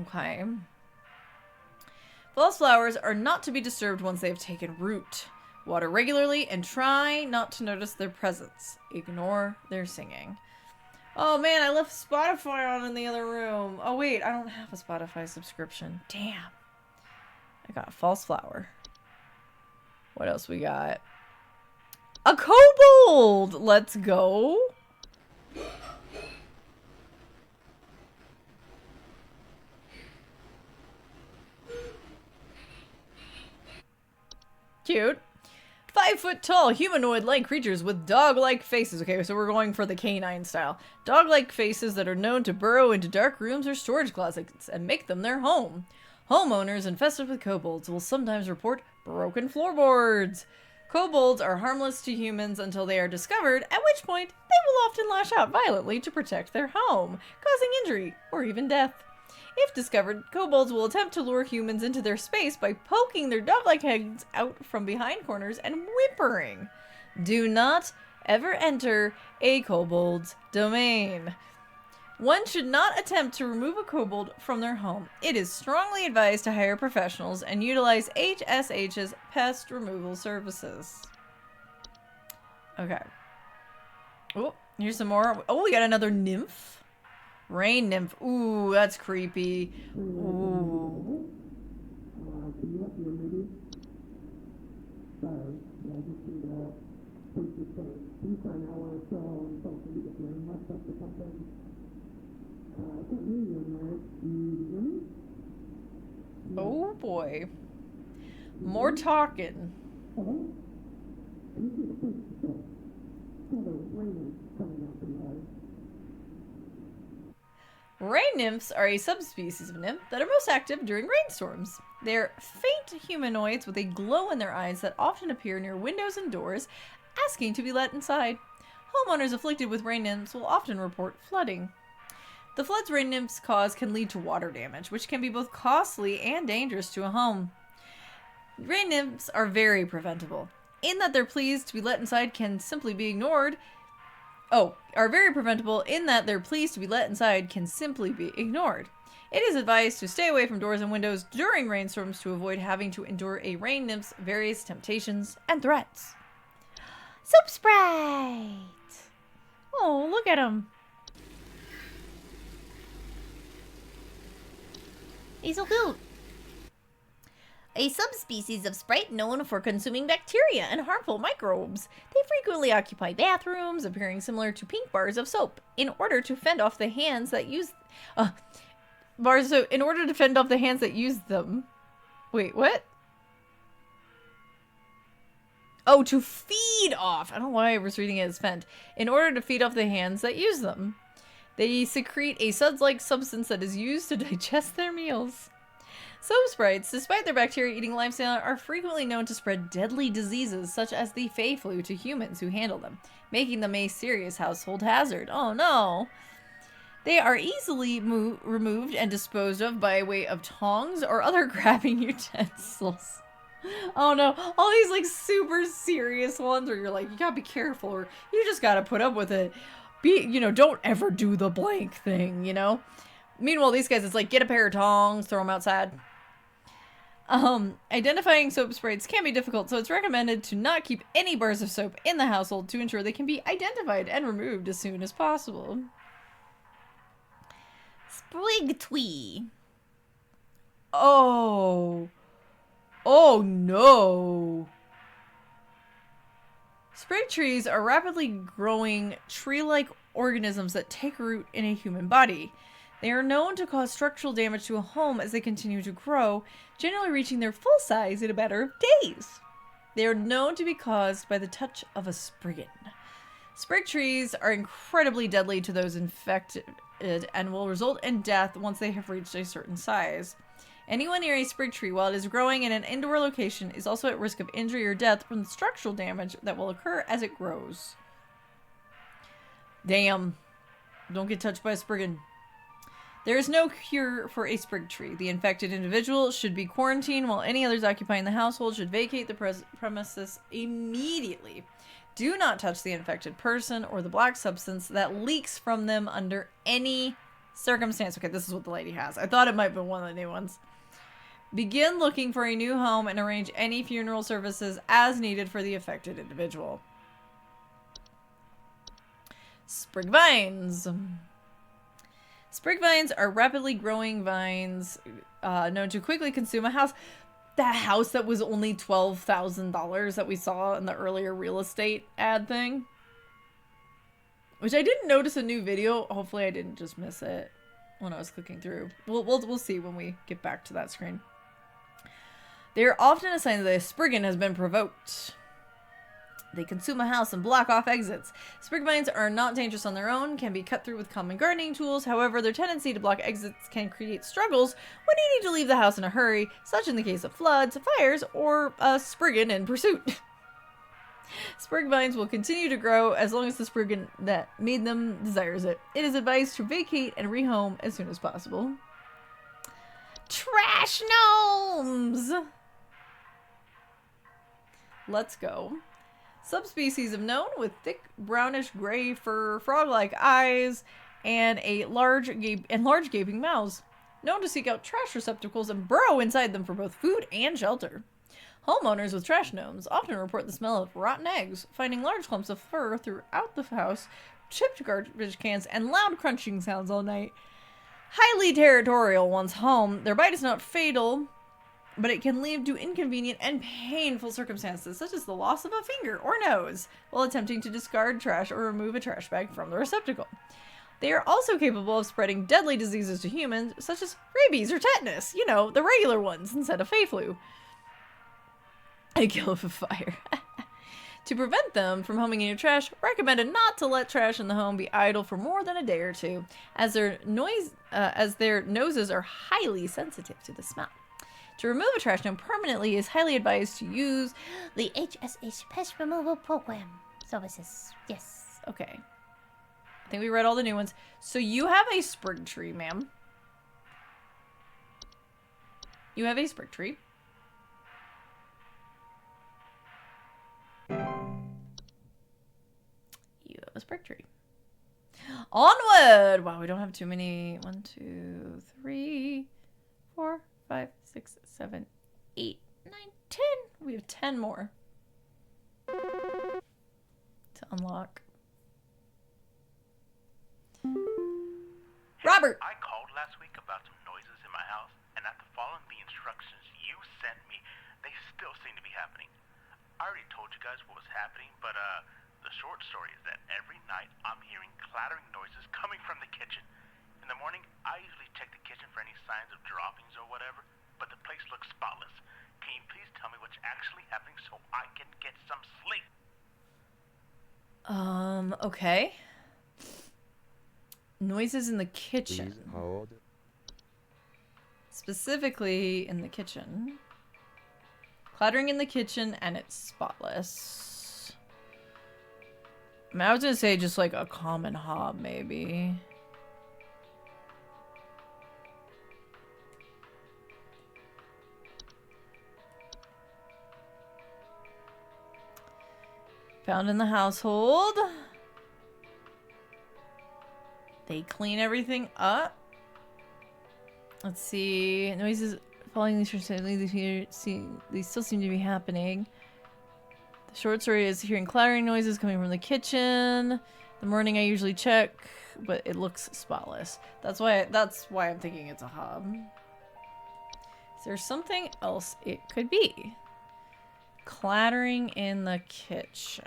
Okay. False flowers are not to be disturbed once they have taken root. Water regularly and try not to notice their presence. Ignore their singing. Oh man, I left Spotify on in the other room. Oh wait, I don't have a Spotify subscription. Damn. I got a false flower. What else we got? A kobold! Let's go. Cute. 5-foot-tall, humanoid-like creatures with dog-like faces. Okay, so we're going for the canine style. Dog-like faces that are known to burrow into dark rooms or storage closets and make them their home. Homeowners infested with kobolds will sometimes report broken floorboards. Kobolds are harmless to humans until they are discovered, at which point they will often lash out violently to protect their home, causing injury or even death. If discovered, kobolds will attempt to lure humans into their space by poking their dog-like heads out from behind corners and whimpering. Do not ever enter a kobold's domain. One should not attempt to remove a kobold from their home. It is strongly advised to hire professionals and utilize HSH's pest removal services. Okay. Oh, here's some more. Oh, we got another nymph. Rain nymph. Ooh, that's creepy. Ooh. Oh boy. More talking. Rain nymphs are a subspecies of nymph that are most active during rainstorms. They're faint humanoids with a glow in their eyes that often appear near windows and doors, asking to be let inside. Homeowners afflicted with rain nymphs will often report flooding. The floods rain nymphs cause can lead to water damage, which can be both costly and dangerous to a home. Rain nymphs are very preventable. In that their pleas to be let inside can simply be ignored. are very preventable in that their pleas to be let inside can simply be ignored. It is advised to stay away from doors and windows during rainstorms to avoid having to endure a rain nymph's various temptations and threats. Soap Sprite! Oh, look at him. He's so cute. A subspecies of sprite known for consuming bacteria and harmful microbes. They frequently occupy bathrooms, appearing similar to pink bars of soap, in order to fend off the hands that use them. Wait, what? Oh, to feed off. I don't know why I was reading it as fend. In order to feed off the hands that use them. They secrete a suds-like substance that is used to digest their meals. Soap sprites, despite their bacteria-eating lifestyle, are frequently known to spread deadly diseases such as the Fey flu to humans who handle them, making them a serious household hazard. Oh no! They are easily removed and disposed of by way of tongs or other grabbing utensils. Oh no, all these like super serious ones where you're like, you gotta be careful, or you just gotta put up with it. Don't ever do the blank thing, you know? Meanwhile, these guys, it's like, get a pair of tongs, throw them outside. Identifying soap sprites can be difficult, so it's recommended to not keep any bars of soap in the household to ensure they can be identified and removed as soon as possible. Sprigtwee. Oh no. Sprig trees are rapidly growing tree-like organisms that take root in a human body. They are known to cause structural damage to a home as they continue to grow, generally reaching their full size in a matter of days. They are known to be caused by the touch of a spriggan. Sprig trees are incredibly deadly to those infected and will result in death once they have reached a certain size. Anyone near a sprig tree while it is growing in an indoor location is also at risk of injury or death from the structural damage that will occur as it grows. Damn. Don't get touched by a spriggan. There is no cure for a sprig tree. The infected individual should be quarantined, while any others occupying the household should vacate the premises immediately. Do not touch the infected person or the black substance that leaks from them under any circumstance. Okay, this is what the lady has. I thought it might be one of the new ones. Begin looking for a new home and arrange any funeral services as needed for the affected individual. Sprig vines. Sprig vines are rapidly growing vines known to quickly consume a house. That house that was only $12,000 that we saw in the earlier real estate ad thing. Which I didn't notice a new video. Hopefully I didn't just miss it when I was clicking through. We'll see when we get back to that screen. They are often a sign that a spriggan has been provoked. They consume a house and block off exits. Sprig vines are not dangerous on their own, can be cut through with common gardening tools. However, their tendency to block exits can create struggles when you need to leave the house in a hurry, such in the case of floods, fires, or a spriggan in pursuit. Sprig vines will continue to grow as long as the spriggan that made them desires it. It is advised to vacate and rehome as soon as possible. Trash gnomes! Let's go. Subspecies of gnome with thick brownish gray fur, frog-like eyes, and large gaping mouths. Known to seek out trash receptacles and burrow inside them for both food and shelter. Homeowners with trash gnomes often report the smell of rotten eggs, finding large clumps of fur throughout the house, chipped garbage cans, and loud crunching sounds all night. Highly territorial once home, their bite is not fatal, but it can lead to inconvenient and painful circumstances, such as the loss of a finger or nose, while attempting to discard trash or remove a trash bag from the receptacle. They are also capable of spreading deadly diseases to humans, such as rabies or tetanus, the regular ones instead of Fey flu. And kill with a fire. To prevent them from homing in your trash, recommended not to let trash in the home be idle for more than a day or two, as their noses are highly sensitive to the smell. To remove a trash gnome permanently is highly advised to use the HSH Pest Removal Program services. Yes. Okay. I think we read all the new ones. So you have a sprig tree, ma'am. You have a sprig tree. You have a sprig tree. Onward! Wow, we don't have too many. 1, 2, 3, 4, 5, 6, 7, 8, 9, 10. We have 10 more to unlock. Robert! I called last week about some noises in my house, and after following the instructions you sent me, they still seem to be happening. I already told you guys what was happening, but the short story is that every night I'm hearing clattering noises coming from the kitchen. In the morning, I usually check the kitchen for any signs of droppings or whatever, but the place looks spotless. Can you please tell me what's actually happening so I can get some sleep? Okay. Noises in the kitchen. Please hold. Specifically in the kitchen. Clattering in the kitchen, and it's spotless. I mean, I was gonna say just like a common hob, maybe. Found in the household. They clean everything up. Let's see. Noises following these these still seem to be happening. The short story is hearing clattering noises coming from the kitchen. The morning I usually check, but it looks spotless. That's why I'm thinking it's a hob. Is there something else it could be? Clattering in the kitchen.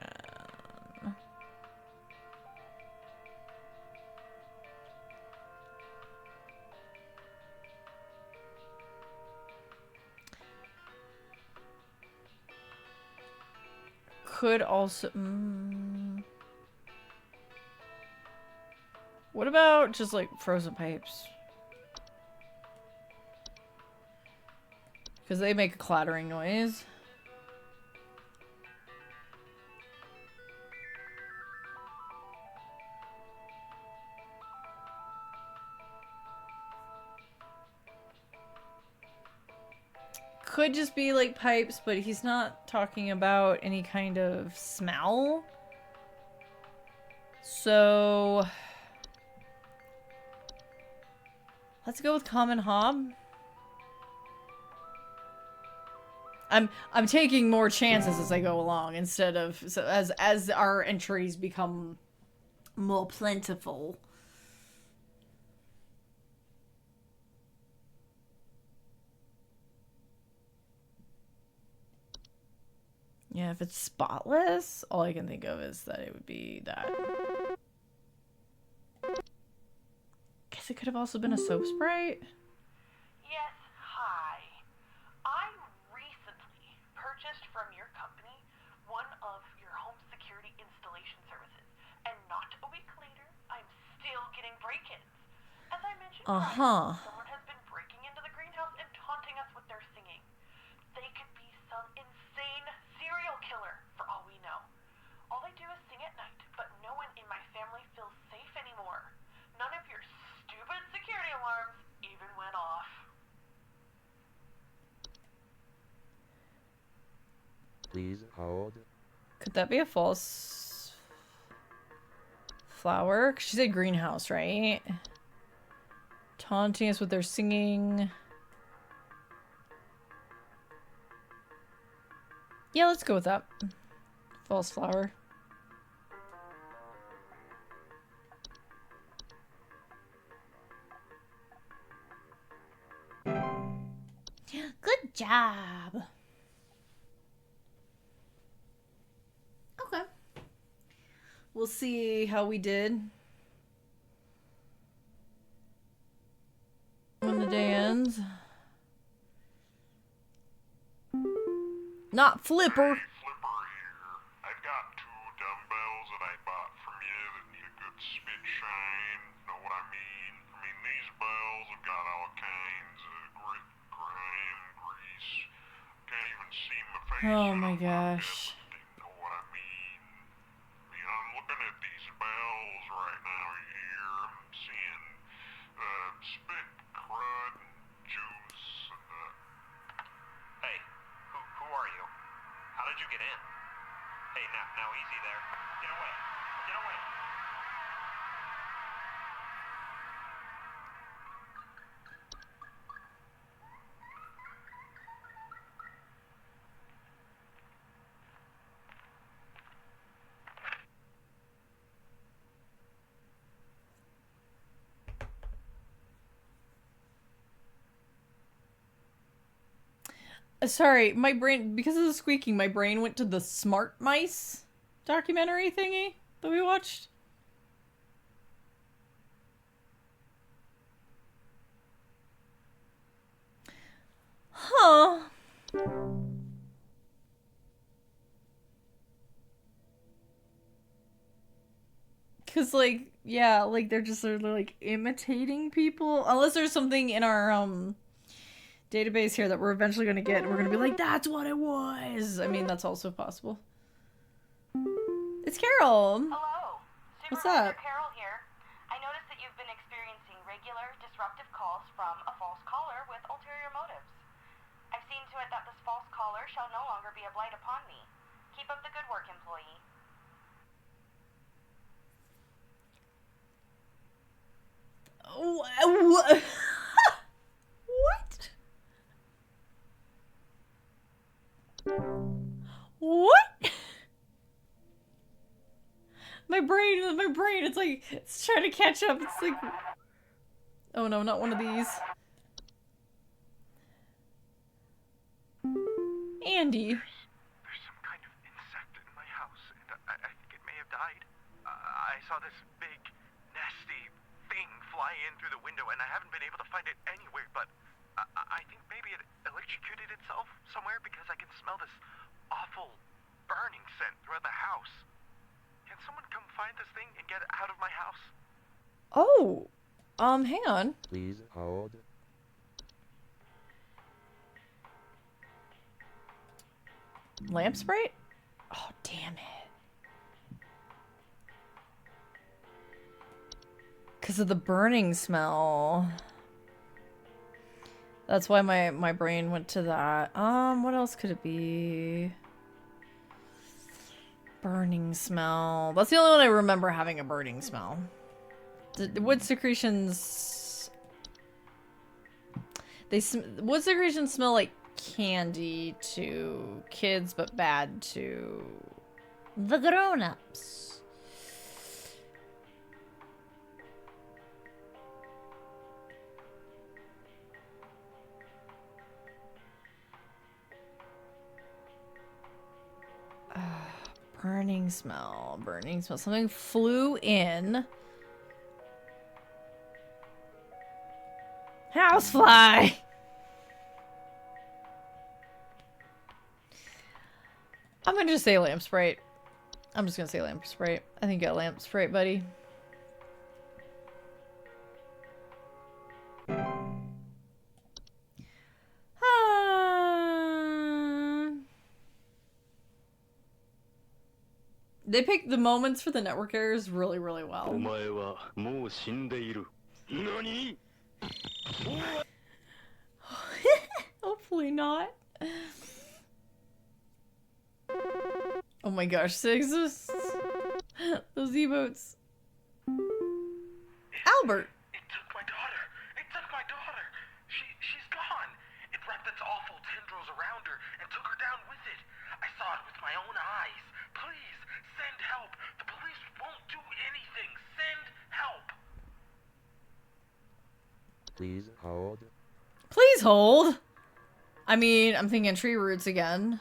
Could also... What about just like frozen pipes? Because they make a clattering noise. Could just be like pipes, but he's not talking about any kind of smell. So let's go with common hob. I'm taking more chances as I go along instead of as our entries become more plentiful. Yeah, if it's spotless, all I can think of is that it would be that. Guess it could have also been a soap spray. Yes, hi. I recently purchased from your company one of your home security installation services, and not a week later, I'm still getting break-ins. As I mentioned prior, someone has been breaking into the greenhouse and taunting us with their singing. They could be some insane serial killer, for all we know. All they do is sing at night, but no one in my family feels safe anymore. None of your stupid security alarms even went off. Please hold. Could that be a false flower? 'Cause she said greenhouse, right? Taunting us with their singing. Yeah, let's go with that. False flower. Good job. Okay. We'll see how we did when the day ends. Not Flipper. Flipper here. I've got 2 dumbbells that I bought from you that need a good spit shine. Know what I mean? I mean, these bells have got all kinds of grime, grease. Can't even see my face. Oh my gosh. Know what I mean? I mean, I'm looking at these bells right now here. I'm seeing spit, crud, juice, and Hey, who are you? How did you get in? Hey, now easy there. Get away. Get away. Sorry, my brain, because of the squeaking, my brain went to the Smart Mice documentary thingy that we watched. Huh. Cause like, yeah, like they're just sort of like imitating people. Unless there's something in our database here that we're eventually gonna get, and we're gonna be like, that's what it was. I mean, that's also possible. It's Carol. Hello. What's Supervisor up? Carol here. I noticed that you've been experiencing regular, disruptive calls from a false caller with ulterior motives. I've seen to it that this false caller shall no longer be a blight upon me. Keep up the good work, employee. What? What? My brain, it's like, it's trying to catch up. It's like, oh no, not one of these. Andy. There's some kind of insect in my house, and I think it may have died. I saw this big, nasty thing fly in through the window, and I haven't been able to find it anywhere, but I think maybe it electrocuted itself somewhere because I can smell this awful burning scent throughout the house. Can someone come find this thing and get it out of my house? Oh, hang on. Please hold. Lamp spray? Oh, damn it. Because of the burning smell. That's why my brain went to that. What else could it be? Burning smell. That's the only one I remember having a burning smell. The wood secretions... wood secretions smell like candy to kids, but bad to the grown-ups. Burning smell. Burning smell. Something flew in. Housefly! I'm gonna just say lamp spray. I'm just gonna say lamp spray. I think you got lamp spray, buddy. They picked the moments for the network errors really, really well. Hopefully not. Oh my gosh, Sixes. Those emotes. Albert. It took my daughter. It took my daughter. She's gone. It wrapped its awful tendrils around her and took her down with it. I saw it with my own eyes. Please, send help. The police won't do anything. Send help. Please hold. Please hold. I mean, I'm thinking tree roots again.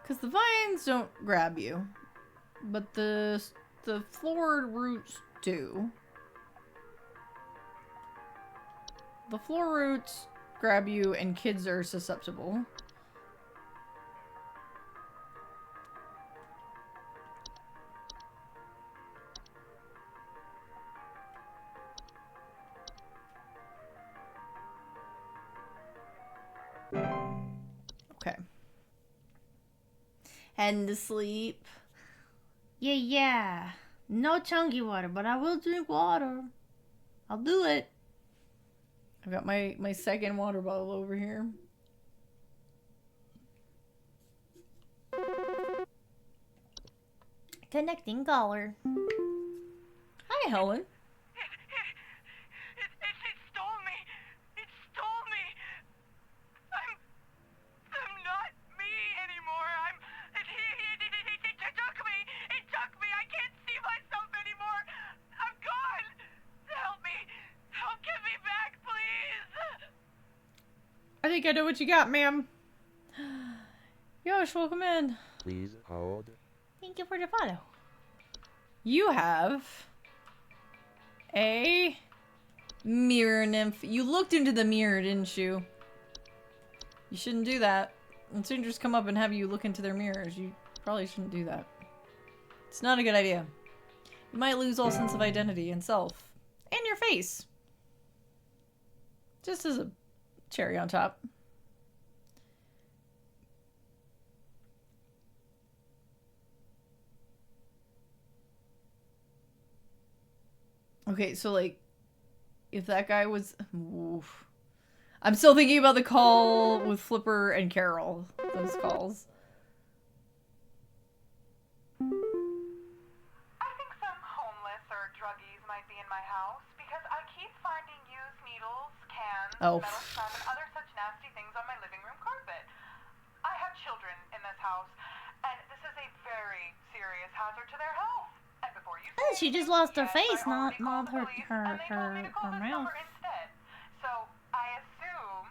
Because the vines don't grab you, but the floor roots do. The floor roots grab you, and kids are susceptible. Okay. Heading to sleep. Yeah. No chunky water, but I will drink water. I'll do it. I've got my second water bottle over here. Connecting caller. Hi, Helen. It stole me. It stole me. I'm not me anymore. think I know what you got, ma'am. Yosh, welcome in. Please hold. Thank you for the follow. You have a mirror nymph. You looked into the mirror, didn't you? You shouldn't do that. When strangers come up and have you look into their mirrors, you probably shouldn't do that. It's not a good idea. You might lose all sense of identity and self. And your face. Just as a cherry on top. Okay, so like, if that guy was... Oof. I'm still thinking about the call with Flipper and Carol. Those calls. I think some homeless or druggies might be in my house because I keep finding used needles, cans, Oh. metal stuff, and other such nasty things on my living room carpet. I have children in this house, and this is a very serious hazard to their health. And before you say She just anything, lost her yes, face, I already not called the her police, and they told me to call this mouth. number instead. So I assume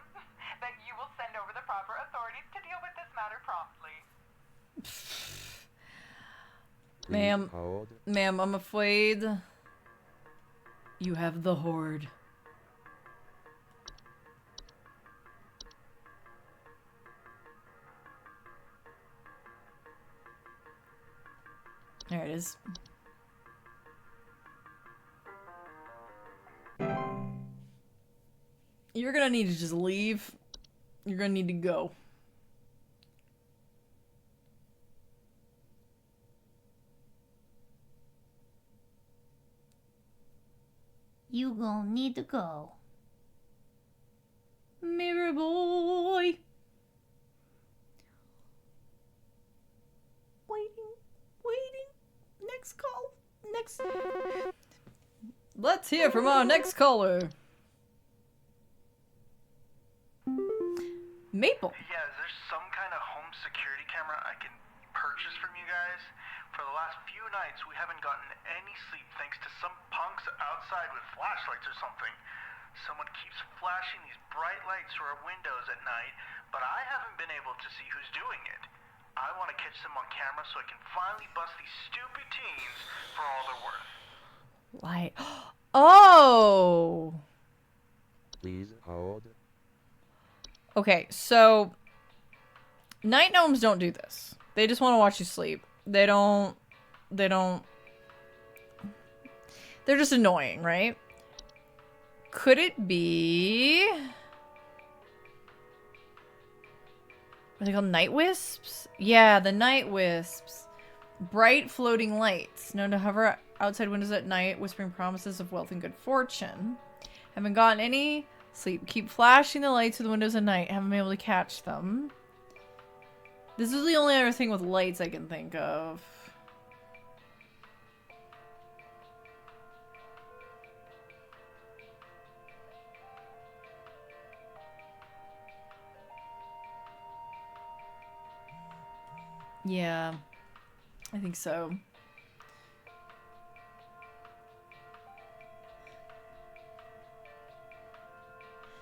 that you will send over the proper authorities to deal with this matter promptly. Please Ma'am. hold. Ma'am, I'm afraid you have the horde. There it is. You're gonna need to just leave. You're gonna need to go. You gonna need to go. Mirror boy. Waiting. Next call. Let's hear from our next caller. Maple. Yeah, is there some kind of home security camera I can purchase from you guys? For the last few nights, we haven't gotten any sleep thanks to some punks outside with flashlights or something. Someone keeps flashing these bright lights through our windows at night, but I haven't been able to see who's doing it. I want to catch them on camera so I can finally bust these stupid teens for all they're worth. Light. Oh. Please hold. Okay, so night gnomes don't do this. They just want to watch you sleep. They don't. They're just annoying, right? Could it be? Are they called night wisps? Yeah, the night wisps. Bright floating lights, known to hover outside windows at night, whispering promises of wealth and good fortune. Haven't gotten any sleep. Keep flashing the lights through the windows at night. Haven't been able to catch them. This is the only other thing with lights I can think of. Yeah, I think so.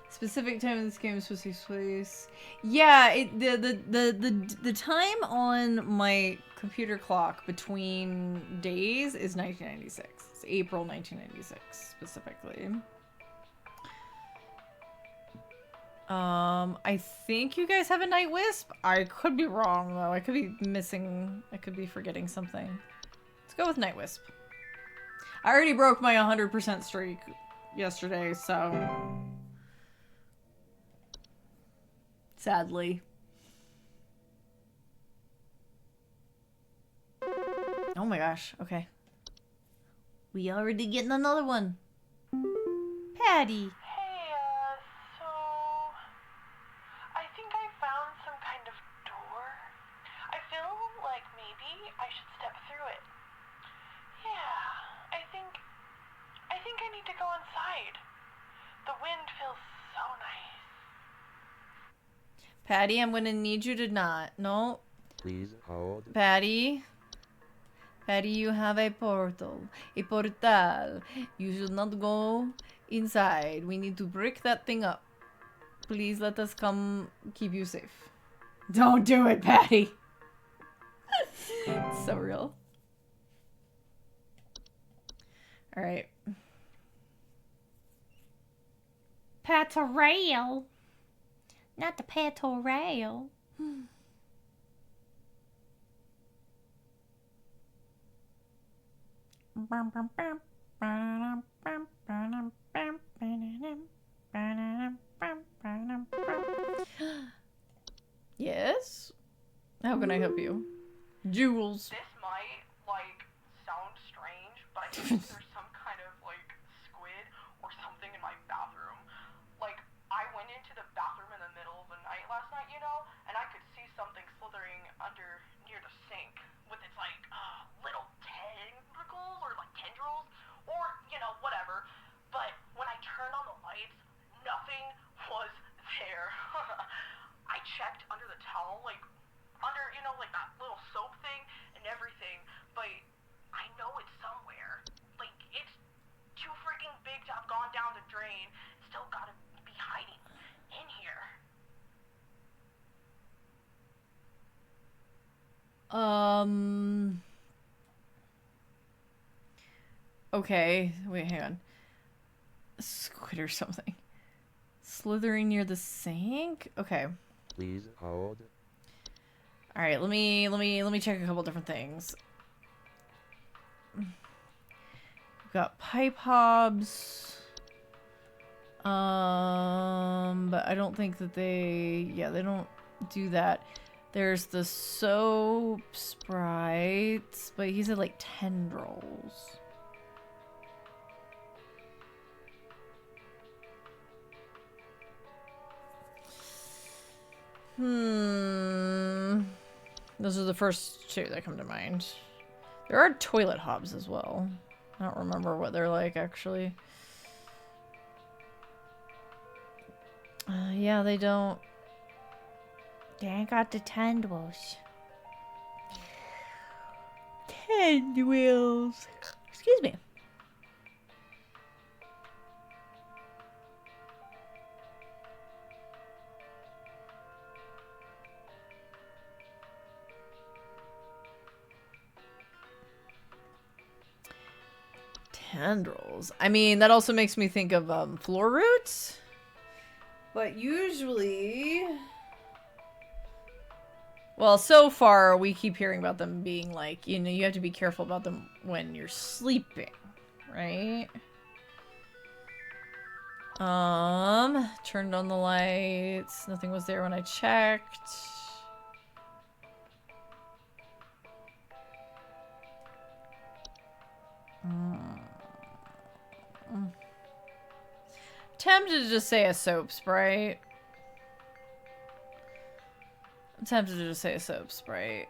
Specific time in this game is supposed to take place. Yeah, the time on my computer clock between days is 1996. It's April 1996 specifically. I think you guys have a night wisp. I could be wrong though. I could be missing. I could be forgetting something. Let's go with night wisp. I already broke my 100% streak yesterday, so sadly. Oh my gosh. Okay. We already getting another one. Patty. Hey, so I think I found some kind of door. I feel like maybe I should step through it. Yeah, I think I need to go inside. The wind feels so nice. Patty, I'm gonna need you to not. No. Please hold. Patty. Patty, you have a portal. A portal. You should not go inside. We need to break that thing up. Please let us come keep you safe. Don't do it, Patty. It's so real. All right. Patorale. Not the patorale. Yes? How can I help you? Jules. This might, like, sound strange, but I think there's some kind of, like, squid or something in my bathroom. Like, I went into the bathroom in the middle of the night last night, you know, and I could see something slithering under near the sink with its, like, little tentacles or, like, tendrils or, you know, whatever. But when I turned on the lights, nothing was there. I checked under the towel, like, under, you know, like that little soap thing and everything, but I know it's somewhere. Like, it's too freaking big to have gone down the drain. Still gotta be hiding in here. Okay. Wait, hang on. Squid or something. Slithering near the sink? Okay. Please hold. All right, let me check a couple different things. We've got pipe hobs. But I don't think that they don't do that. There's the soap sprites, but he said like tendrils. Those are the first two that come to mind. There are toilet hobs as well. I don't remember what they're like, actually. Yeah, they don't. They ain't got the tendrils. Tendrils. Excuse me. Tendrils. I mean, that also makes me think of floor roots. But usually... Well, so far, we keep hearing about them being like, you know, you have to be careful about them when you're sleeping, right? Turned on the lights. Nothing was there when I checked. Tempted to just say a soap sprite. I'm tempted to just say a soap sprite.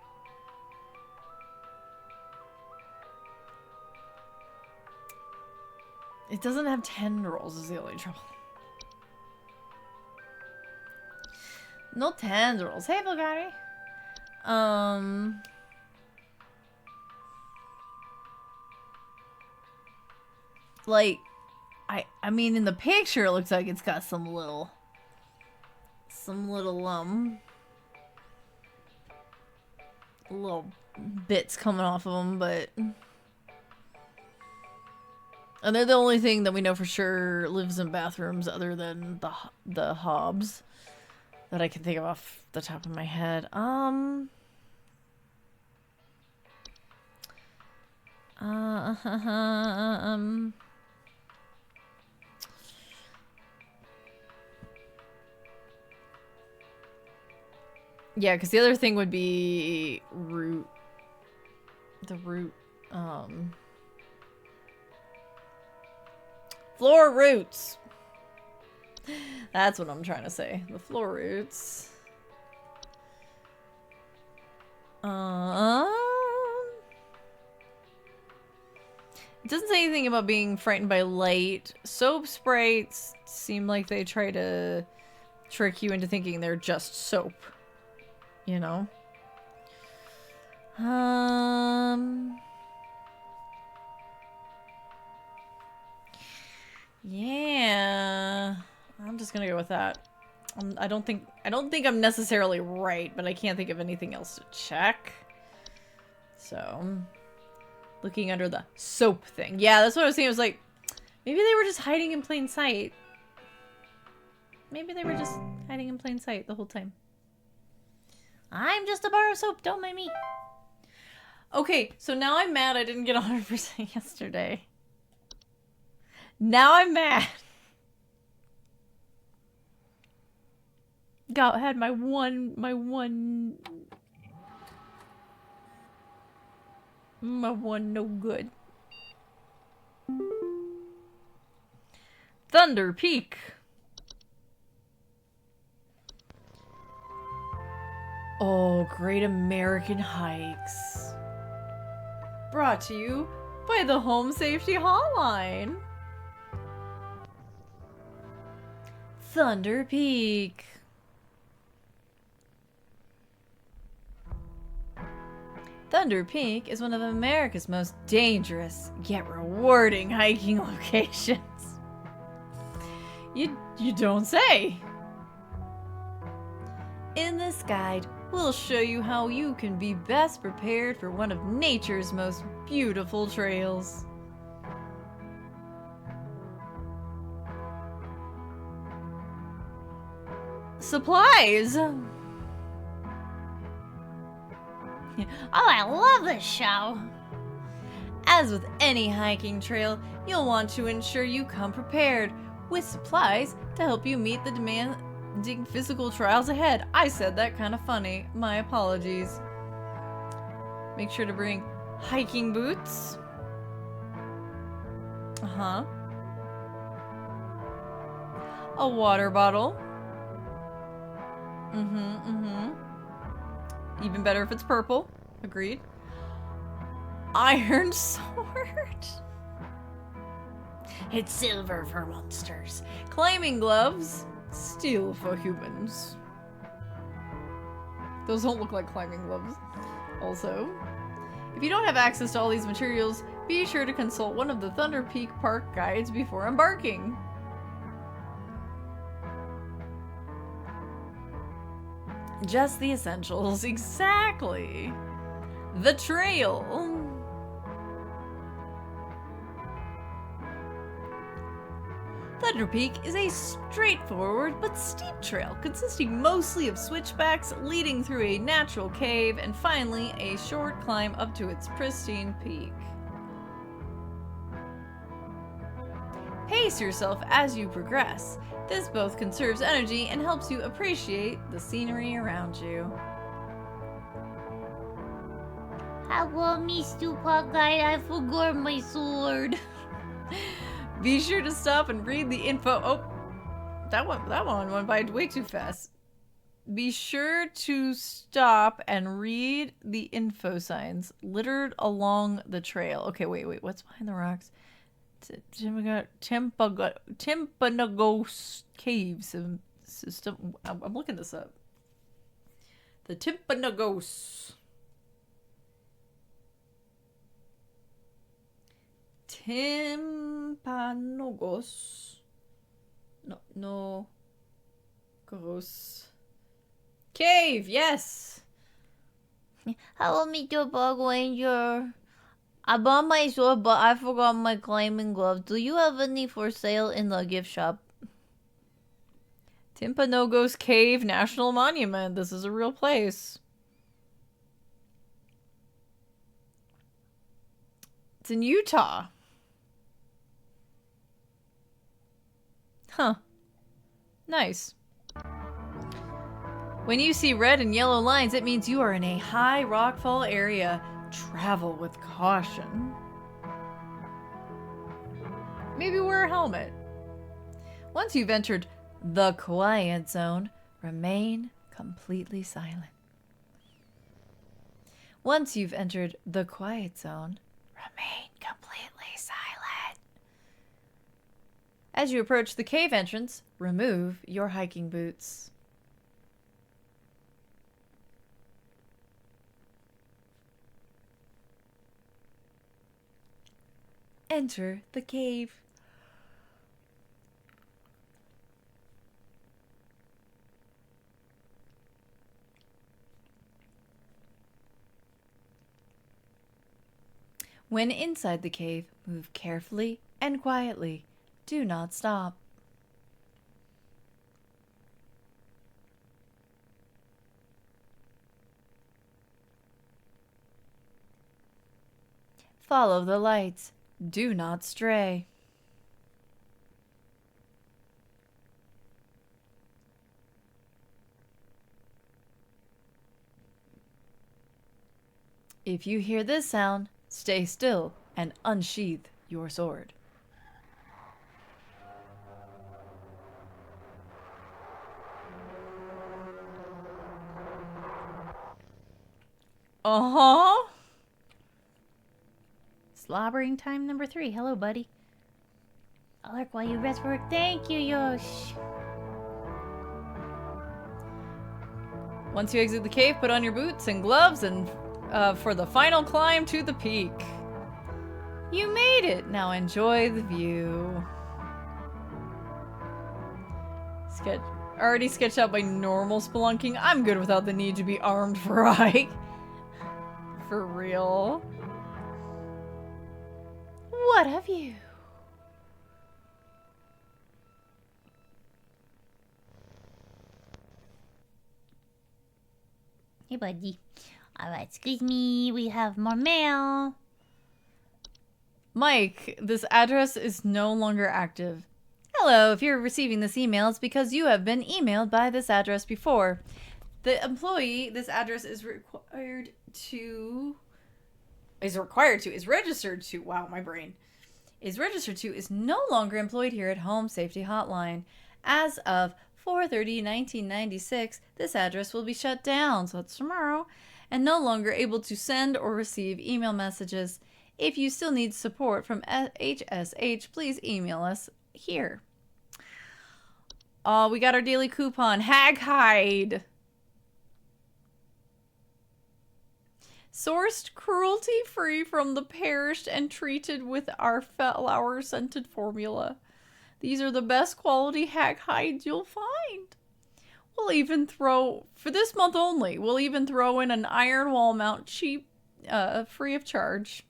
It doesn't have tendrils is the only trouble. No tendrils. Hey, Bulgari. Like, I mean, in the picture, it looks like it's got some little bits coming off of them, but... And they're the only thing that we know for sure lives in bathrooms other than the hobs that I can think of off the top of my head. Yeah, because the other thing would be root. The root, floor roots. That's what I'm trying to say. The floor roots. It doesn't say anything about being frightened by light. Soap sprites seem like they try to trick you into thinking they're just soap. You know? Yeah. I'm just gonna go with that. I don't think I'm necessarily right, but I can't think of anything else to check. So, looking under the soap thing. Yeah, that's what I was thinking. I was like, maybe they were just hiding in plain sight. Maybe they were just hiding in plain sight the whole time. I'm just a bar of soap, don't mind me. Okay, so now I'm mad I didn't get 100% yesterday. Now I'm mad. Had my one no good. Thunder Peak. Oh, Great American Hikes. Brought to you by the Home Safety Hotline. Thunder Peak. Thunder Peak is one of America's most dangerous yet rewarding hiking locations. You don't say. In this guide, we'll show you how you can be best prepared for one of nature's most beautiful trails. Supplies! Oh, I love this show! As with any hiking trail, you'll want to ensure you come prepared with supplies to help you meet the demanding physical trials ahead. I said that kind of funny. My apologies. Make sure to bring hiking boots. A water bottle. Even better if it's purple. Agreed. Iron sword. It's silver for monsters. Climbing gloves. Steel for humans. Those don't look like climbing gloves. Also, if you don't have access to all these materials, be sure to consult one of the Thunder Peak Park guides before embarking. Just the essentials, exactly. The trail. Thunder Peak is a straightforward but steep trail consisting mostly of switchbacks leading through a natural cave and finally a short climb up to its pristine peak. Pace yourself as you progress. This both conserves energy and helps you appreciate the scenery around you. Hello, Mr. Park Guide. I forgot my sword. Be sure to stop and read the info. Oh, that one went by way too fast. Be sure to stop and read the info signs littered along the trail. Okay, wait. What's behind the rocks? Timpanogos Cave System. I'm looking this up. The Timpanogos. Timpanogos. No. Gross. Cave, yes! Hello, Mr. Bug Ranger. I bought my sword, but I forgot my climbing gloves. Do you have any for sale in the gift shop? Timpanogos Cave National Monument. This is a real place. It's in Utah. Huh. Nice. When you see red and yellow lines, it means you are in a high rockfall area. Travel with caution. Maybe wear a helmet. Once you've entered the quiet zone, remain completely silent. Once you've entered the quiet zone, remain completely silent. As you approach the cave entrance, remove your hiking boots. Enter the cave. When inside the cave, move carefully and quietly. Do not stop. Follow the lights. Do not stray. If you hear this sound, stay still and unsheath your sword. Uh-huh. Slobbering time number 3. Hello, buddy. I'll lurk while you rest for work. Thank you, Yosh. Once you exit the cave, put on your boots and gloves and for the final climb to the peak. You made it! Now enjoy the view. Already sketched out by normal spelunking. I'm good without the need to be armed for a hike. For real. What a view. Hey, buddy. Alright, excuse me. We have more mail. Mike, this address is no longer active. Hello, if you're receiving this email, it's because you have been emailed by this address before. The employee this address is registered to, wow, my brain, is registered to, is no longer employed here at Home Safety Hotline. As of 4/30/1996, this address will be shut down, so that's tomorrow, and no longer able to send or receive email messages. If you still need support from HSH, please email us here. We got our daily coupon, Hag Hide. Sourced cruelty-free from the perished and treated with our flower-scented formula. These are the best quality Hag Hides you'll find. We'll even throw, for this month only, we'll even throw in an iron wall mount cheap, free of charge.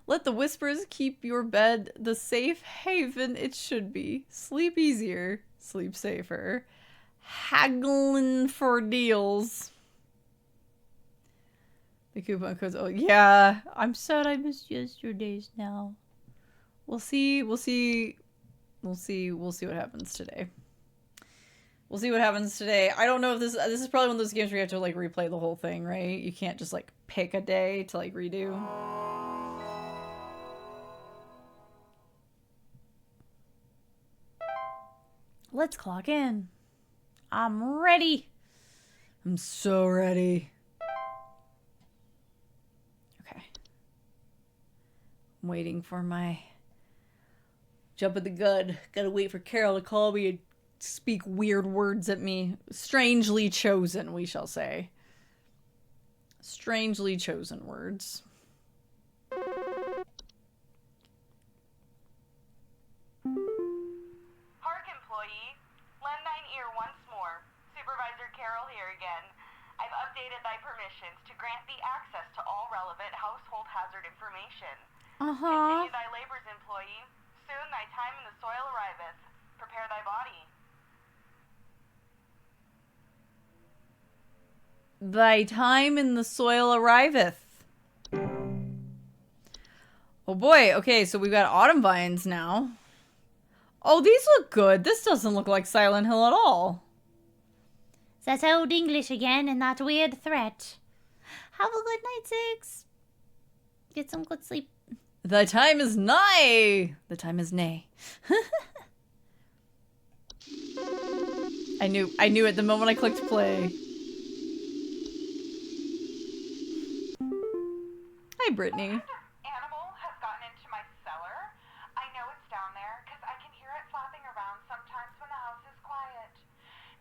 Let the whispers keep your bed the safe haven it should be. Sleep easier, sleep safer. Haggling for deals. The coupon codes, oh yeah, I'm sad I missed yesterday's now. We'll see what happens today. We'll see what happens today. I don't know if this is probably one of those games where you have to like replay the whole thing, right? You can't just like pick a day to like redo. Let's clock in. I'm ready. I'm so ready. Okay. I'm waiting for my jump of the gun. Gotta wait for Carol to call me and speak weird words at me. Strangely chosen, we shall say. Strangely chosen words. Hark, employee. Lend thine ear once more. Supervisor Carroll here again. I've updated thy permissions to grant thee access to all relevant household hazard information. Continue thy labors, employee. Soon thy time in the soil arriveth. Prepare thy body. Thy time in the soil arriveth. Oh boy, okay, so we've got autumn vines now. Oh, these look good. This doesn't look like Silent Hill at all. That's old English again and that weird threat. Have a good night, Six. Get some good sleep. Thy time is nigh. The time is nay. I knew it the moment I clicked play. Hi, Brittany. Animal has gotten into my cellar. I know it's down there because I can hear it flapping around sometimes when the house is quiet.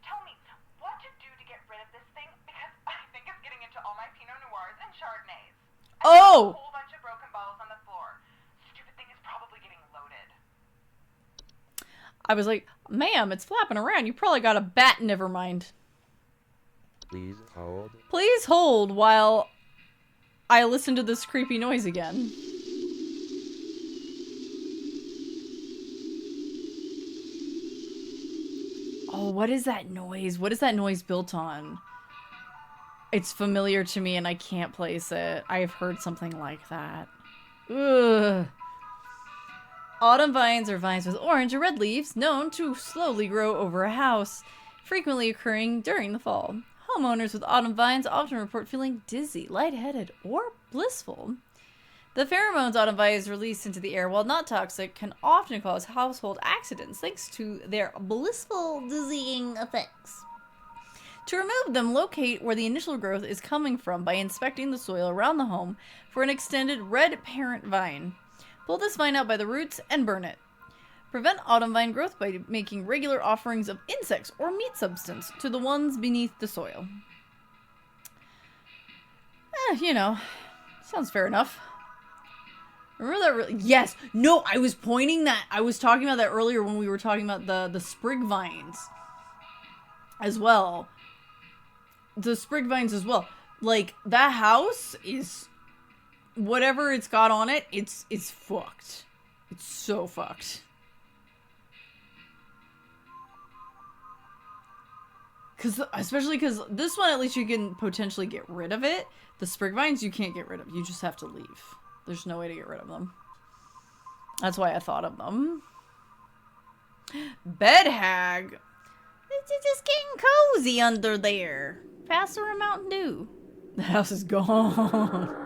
Tell me what to do to get rid of this thing because I think it's getting into all my Pinot Noirs and Chardonnays. Oh! A whole bunch of broken bottles on the floor. Stupid thing is probably getting loaded. I was like, ma'am, it's flapping around. You probably got a bat. Never mind. Please hold. Please hold while I listened to this creepy noise again. Oh, what is that noise? What is that noise built on? It's familiar to me and I can't place it. I've heard something like that. Ugh. Autumn vines are vines with orange or red leaves known to slowly grow over a house, frequently occurring during the fall. Homeowners with autumn vines often report feeling dizzy, lightheaded, or blissful. The pheromones autumn vines release into the air, while not toxic, can often cause household accidents thanks to their blissful dizzying effects. To remove them, locate where the initial growth is coming from by inspecting the soil around the home for an extended red parent vine. Pull this vine out by the roots and burn it. Prevent autumn vine growth by making regular offerings of insects or meat substance to the ones beneath the soil. You know, sounds fair enough. Remember that? Yes. No, I was pointing that. I was talking about that earlier when we were talking about the sprig vines as well. The sprig vines as well. Like, that house is... Whatever it's got on it, it's fucked. It's so fucked. Especially because this one, at least you can potentially get rid of it. The sprig vines, you can't get rid of. You just have to leave. There's no way to get rid of them. That's why I thought of them. Bed hag. It's just getting cozy under there. Pass her a Mountain Dew. The house is gone.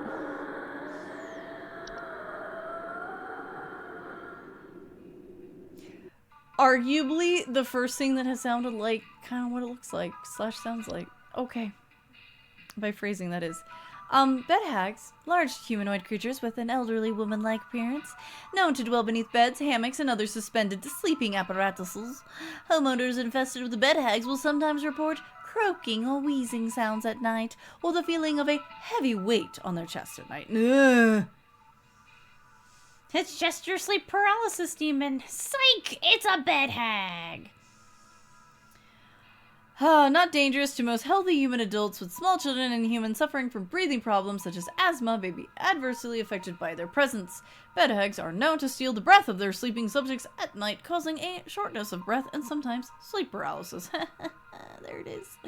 Arguably, the first thing that has sounded like kind of what it looks like, / sounds like. Okay. By phrasing, that is. Bed hags, large humanoid creatures with an elderly woman-like appearance, known to dwell beneath beds, hammocks, and other suspended sleeping apparatuses. Homeowners infested with the bed hags will sometimes report croaking or wheezing sounds at night, or the feeling of a heavy weight on their chest at night. Ugh. It's just your sleep paralysis demon. Psych! It's a bed hag! Not dangerous to most healthy human adults, with small children and humans suffering from breathing problems such as asthma may be adversely affected by their presence. Bed hags are known to steal the breath of their sleeping subjects at night, causing a shortness of breath and sometimes sleep paralysis. There it is.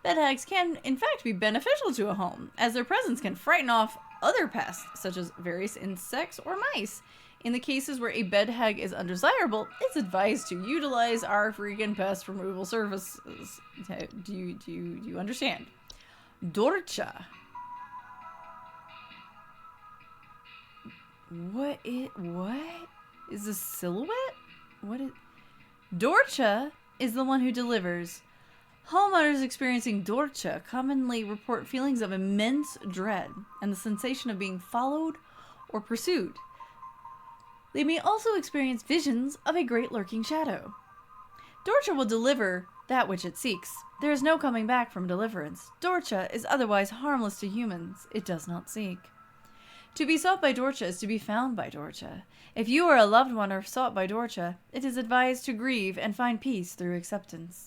Bed hags can, in fact, be beneficial to a home, as their presence can frighten off other pests, such as various insects or mice. In the cases where a bed hag is undesirable, it's advised to utilize our freaking pest removal services. Do you understand? Dorcha. What is a silhouette? What is... Dorcha is the one who delivers. Homeowners experiencing Dorcha commonly report feelings of immense dread and the sensation of being followed or pursued. They may also experience visions of a great lurking shadow. Dorcha will deliver that which it seeks. There is no coming back from deliverance. Dorcha is otherwise harmless to humans. It does not seek. To be sought by Dorcha is to be found by Dorcha. If you or a loved one are sought by Dorcha, it is advised to grieve and find peace through acceptance.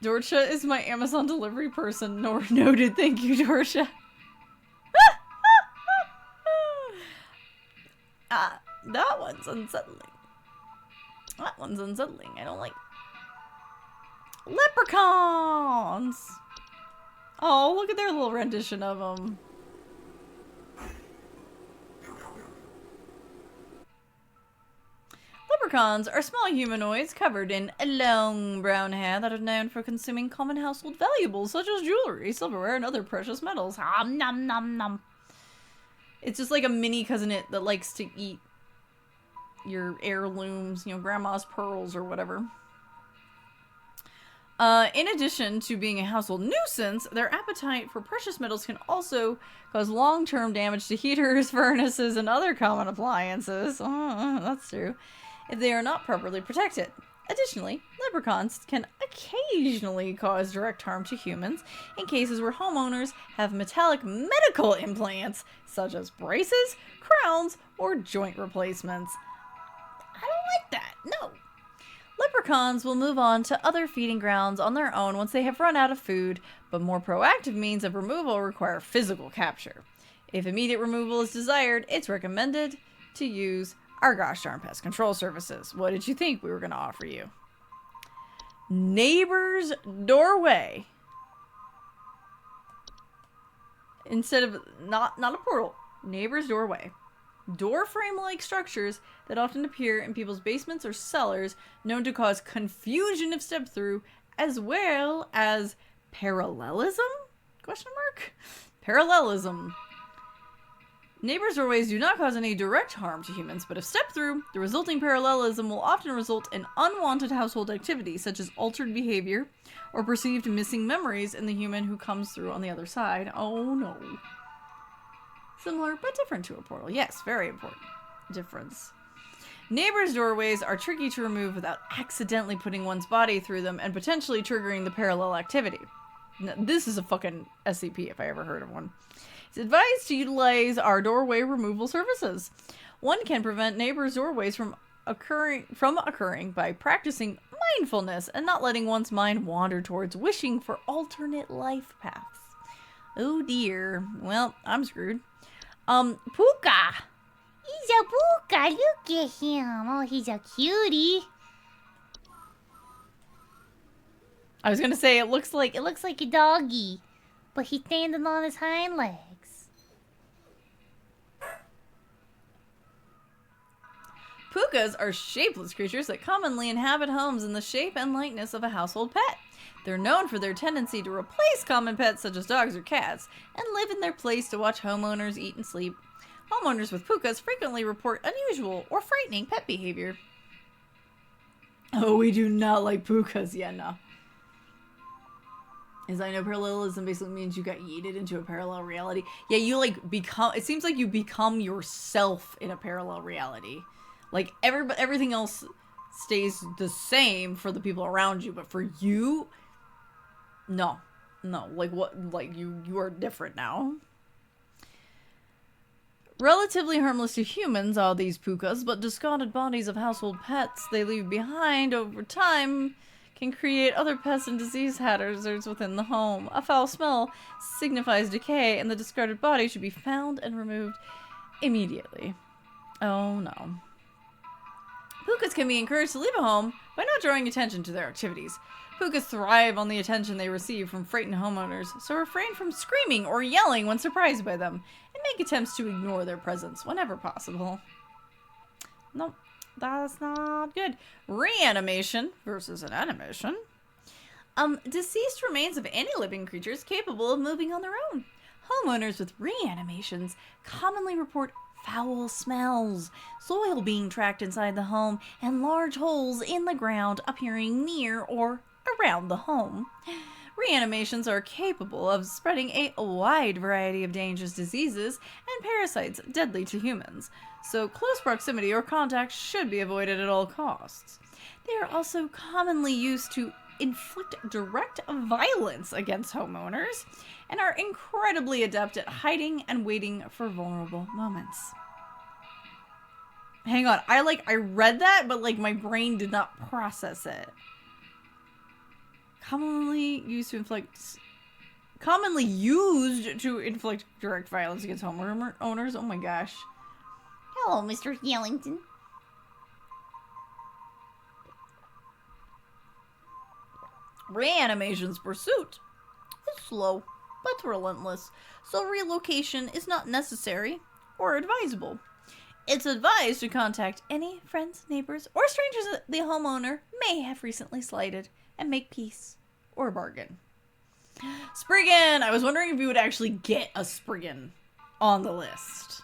Dorcha is my Amazon delivery person. Noted. Thank you, Dorcha. That one's unsettling. That one's unsettling. I don't like... Leprechauns! Oh, look at their little rendition of them. Leprechauns are small humanoids covered in long brown hair that are known for consuming common household valuables such as jewelry, silverware, and other precious metals. Nom nom nom. It's just like a mini cousinette that likes to eat your heirlooms, grandma's pearls or whatever. In addition to being a household nuisance, their appetite for precious metals can also cause long-term damage to heaters, furnaces, and other common appliances. That's true. If they are not properly protected. Additionally, leprechauns can occasionally cause direct harm to humans in cases where homeowners have metallic medical implants, such as braces, crowns, or joint replacements. I don't like that. No. Orcons will move on to other feeding grounds on their own once they have run out of food, but more proactive means of removal require physical capture. If immediate removal is desired, it's recommended to use our gosh darn pest control services. What did you think we were going to offer you? Neighbor's doorway. Instead of, not a portal, neighbor's doorway. Door frame-like structures that often appear in people's basements or cellars, known to cause confusion if stepped through, as well as parallelism? Question mark? Parallelism. Neighbors' doorways do not cause any direct harm to humans, but if stepped through, the resulting parallelism will often result in unwanted household activity, such as altered behavior or perceived missing memories in the human who comes through on the other side. Oh no. Similar, but different to a portal. Yes, very important difference. Neighbors' doorways are tricky to remove without accidentally putting one's body through them and potentially triggering the parallel activity. Now, this is a fucking SCP if I ever heard of one. It's advised to utilize our doorway removal services. One can prevent neighbors' doorways from occurring by practicing mindfulness and not letting one's mind wander towards wishing for alternate life paths. Oh dear. Well, I'm screwed. Puka! He's a Puka. Look at him. Oh, he's a cutie. I was gonna say it looks like a doggy, but he's standing on his hind legs. Pukas are shapeless creatures that commonly inhabit homes in the shape and likeness of a household pet. They're known for their tendency to replace common pets such as dogs or cats and live in their place to watch homeowners eat and sleep. Homeowners with pukas frequently report unusual or frightening pet behavior. Oh, we do not like pukas. Yeah, no. As I know, parallelism basically means you got yeeted into a parallel reality. Yeah, you it seems like you become yourself in a parallel reality. Like, everything else stays the same for the people around you, but for you, no. Like, what? Like, you are different now. Relatively harmless to humans are these pukas, but discarded bodies of household pets they leave behind over time can create other pests and disease hazards within the home. A foul smell signifies decay, and the discarded body should be found and removed immediately. Oh no. Pukas can be encouraged to leave a home by not drawing attention to their activities. Pukas thrive on the attention they receive from frightened homeowners, so refrain from screaming or yelling when surprised by them, and make attempts to ignore their presence whenever possible. Nope, that's not good. Reanimation versus an animation. Deceased remains of any living creatures capable of moving on their own. Homeowners with reanimations commonly report foul smells, soil being tracked inside the home, and large holes in the ground appearing near or around the home. Reanimations are capable of spreading a wide variety of dangerous diseases and parasites deadly to humans, so close proximity or contact should be avoided at all costs. They are also commonly used to inflict direct violence against homeowners and are incredibly adept at hiding and waiting for vulnerable moments. Hang on, I read that, but my brain did not process it. Commonly used to inflict direct violence against homeowners. Oh my gosh. Hello, Mr. Yellington. Reanimation's pursuit is slow but relentless, so relocation is not necessary or advisable. It's advised to contact any friends, neighbors, or strangers that the homeowner may have recently slighted and make peace or bargain. Spriggan! I was wondering if you would actually get a Spriggan on the list.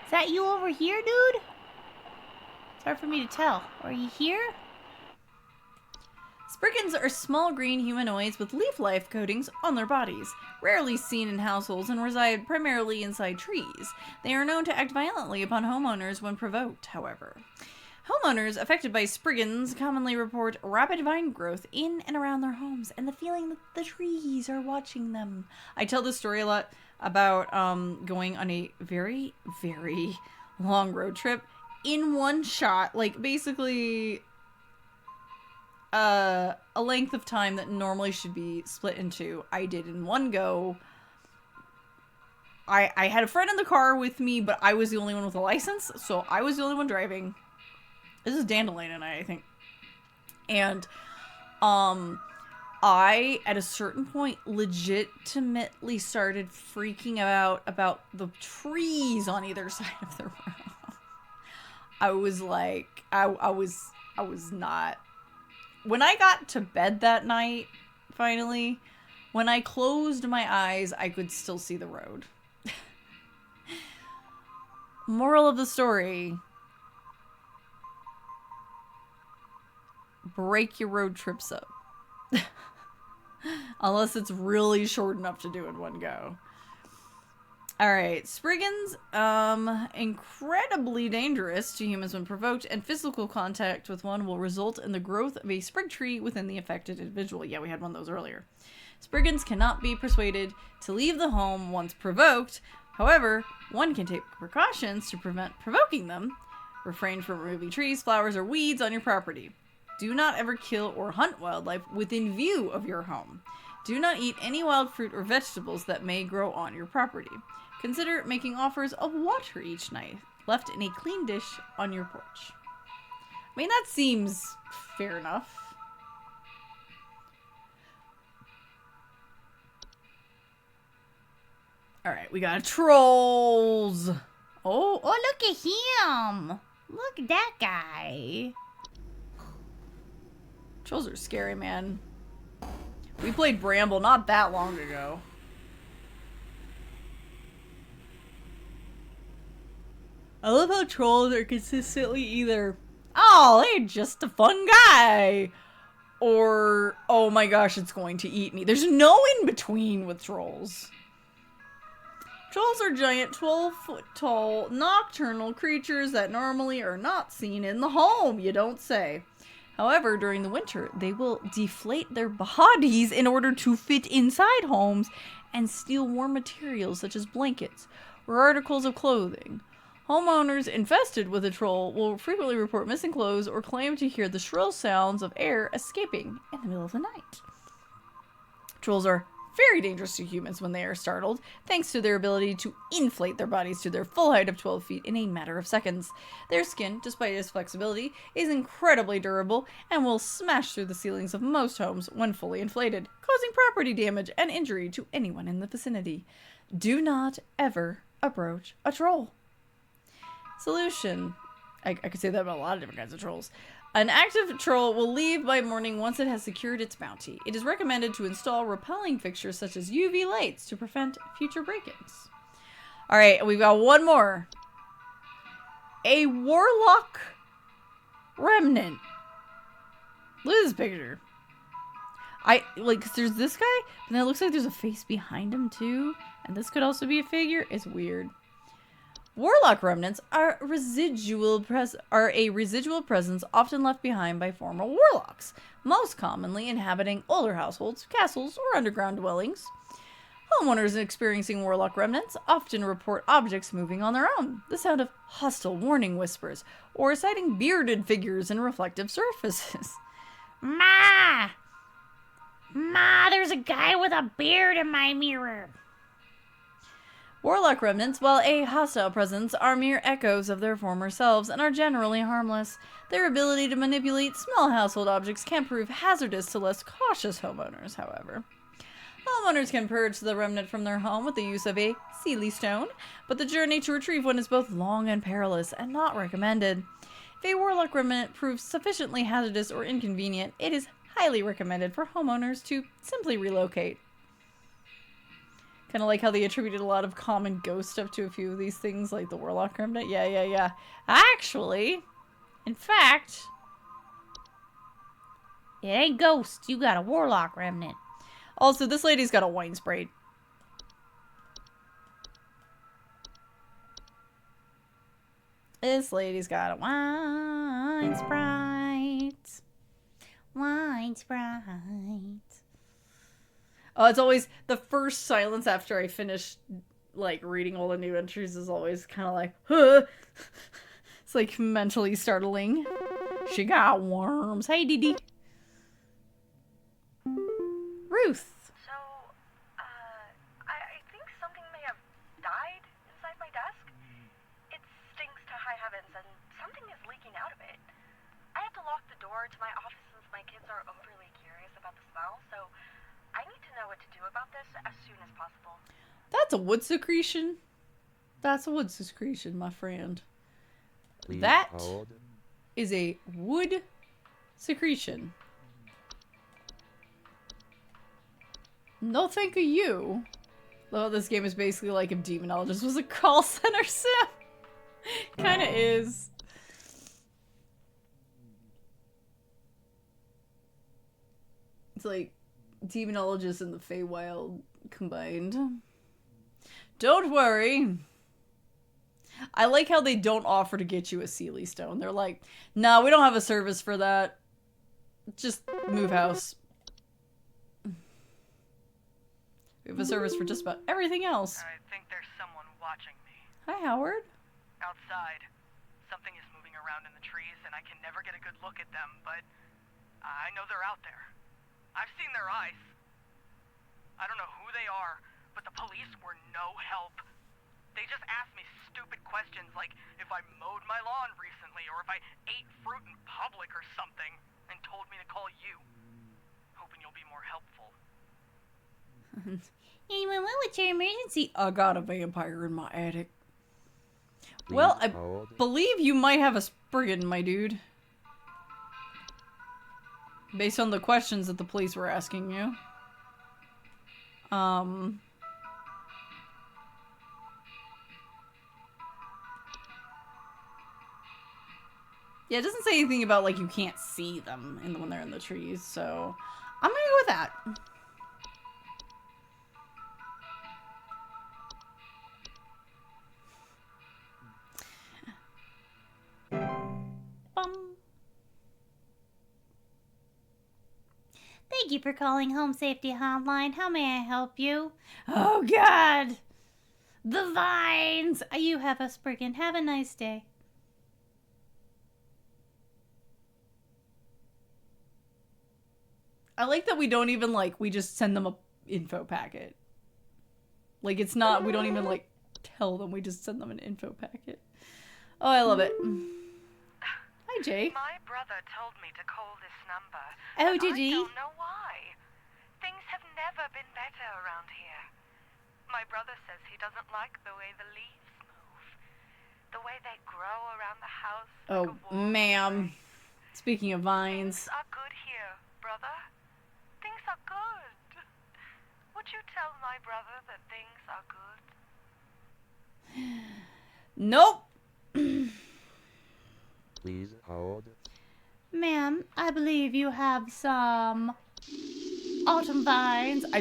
Is that you over here, dude? It's hard for me to tell. Are you here? Spriggans are small green humanoids with leaf-like coatings on their bodies, rarely seen in households and reside primarily inside trees. They are known to act violently upon homeowners when provoked, however. Homeowners affected by Spriggans commonly report rapid vine growth in and around their homes and the feeling that the trees are watching them. I tell this story a lot. about going on a very, very long road trip in one shot. Like, basically, a length of time that normally should be split into, I did in one go. I had a friend in the car with me, but I was the only one with a license, so I was the only one driving. This is Dandelion and I think. And, I, at a certain point, legitimately started freaking out about the trees on either side of the road. I was like, I was not. When I got to bed that night, finally, when I closed my eyes, I could still see the road. Moral of the story: break your road trips up. Unless it's really short enough to do in one go. Alright, Spriggans, incredibly dangerous to humans when provoked, and physical contact with one will result in the growth of a sprig tree within the affected individual. Yeah, we had one of those earlier. Spriggans cannot be persuaded to leave the home once provoked. However, one can take precautions to prevent provoking them. Refrain from removing trees, flowers, or weeds on your property. Do not ever kill or hunt wildlife within view of your home. Do not eat any wild fruit or vegetables that may grow on your property. Consider making offers of water each night, left in a clean dish on your porch. I mean, that seems fair enough. Alright, we got trolls. Oh, look at him. Look at that guy. Trolls are scary, man. We played Bramble not that long ago. I love how trolls are consistently either, oh, they're just a fun guy, or, oh my gosh, it's going to eat me. There's no in between with trolls. Trolls are giant, 12-foot tall, nocturnal creatures that normally are not seen in the home, you don't say. However, during the winter, they will deflate their bodies in order to fit inside homes and steal warm materials such as blankets or articles of clothing. Homeowners infested with a troll will frequently report missing clothes or claim to hear the shrill sounds of air escaping in the middle of the night. Trolls are very dangerous to humans when they are startled, thanks to their ability to inflate their bodies to their full height of 12 feet in a matter of seconds. Their skin, despite its flexibility, is incredibly durable and will smash through the ceilings of most homes when fully inflated, causing property damage and injury to anyone in the vicinity. Do not ever approach a troll. Solution. I could say that about a lot of different kinds of trolls. An active troll will leave by morning once it has secured its bounty. It is recommended to install repelling fixtures such as UV lights to prevent future break-ins. Alright, we've got one more. A warlock remnant. Look at this picture. Cause there's this guy, and then it looks like there's a face behind him too. And this could also be a figure. It's weird. Warlock remnants are a residual presence often left behind by former warlocks, most commonly inhabiting older households, castles, or underground dwellings. Homeowners experiencing warlock remnants often report objects moving on their own, the sound of hostile warning whispers, or sighting bearded figures in reflective surfaces. Ma! Ma, there's a guy with a beard in my mirror. Warlock remnants, while a hostile presence, are mere echoes of their former selves and are generally harmless. Their ability to manipulate small household objects can prove hazardous to less cautious homeowners, however. Homeowners can purge the remnant from their home with the use of a Seelie stone, but the journey to retrieve one is both long and perilous and not recommended. If a warlock remnant proves sufficiently hazardous or inconvenient, it is highly recommended for homeowners to simply relocate. Kind of like how they attributed a lot of common ghost stuff to a few of these things, like the warlock remnant. Yeah. Actually, in fact, it ain't ghosts. You got a warlock remnant. Also, this lady's got a wine sprite. This lady's got a wine sprite. Wine sprite. Oh, it's always the first silence after I finish, like, reading all the new entries is always kind of like, huh. It's, like, mentally startling. She got worms. Hey, Dee Dee. Ruth. So, I think something may have died inside my desk. It stinks to high heavens, and something is leaking out of it. I have to lock the door to my office since my kids are overly curious about the smell, so I need to know what to do about this as soon as possible. That's a wood secretion. That's a wood secretion, my friend. Please That hold. is a wood secretion. No thank you. Well, this game is basically like if Demonologist was a call center sim. Kinda is. It's like Demonologist and the Feywild combined. Don't worry. I like how they don't offer to get you a Sealy Stone. They're like, nah, we don't have a service for that. Just move house. We have a service for just about everything else. I think there's someone watching me. Hi, Howard. Outside. Something is moving around in the trees, and I can never get a good look at them, but I know they're out there. I've seen their eyes. I don't know who they are, but the police were no help. They just asked me stupid questions like if I mowed my lawn recently or if I ate fruit in public or something, and told me to call you. Hoping you'll be more helpful. Anyone, what's your emergency? I got a vampire in my attic. Please Well, I hold. believe you might have a Spriggan, my dude. Based on the questions that the police were asking you. Yeah, it doesn't say anything about, like, you can't see them when they're in the trees, so I'm gonna go with that. Bum. Thank you for calling Home Safety Hotline. How may I help you? Oh, God! The vines! You have a Spriggan. Have a nice day. I like that we don't even, like, we just send them a info packet. Like, it's not, we don't even, like, tell them, we just send them an info packet. Oh, I love it. Hi, Jay. My brother told me to call this number. Oh, but did he? I don't know why. Things have never been better around here. My brother says he doesn't like the way the leaves move. The way they grow around the house. Oh, like a wall. ma'am. Speaking of vines. Things are good here, brother. Things are good. Would you tell my brother that things are good? Nope. Please hold. Ma'am, I believe you have some autumn vines. I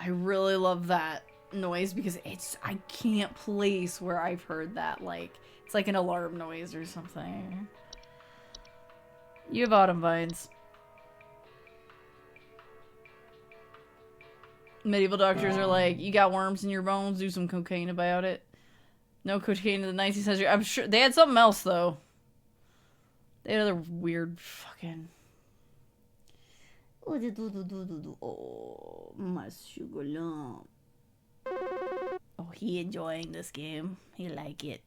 really love that noise because I can't place where I've heard that. Like, it's like an alarm noise or something. You have autumn vines. Medieval doctors are like, you got worms in your bones, do some cocaine about it. No cocaine in the 19th century. I'm sure they had something else though. They had other weird fucking. Oh, my sugar lump. Oh, he enjoying this game. He like it.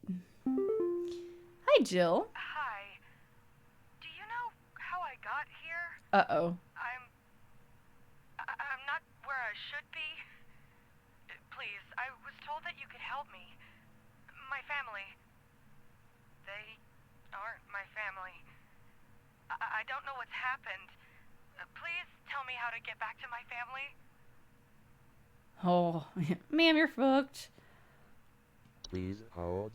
Hi, Jill. Hi. Do you know how I got here? Uh-oh. I'm not where I should be. Please, I was told that you could help me. My family. They aren't my family. I don't know what's happened. Please tell me how to get back to my family. Oh, ma'am, you're fucked. Please hold.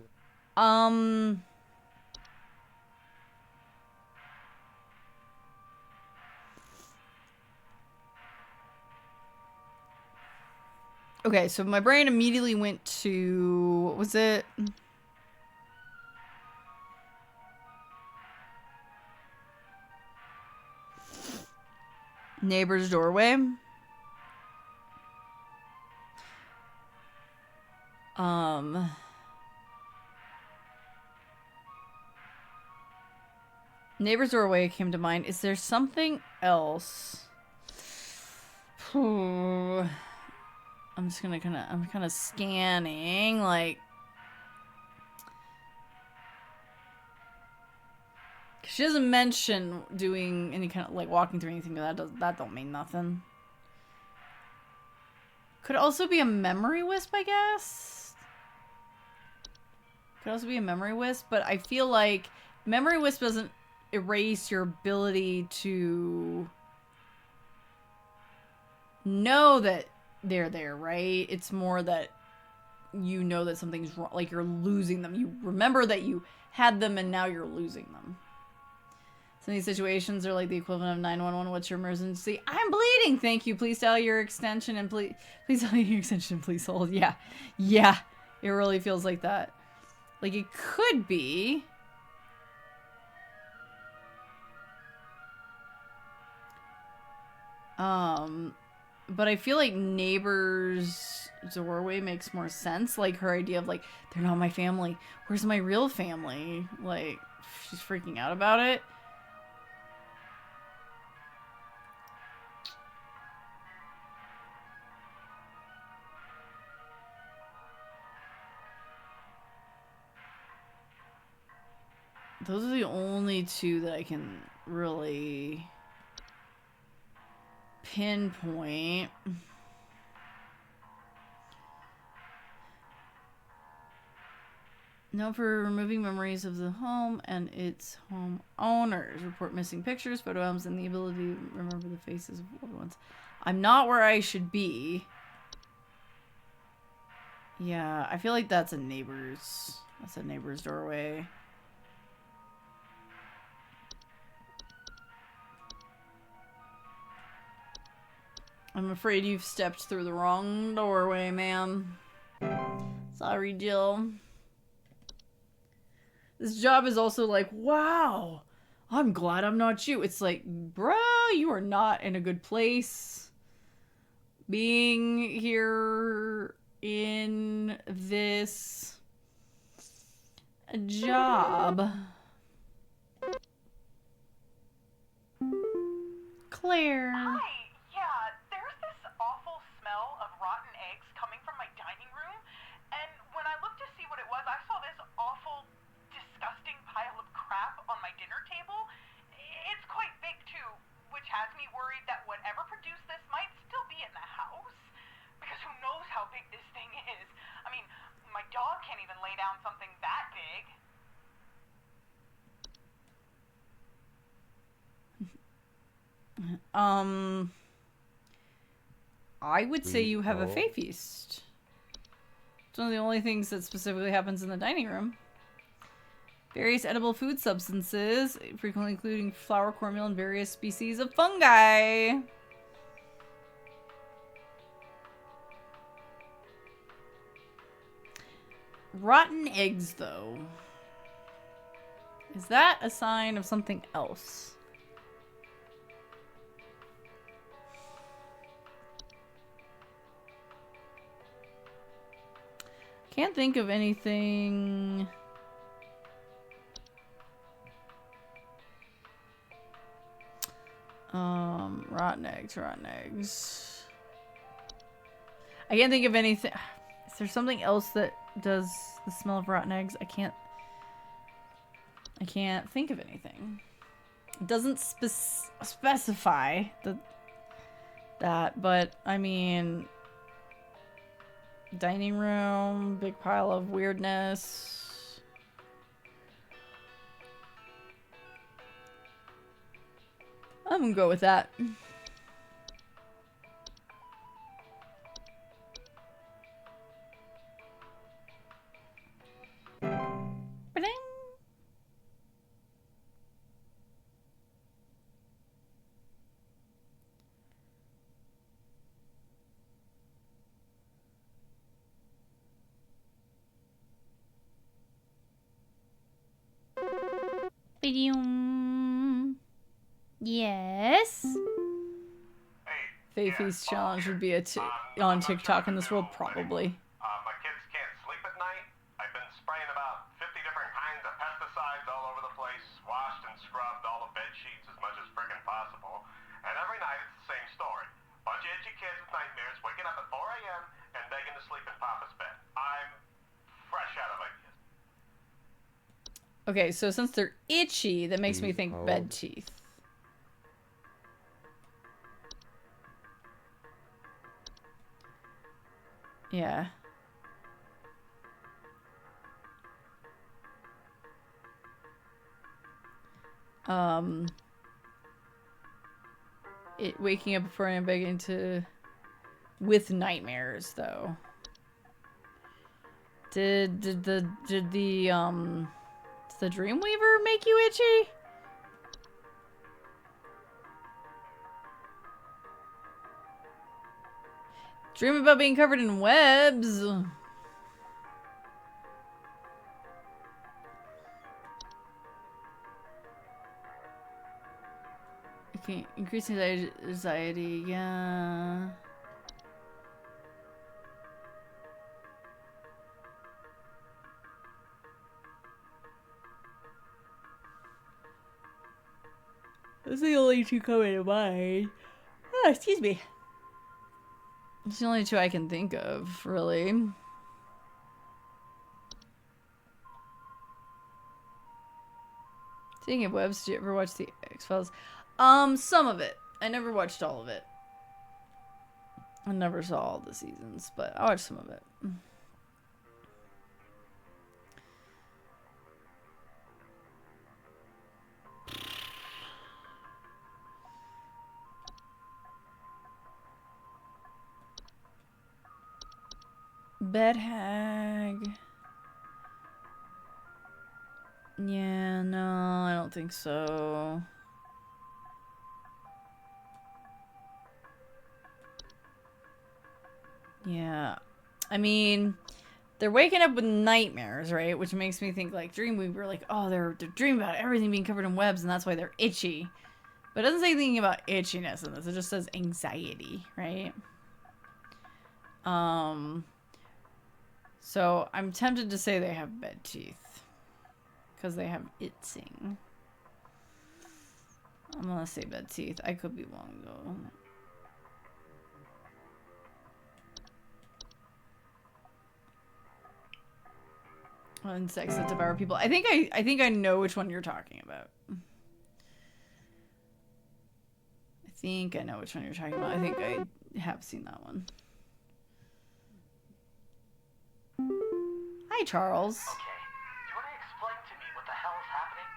Okay, so my brain immediately went to, what was it? Neighbor's doorway. Neighbor's doorway came to mind. Is there something else? I'm just gonna I'm kind of scanning, like. She doesn't mention doing any kind of, like, walking through anything, but that don't mean nothing. Could also be a memory wisp, I guess? Could also be a memory wisp, but I feel like memory wisp doesn't erase your ability to know that they're there, right? It's more that you know that something's wrong, like you're losing them. You remember that you had them and now you're losing them. Some of these situations are like the equivalent of 911. What's your emergency? I'm bleeding. Thank you. Please tell your extension and please tell your extension. Please hold. Yeah. Yeah. It really feels like that. Like it could be. But I feel like neighbor's doorway makes more sense. Like her idea of like, they're not my family. Where's my real family? Like, she's freaking out about it. Those are the only two that I can really pinpoint. No, for removing memories of the home and its homeowners. Report missing pictures, photo albums, and the ability to remember the faces of loved ones. I'm not where I should be. Yeah, I feel like that's a neighbor's doorway. I'm afraid you've stepped through the wrong doorway, ma'am. Sorry, Jill. This job is also like, wow, I'm glad I'm not you. It's like, bro, you are not in a good place. Being here in this job. Claire. Hi. Yeah, there's this awful smell of rotten eggs coming from my dining room, and when I looked to see what it was, I saw this awful, disgusting pile of crap on my dinner table. It's quite big too, which has me worried that whatever produced this might still be in the house, because who knows how big this thing is. I mean, my dog can't even lay down something that big. I would say you have a Fae Feast. It's one of the only things that specifically happens in the dining room. Various edible food substances, frequently including flour, cornmeal, and various species of fungi. Rotten eggs, though. Is that a sign of something else? Can't think of anything. Rotten eggs. I can't think of anything. Is there something else that does the smell of rotten eggs? I can't think of anything. It doesn't specify that, but I mean, dining room, big pile of weirdness. I'm gonna go with that. Yes. Fae Feast challenge would be on TikTok in this world, probably. My kids can't sleep at night. I've been spraying about 50 different kinds of pesticides all over the place, washed and scrubbed all the bed sheets as much as friggin' possible. And every night it's the same story. Bunch of itchy kids with nightmares waking up at 4 a.m. and begging to sleep in Papa's bed. I'm fresh out of ideas. Okay, so since they're itchy, that makes me think bed teeth. Yeah. Waking up before I'm begging to... With nightmares, though. Did the Dreamweaver make you itchy? Dream about being covered in webs. Okay, increasing anxiety, yeah. Those are the only two coming to mind. Oh, excuse me. It's the only two I can think of, really. Speaking of webs, did you ever watch the X-Files? Some of it. I never watched all of it. I never saw all the seasons, but I watched some of it. Bed hag. Yeah, no, I don't think so. Yeah. I mean, they're waking up with nightmares, right? Which makes me think, like, Dreamweaver, like, oh, they're dreaming about everything being covered in webs, and that's why they're itchy. But it doesn't say anything about itchiness in this. It just says anxiety, right? So I'm tempted to say they have bed teeth. Because they have itching. I'm gonna say bed teeth. I could be wrong, though. Insects that devour people. I think I know which one you're talking about. I think I know which one you're talking about. I think I have seen that one. Hi, Charles. Okay, do you want to explain to me what the hell is happening?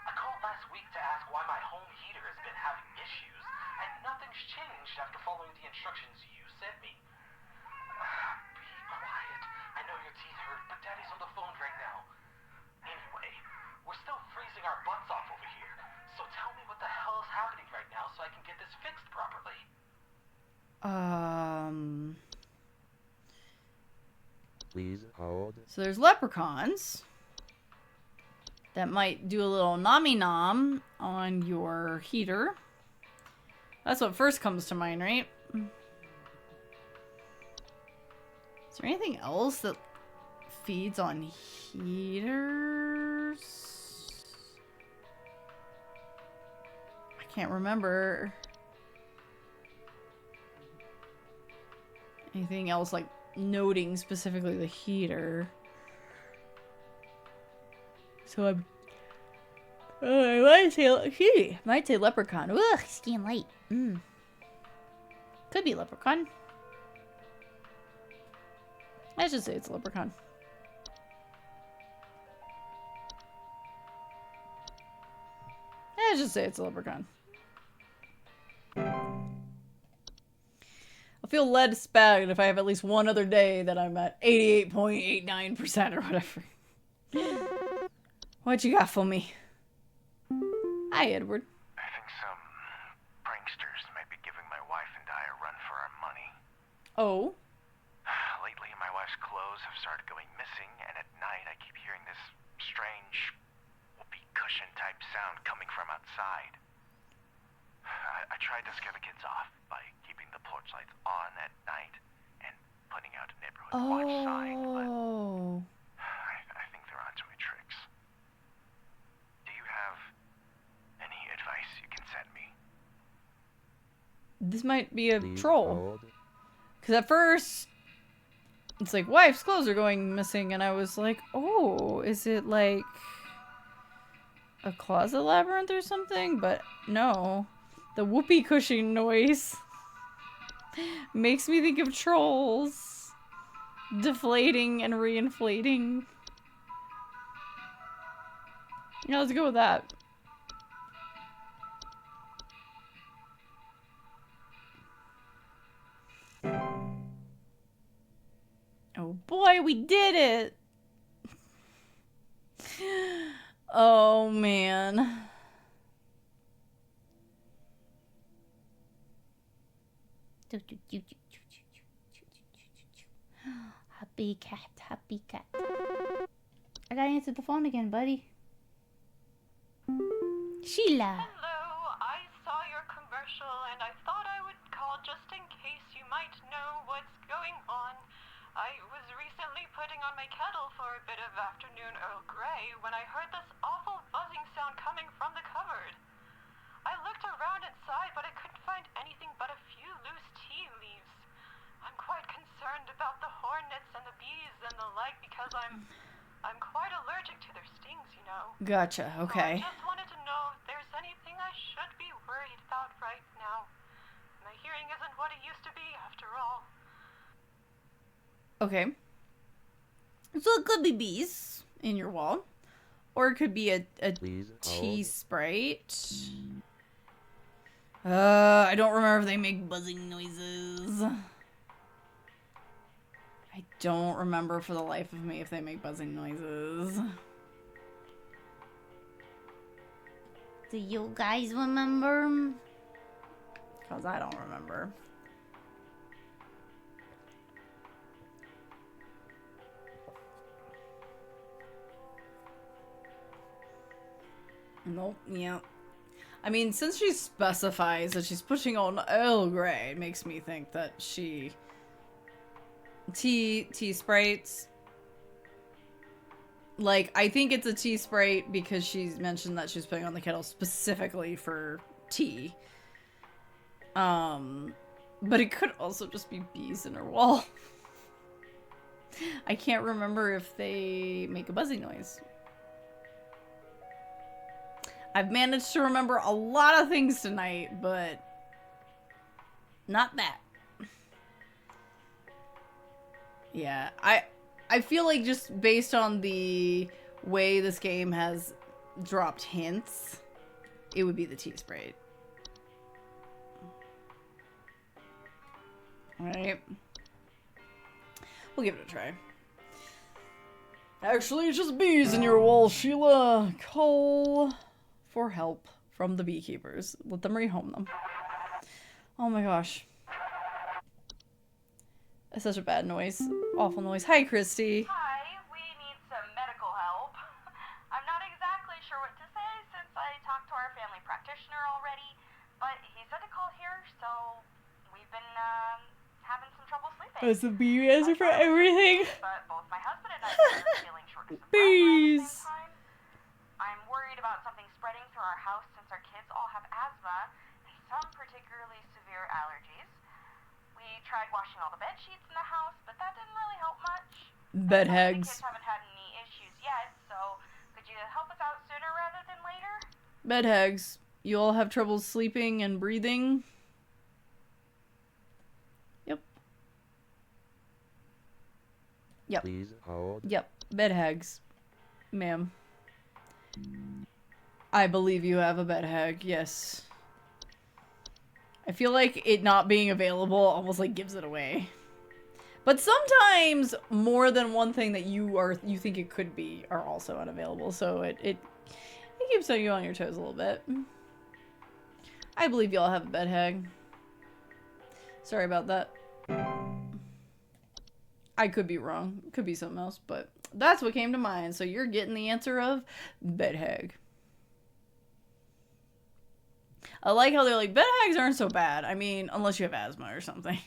I called last week to ask why my home heater has been having issues, and nothing's changed after following the instructions you sent me. Be quiet. I know your teeth hurt, but Daddy's on the phone right now. Anyway, we're still freezing our butts off over here, so tell me what the hell is happening right now so I can get this fixed properly. Please hold. So there's leprechauns that might do a little nommy nom on your heater. That's what first comes to mind, right? Is there anything else that feeds on heaters? I can't remember. Anything else like noting specifically the heater? So I might say leprechaun. Ugh, skin light. Could be leprechaun. I should say it's a leprechaun. I should say it's a leprechaun. I'll feel less bad if I have at least one other day that I'm at 88.89% or whatever. What you got for me? Hi, Edward. I think some pranksters might be giving my wife and I a run for our money. Oh? Lately, my wife's clothes have started going missing, and at night I keep hearing this strange whoopee cushion type sound coming from outside. I I tried to scare the kids off by keeping the porch lights on at night and putting out a neighborhood watch sign, but Oh. I think they're onto my tricks. Do you have any advice you can send me? This might be a Please troll. hold. Because at first, it's like, wife's clothes are going missing. And I was like, oh, is it like a closet labyrinth or something? But no. The whoopee cushion noise makes me think of trolls deflating and reinflating. Yeah, let's go with that. Oh boy, we did it! Oh man. Happy cat, happy cat. I gotta answer the phone again, buddy. Sheila. Hello, I saw your commercial and I thought I would call just in case you might know what's going on. I was recently putting on my kettle for a bit of afternoon Earl Grey when I heard this awful buzzing sound coming from the cupboard. I looked around inside, but I couldn't find anything but a few loose tea leaves. I'm quite concerned about the hornets and the bees and the like because I'm quite allergic to their stings, you know. Gotcha, okay. So I just wanted to know if there's anything I should be worried about right now. My hearing isn't what it used to be, after all. Okay. So it could be bees in your wall. Or it could be a Please tea hold. sprite. I don't remember if they make buzzing noises. I don't remember for the life of me if they make buzzing noises. Do you guys remember? Because I don't remember. Nope, yeah. I mean, since she specifies that she's pushing on Earl Grey, it makes me think that she... Tea sprites. Like, I think it's a tea sprite because she's mentioned that she's putting on the kettle specifically for tea. But it could also just be bees in her wall. I can't remember if they make a buzzing noise. I've managed to remember a lot of things tonight, but not that. Yeah, I feel like just based on the way this game has dropped hints, it would be the tea sprite. Alright. We'll give it a try. Actually, it's just bees in your wall, Sheila. Call for help from the beekeepers. Let them rehome them. Oh my gosh. That's such a bad noise. Awful noise. Hi, Christy. Hi, we need some medical help. I'm not exactly sure what to say since I talked to our family practitioner already, but he said to call here, so we've been having some trouble sleeping. That's the bee answer for everything. But both my husband and I are feeling short of supply at the Bees. same time. I'm worried about something spreading through our house since our kids all have asthma and some particularly severe allergies. We tried washing all the bed sheets in the house, but that didn't really help much. Bed The hags. kids haven't had any issues yet, so could you help us out sooner rather than later? Bed hags. You all have trouble sleeping and breathing? Yep. Yep. Please hold. Yep. Bed hags. Ma'am. I believe you have a bed hag, yes. I feel like it not being available almost like gives it away. But sometimes more than one thing that you think it could be are also unavailable, so it keeps you on your toes a little bit. I believe y'all have a bed hag. Sorry about that. I could be wrong. It could be something else, but that's what came to mind. So you're getting the answer of bed hag. I like how they're like, bed hags aren't so bad. I mean, unless you have asthma or something.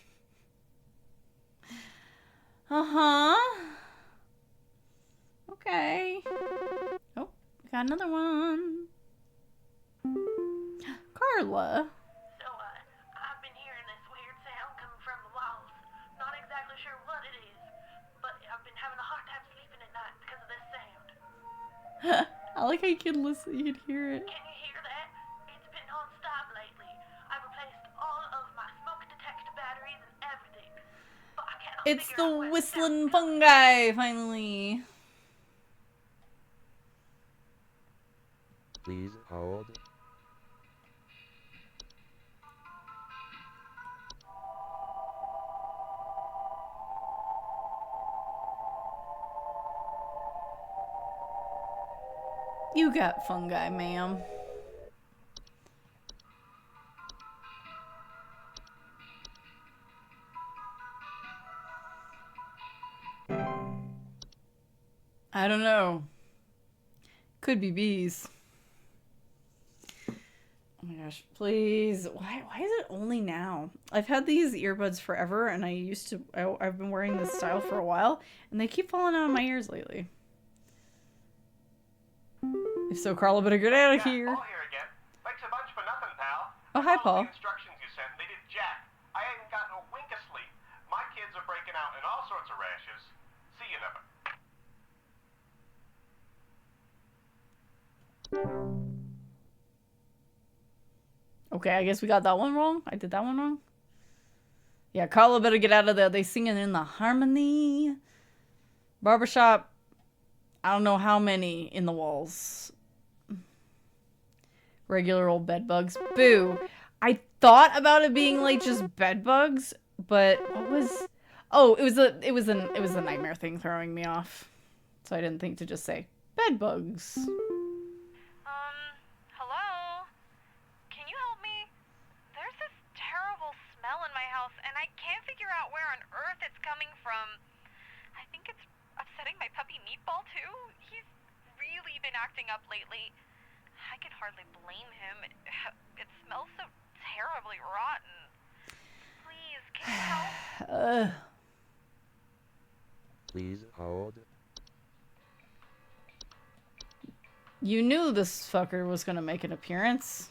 Uh-huh. Okay. Oh, we got another one. Carla. So, I've been hearing this weird sound coming from the walls. Not exactly sure what it is, but I've been having a hard time sleeping at night because of this sound. I like how you can listen, you can hear it. Can you hear that? It's been non-stop lately. I've replaced all of my smoke detector batteries and everything. But I cannot It's figure the out where the whistling sound's coming fungi, finally. Please hold. You got fungi, ma'am. I don't know. Could be bees. Oh my gosh, please. Why is it only now? I've had these earbuds forever, and I've been wearing this style for a while, and they keep falling out of my ears lately. If so, Carla better get out of here. Paul here again. Thanks a bunch for nothing, pal. Oh, hi, Paul. The instructions you sent, they did jack. I ain't gotten a wink of sleep. My kids are breaking out in all sorts of rashes. See you never. Okay, I guess we got that one wrong. I did that one wrong. Yeah, Carla better get out of there. They singing in the harmony. Barbershop. I don't know how many in the walls. Regular old bed bugs. Boo. I thought about it being like just bed bugs, but what was? Oh, it was a nightmare thing throwing me off. So I didn't think to just say bed bugs. Hello? Can you help me? There's this terrible smell in my house, and I can't figure out where on earth it's coming from. I think it's upsetting my puppy Meatball, too. He's really been acting up lately. I can hardly blame him. It smells so terribly rotten. Please, can you help? Please hold. You knew this fucker was gonna make an appearance.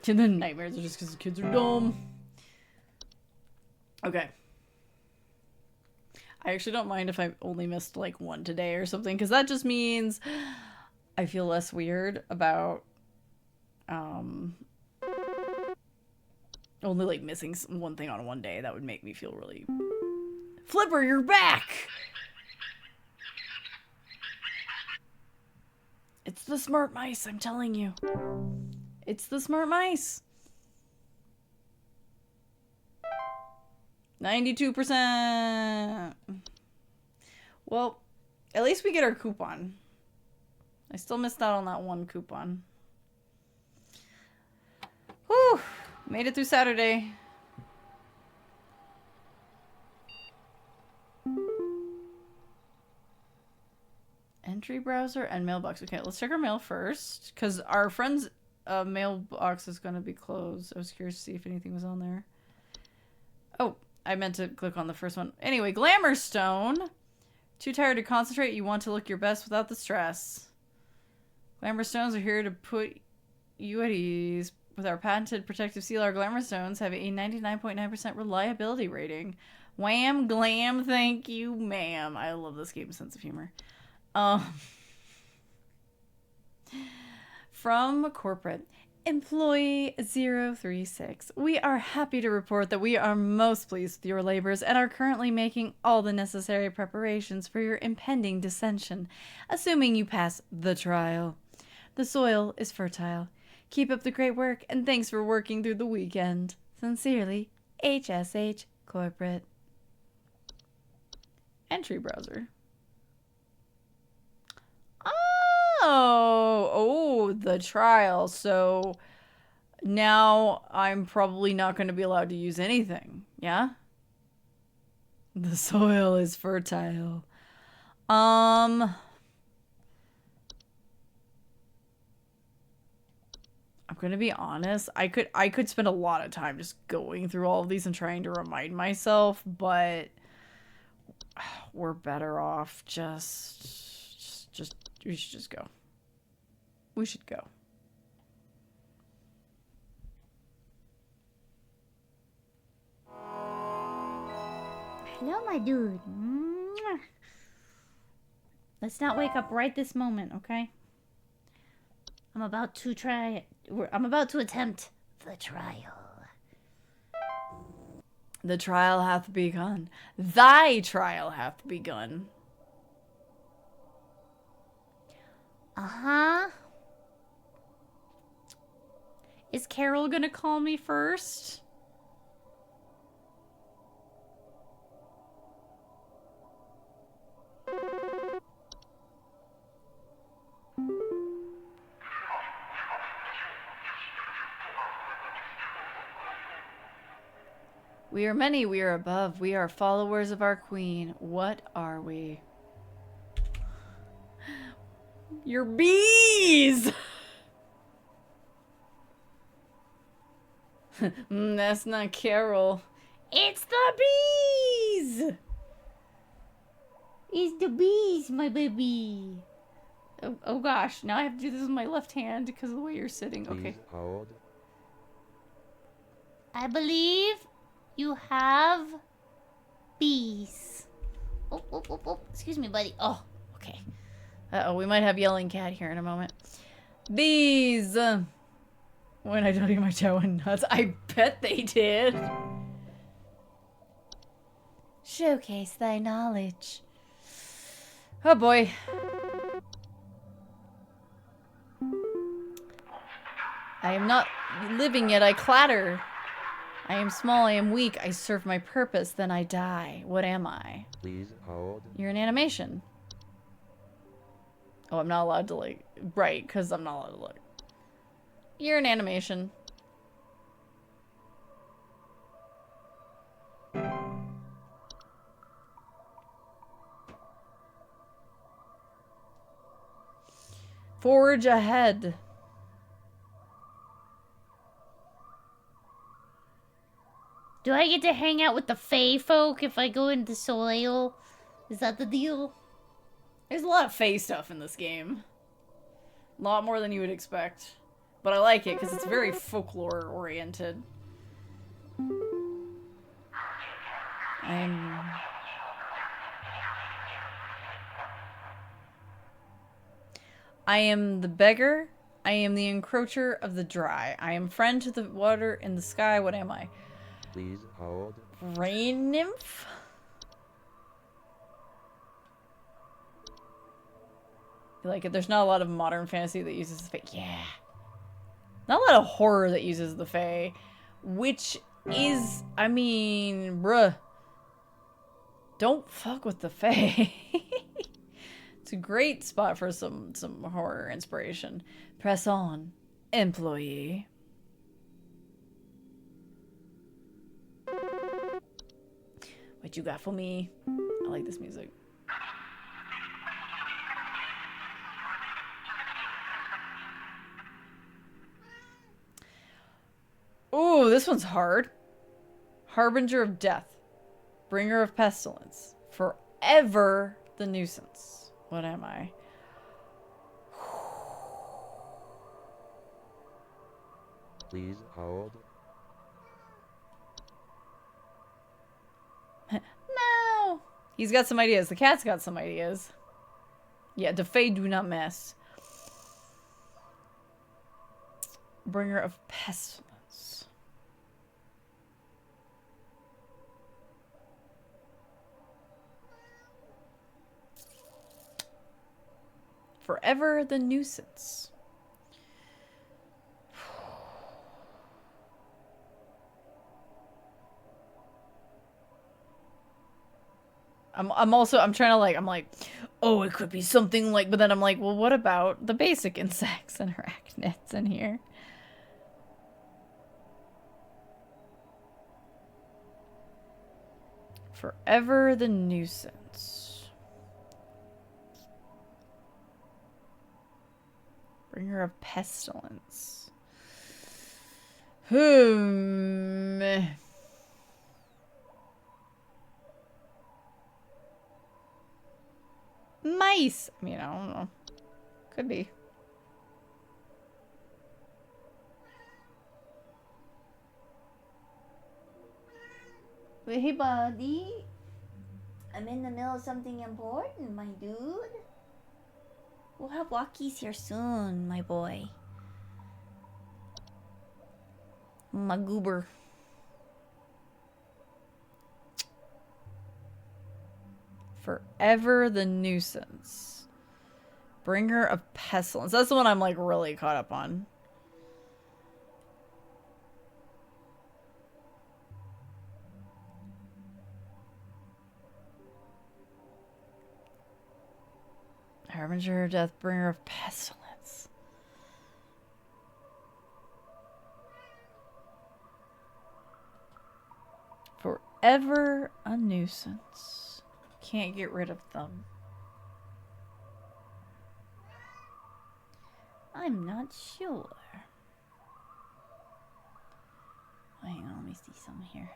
And the nightmares are just because the kids are dumb. Okay. I actually don't mind if I only missed like one today or something, because that just means I feel less weird about only like missing one thing on one day. That would make me feel really... Flipper, you're back! It's the smart mice, I'm telling you. It's the smart mice. 92%. Well, at least we get our coupon. I still missed out on that one coupon. Whew. Made it through Saturday. Entry browser and mailbox. Okay, let's check our mail first, because our friend's mailbox is going to be closed. I was curious to see if anything was on there. Oh, I meant to click on the first one. Anyway, Glamour Stone. Too tired to concentrate? You want to look your best without the stress. Glamour Stones are here to put you at ease. With our patented protective seal, our Glamour Stones have a 99.9% reliability rating. Wham, glam, thank you, ma'am. I love this game's sense of humor. From corporate employee 036, we are happy to report that we are most pleased with your labors and are currently making all the necessary preparations for your impending dissension, assuming you pass the trial. The soil is fertile. Keep up the great work, and thanks for working through the weekend. Sincerely, HSH Corporate. Entry browser. Oh, the trial. So now I'm probably not going to be allowed to use anything. Yeah? The soil is fertile. I'm gonna be honest. I could spend a lot of time just going through all of these and trying to remind myself, but we're better off just we should just go. We should go. Hello, my dude. Mwah. Let's not wake up right this moment, okay? I'm about to attempt the trial. The trial hath begun. Thy trial hath begun. Uh-huh. Is Carol gonna call me first? We are many, we are above. We are followers of our queen. What are we? You're bees! That's not Carol. It's the bees! It's the bees, my baby. Oh gosh, now I have to do this with my left hand because of the way you're sitting. Okay. Please hold. I believe you have bees. Oh. Excuse me, buddy. Oh, okay. Uh-oh, we might have yelling cat here in a moment. Bees! When I don't eat my toe and nuts. I bet they did. Showcase thy knowledge. Oh boy. I am not living yet, I clatter. I am small, I am weak, I serve my purpose, then I die. What am I? Please hold. You're an animation. Oh, I'm not allowed to, like... Right, because I'm not allowed to look. You're an animation. Forge ahead. Do I get to hang out with the Fae folk if I go into the soil? Is that the deal? There's a lot of Fae stuff in this game. A lot more than you would expect. But I like it because it's very folklore oriented. I am the beggar. I am the encroacher of the dry. I am friend to the water in the sky. What am I? Please hold. Rain nymph? You like it? There's not a lot of modern fantasy that uses the Fae. Yeah. Not a lot of horror that uses the Fae. Which is, I mean, bruh. Don't fuck with the Fae. It's a great spot for some horror inspiration. Press on, employee. What you got for me? I like this music. Ooh, this one's hard. Harbinger of death. Bringer of pestilence. Forever the nuisance. What am I? Please hold. No. He's got some ideas. The cat's got some ideas. Yeah, the Fae do not mess. Bringer of pestilence. Forever the nuisance. I'm trying to like, I'm like, oh, it could be something like, but then I'm like, well, what about the basic insects and arachnids in here? Forever the nuisance. Bringer of pestilence. Mice. I mean, I don't know. Could be. Wait, hey, buddy. I'm in the middle of something important, my dude. We'll have walkies here soon, my boy. My goober. Forever the nuisance. Bringer of pestilence. That's the one I'm like really caught up on. Harbinger of death, bringer of pestilence. Forever a nuisance. Can't get rid of them. I'm not sure. Hang on, let me see some here.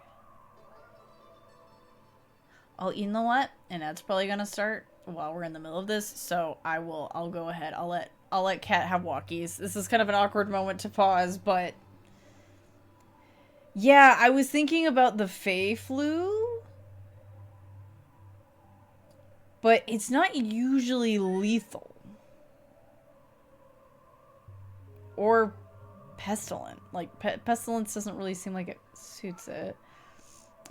Oh, you know what? And that's probably gonna start while we're in the middle of this, so I'll go ahead. I'll let Kat have walkies. This is kind of an awkward moment to pause, but yeah, I was thinking about the Fey flu, but it's not usually lethal or pestilent. Like pestilence doesn't really seem like it suits it.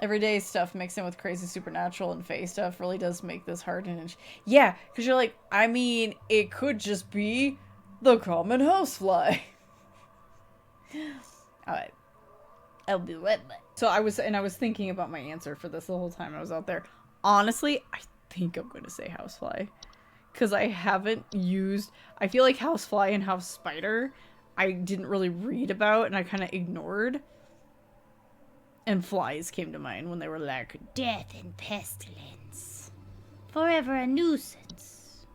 Everyday stuff mixed in with crazy supernatural and Fey stuff really does make this hard. And yeah, because you're like, I mean, it could just be the common housefly. Alright. I'll be right back. So I was thinking about my answer for this the whole time I was out there. Honestly, I think I'm going to say housefly. Because I haven't used... I feel like housefly and house spider I didn't really read about and I kind of ignored. And flies came to mind when they were like, death and pestilence. Forever a nuisance.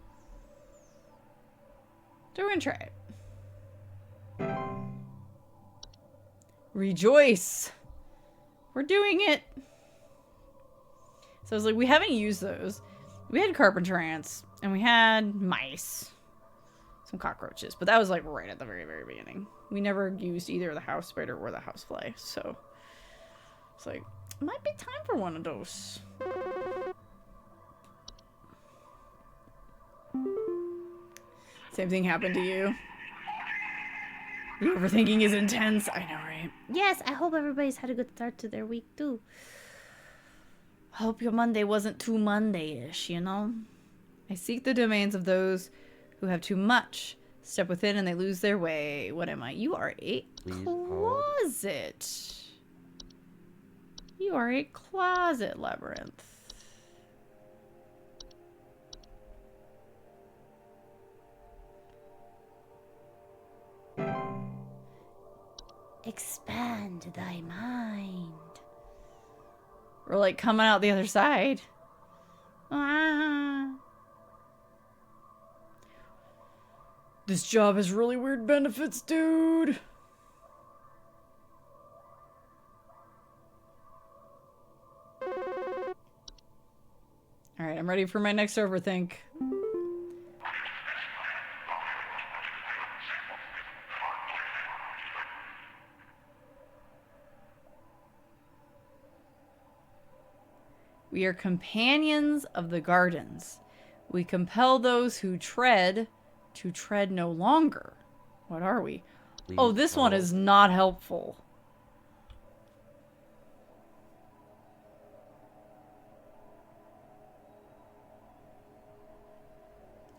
So we're gonna try it. Rejoice! We're doing it! So I was like, we haven't used those. We had carpenter ants, and we had mice. Some cockroaches, but that was like right at the very, very beginning. We never used either the house spider or the housefly, so... It's like, it might be time for one of those. Same thing happened to you. The overthinking is intense. I know, right? Yes, I hope everybody's had a good start to their week, too. I hope your Monday wasn't too Monday-ish, you know? I seek the domains of those who have too much. Step within and they lose their way. What am I? You are a closet. You are a closet labyrinth. Expand thy mind. We're like coming out the other side. Ah. This job has really weird benefits, dude. Alright, I'm ready for my next overthink. We are companions of the gardens. We compel those who tread to tread no longer. What are we? Please oh, this one is not helpful.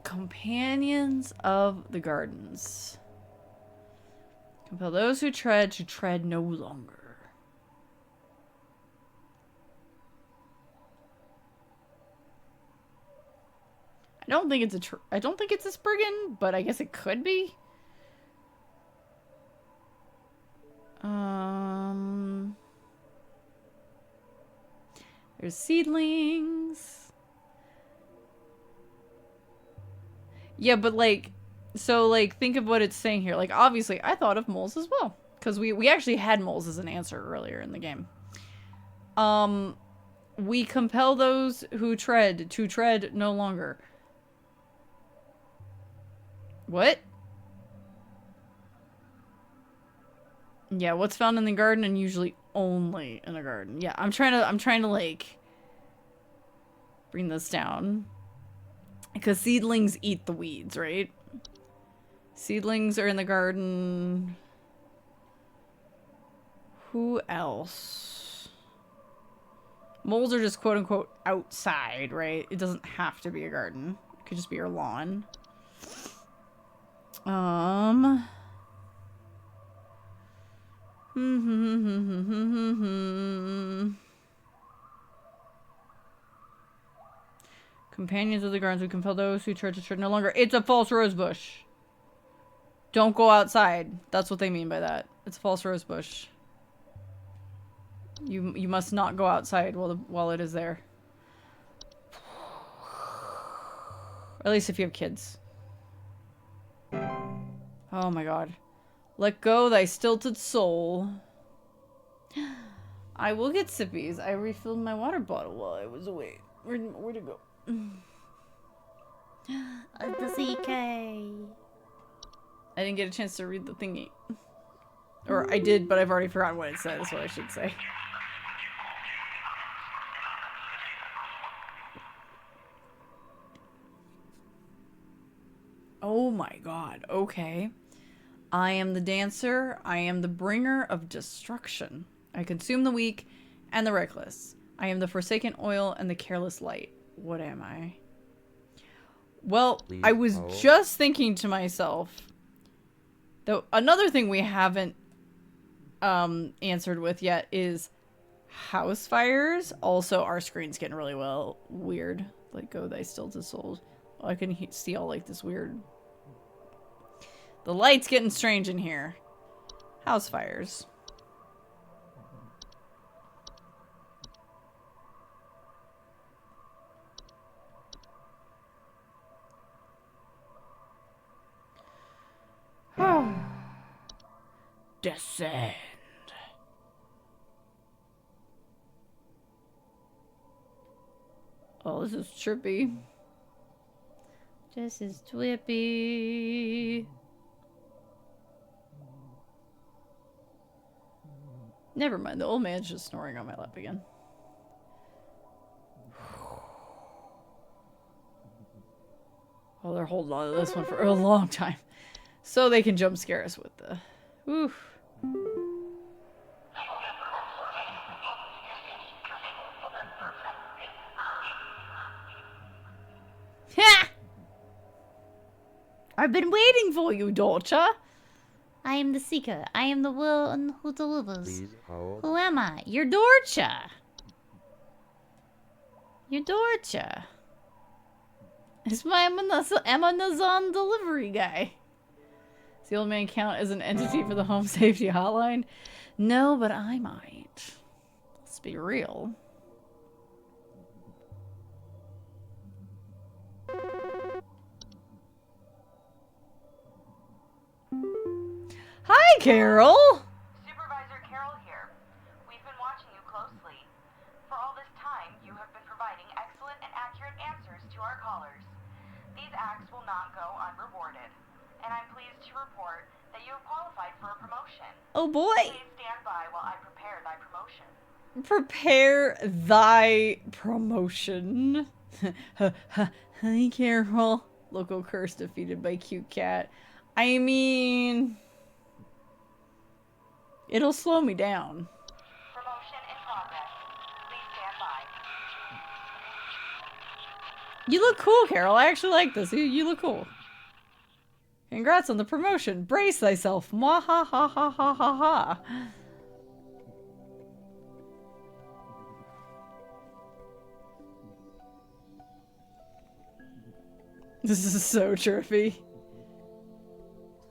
Companions of the gardens. Compel those who tread to tread no longer. I don't think it's a Spriggan, but I guess it could be. Here's seedlings. Yeah, but like, so like, think of what it's saying here. Like, obviously, I thought of moles as well. Because we actually had moles as an answer earlier in the game. We compel those who tread to tread no longer. What? Yeah, what's found in the garden and usually only in a garden. Yeah, I'm trying to like bring this down. Because seedlings eat the weeds, right? Seedlings are in the garden. Who else? Moles are just quote unquote outside, right? It doesn't have to be a garden. It could just be your lawn. Companions of the gardens who compel those who try to tread no longer. It's a false rose bush. Don't go outside. That's what they mean by that. It's a false rose bush. You must not go outside while it is there. At least if you have kids. Oh my god. Let go thy stilted soul. I will get sippies. I refilled my water bottle while I was away. Where'd it go? The CK. I didn't get a chance to read the thingy. Or I did, but I've already forgotten what it said, is what I should say. Oh my god, okay. I am the dancer. I am the bringer of destruction. I consume the weak and the reckless. I am the forsaken oil and the careless light. What am I? Well, Please I was hold. just thinking to myself, though another thing we haven't answered with yet is house fires. Also, our screen's getting really weird. Like, go thy still to souls. I can see all like this weird. The light's getting strange in here. House fires. Descend. Oh, this is trippy. This is twippy. Never mind, the old man's just snoring on my lap again. Oh, they're holding on to this one for a long time. So they can jump scare us with the... Oof. Ha! I've been waiting for you, daughter. I am the seeker. I am the one who delivers. Please hold. Who am I? Your daughter. Your daughter. It's my Amazon delivery guy. Does the old man count as an entity for the home safety hotline? No, but I might. Let's be real. Hi, Carol! Supervisor Carroll here. We've been watching you closely. For all this time, you have been providing excellent and accurate answers to our callers. These acts will not go unrewarded, and I'm pleased to report that you have qualified for a promotion. Oh boy! Please stand by while I prepare thy promotion. Prepare thy promotion. Hi, Carol. Local curse defeated by cute cat. I mean... It'll slow me down. Promotion in progress. Please stand by. You look cool, Carol. I actually like this. You look cool. Congrats on the promotion. Brace thyself. Mwah ha ha ha ha ha ha. This is so trippy.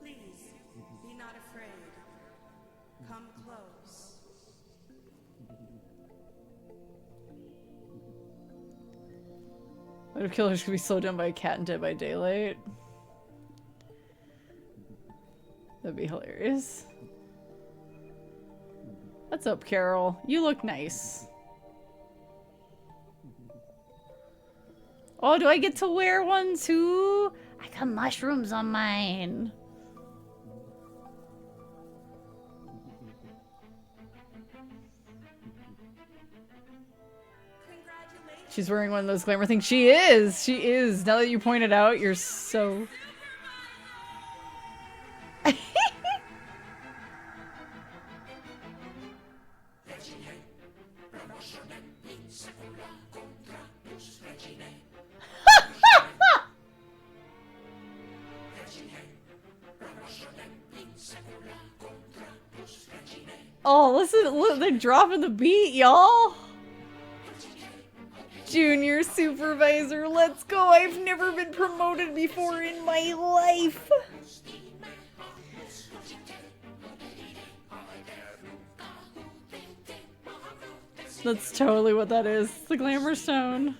Please, be not afraid. Come close. What if killers could be slowed down by a cat and dead by daylight? That'd be hilarious. What's up, Carol? You look nice. Oh, do I get to wear one too? I got mushrooms on mine. She's wearing one of those glamour things. She is! She is! Now that you pointed out, you're so... Oh, listen, look, they're dropping the beat, y'all. Junior supervisor, let's go. I've never been promoted before in my life. That's totally what that is. It's the glamour stone.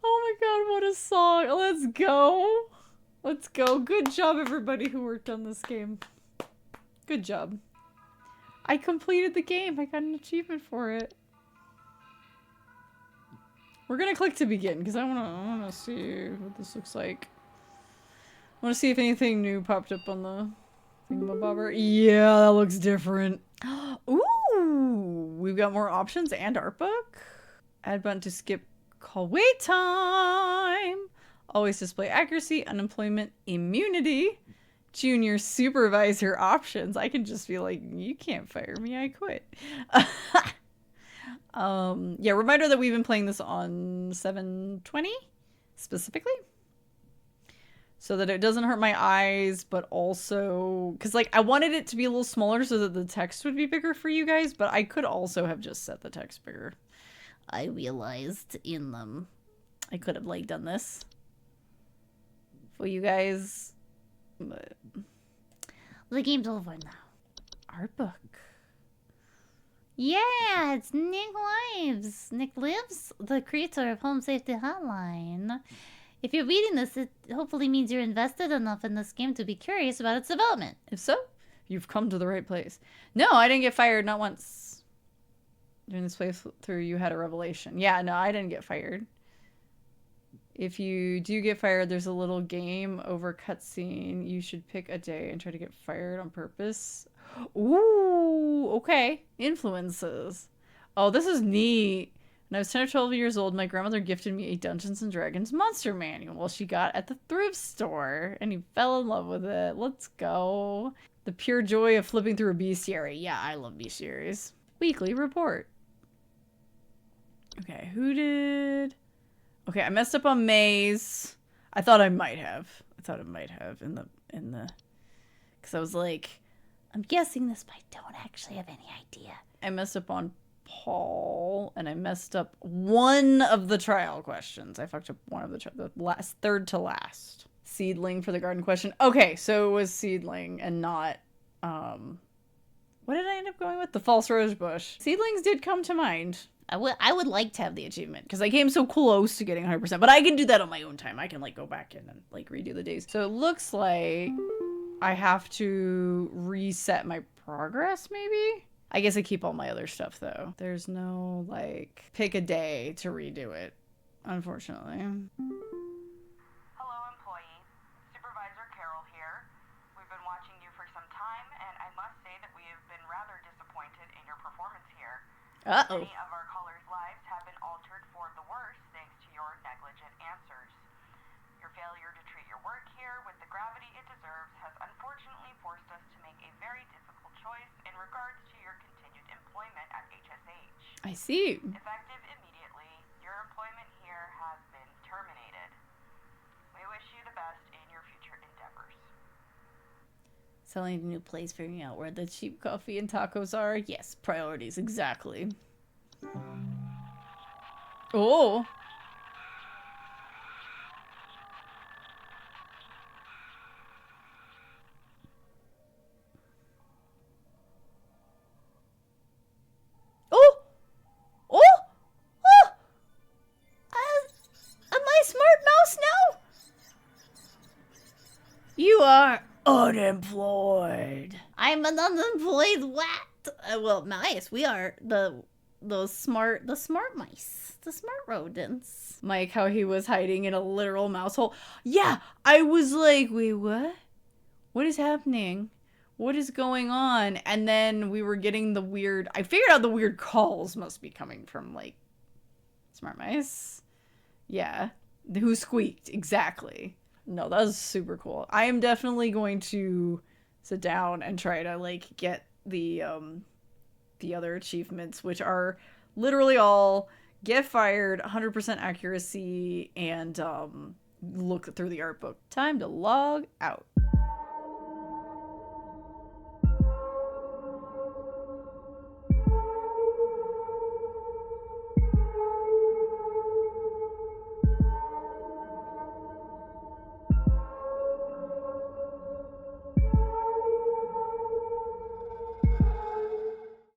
Oh my god, what a song. Let's go. Let's go. Good job, everybody who worked on this game. Good job. I completed the game. I got an achievement for it. We're gonna click to begin because I wanna see what this looks like. I wanna see if anything new popped up on the thingamabobber. Yeah, that looks different. Ooh, we've got more options and art book. Add button to skip call wait time. Always display accuracy, unemployment, immunity. Junior supervisor options. I can just be like, you can't fire me, I quit. Yeah, reminder that we've been playing this on 720 specifically. So that it doesn't hurt my eyes, but also... Because, like, I wanted it to be a little smaller so that the text would be bigger for you guys, but I could also have just set the text bigger. I realized in them. I could have, like, done this for you guys. But the game's over now. Art book. Yeah, it's Nick Lives. Nick Lives, the creator of Home Safety Hotline. If you're reading this, it hopefully means you're invested enough in this game to be curious about its development. If so, you've come to the right place. No, I didn't get fired, not once. During this playthrough, you had a revelation. Yeah, no, I didn't get fired. If you do get fired, there's a little game over cutscene. You should pick a day and try to get fired on purpose. Ooh, okay. Influences. Oh, this is neat. When I was 10 or 12 years old, my grandmother gifted me a Dungeons & Dragons monster manual she got at the thrift store, and he fell in love with it. Let's go. The pure joy of flipping through a bestiary. Yeah, I love bestiaries. Weekly report. Okay, who did... Okay, I messed up on Maze. I thought I might have. in the... Because I was like, I'm guessing this, but I don't actually have any idea. I messed up on Paul, and I messed up one of the trial questions. I fucked up one of the last, third to last. Seedling for the garden question. Okay, so it was seedling and not, what did I end up going with? The false rose bush. Seedlings did come to mind. I would like to have the achievement because I came so close to getting 100%, but I can do that on my own time. I can like go back in and like redo the days. So it looks like I have to reset my progress maybe? I guess I keep all my other stuff though. There's no like pick a day to redo it, unfortunately. Hello, employee. Supervisor Carol here. We've been watching you for some time, and I must say that we have been rather disappointed in your performance here. Uh-oh. Many of our callers' lives have been altered for the worse thanks to your negligent answers. Your failure to treat your work here with the gravity it deserves has unfortunately forced us to make a very difficult choice in regards to your continued employment at HSH. I see. Effective immediately, your employment here has been terminated. We wish you the best in your future endeavors. Selling a new place, figuring out where the cheap coffee and tacos are. Yes, priorities, exactly. Oh. You are unemployed. I'm an unemployed what? Well, mice. We are the smart mice. The smart rodents. Mike, how he was hiding in a literal mouse hole. Yeah, I was like, wait, what? What is happening? What is going on? And then we were getting the weird... I figured out the weird calls must be coming from, like, smart mice. Yeah. Who squeaked. Exactly. No, that was super cool. I am definitely going to sit down and try to, like, get the other achievements, which are literally all get fired, 100% accuracy, and look through the art book. Time to log out.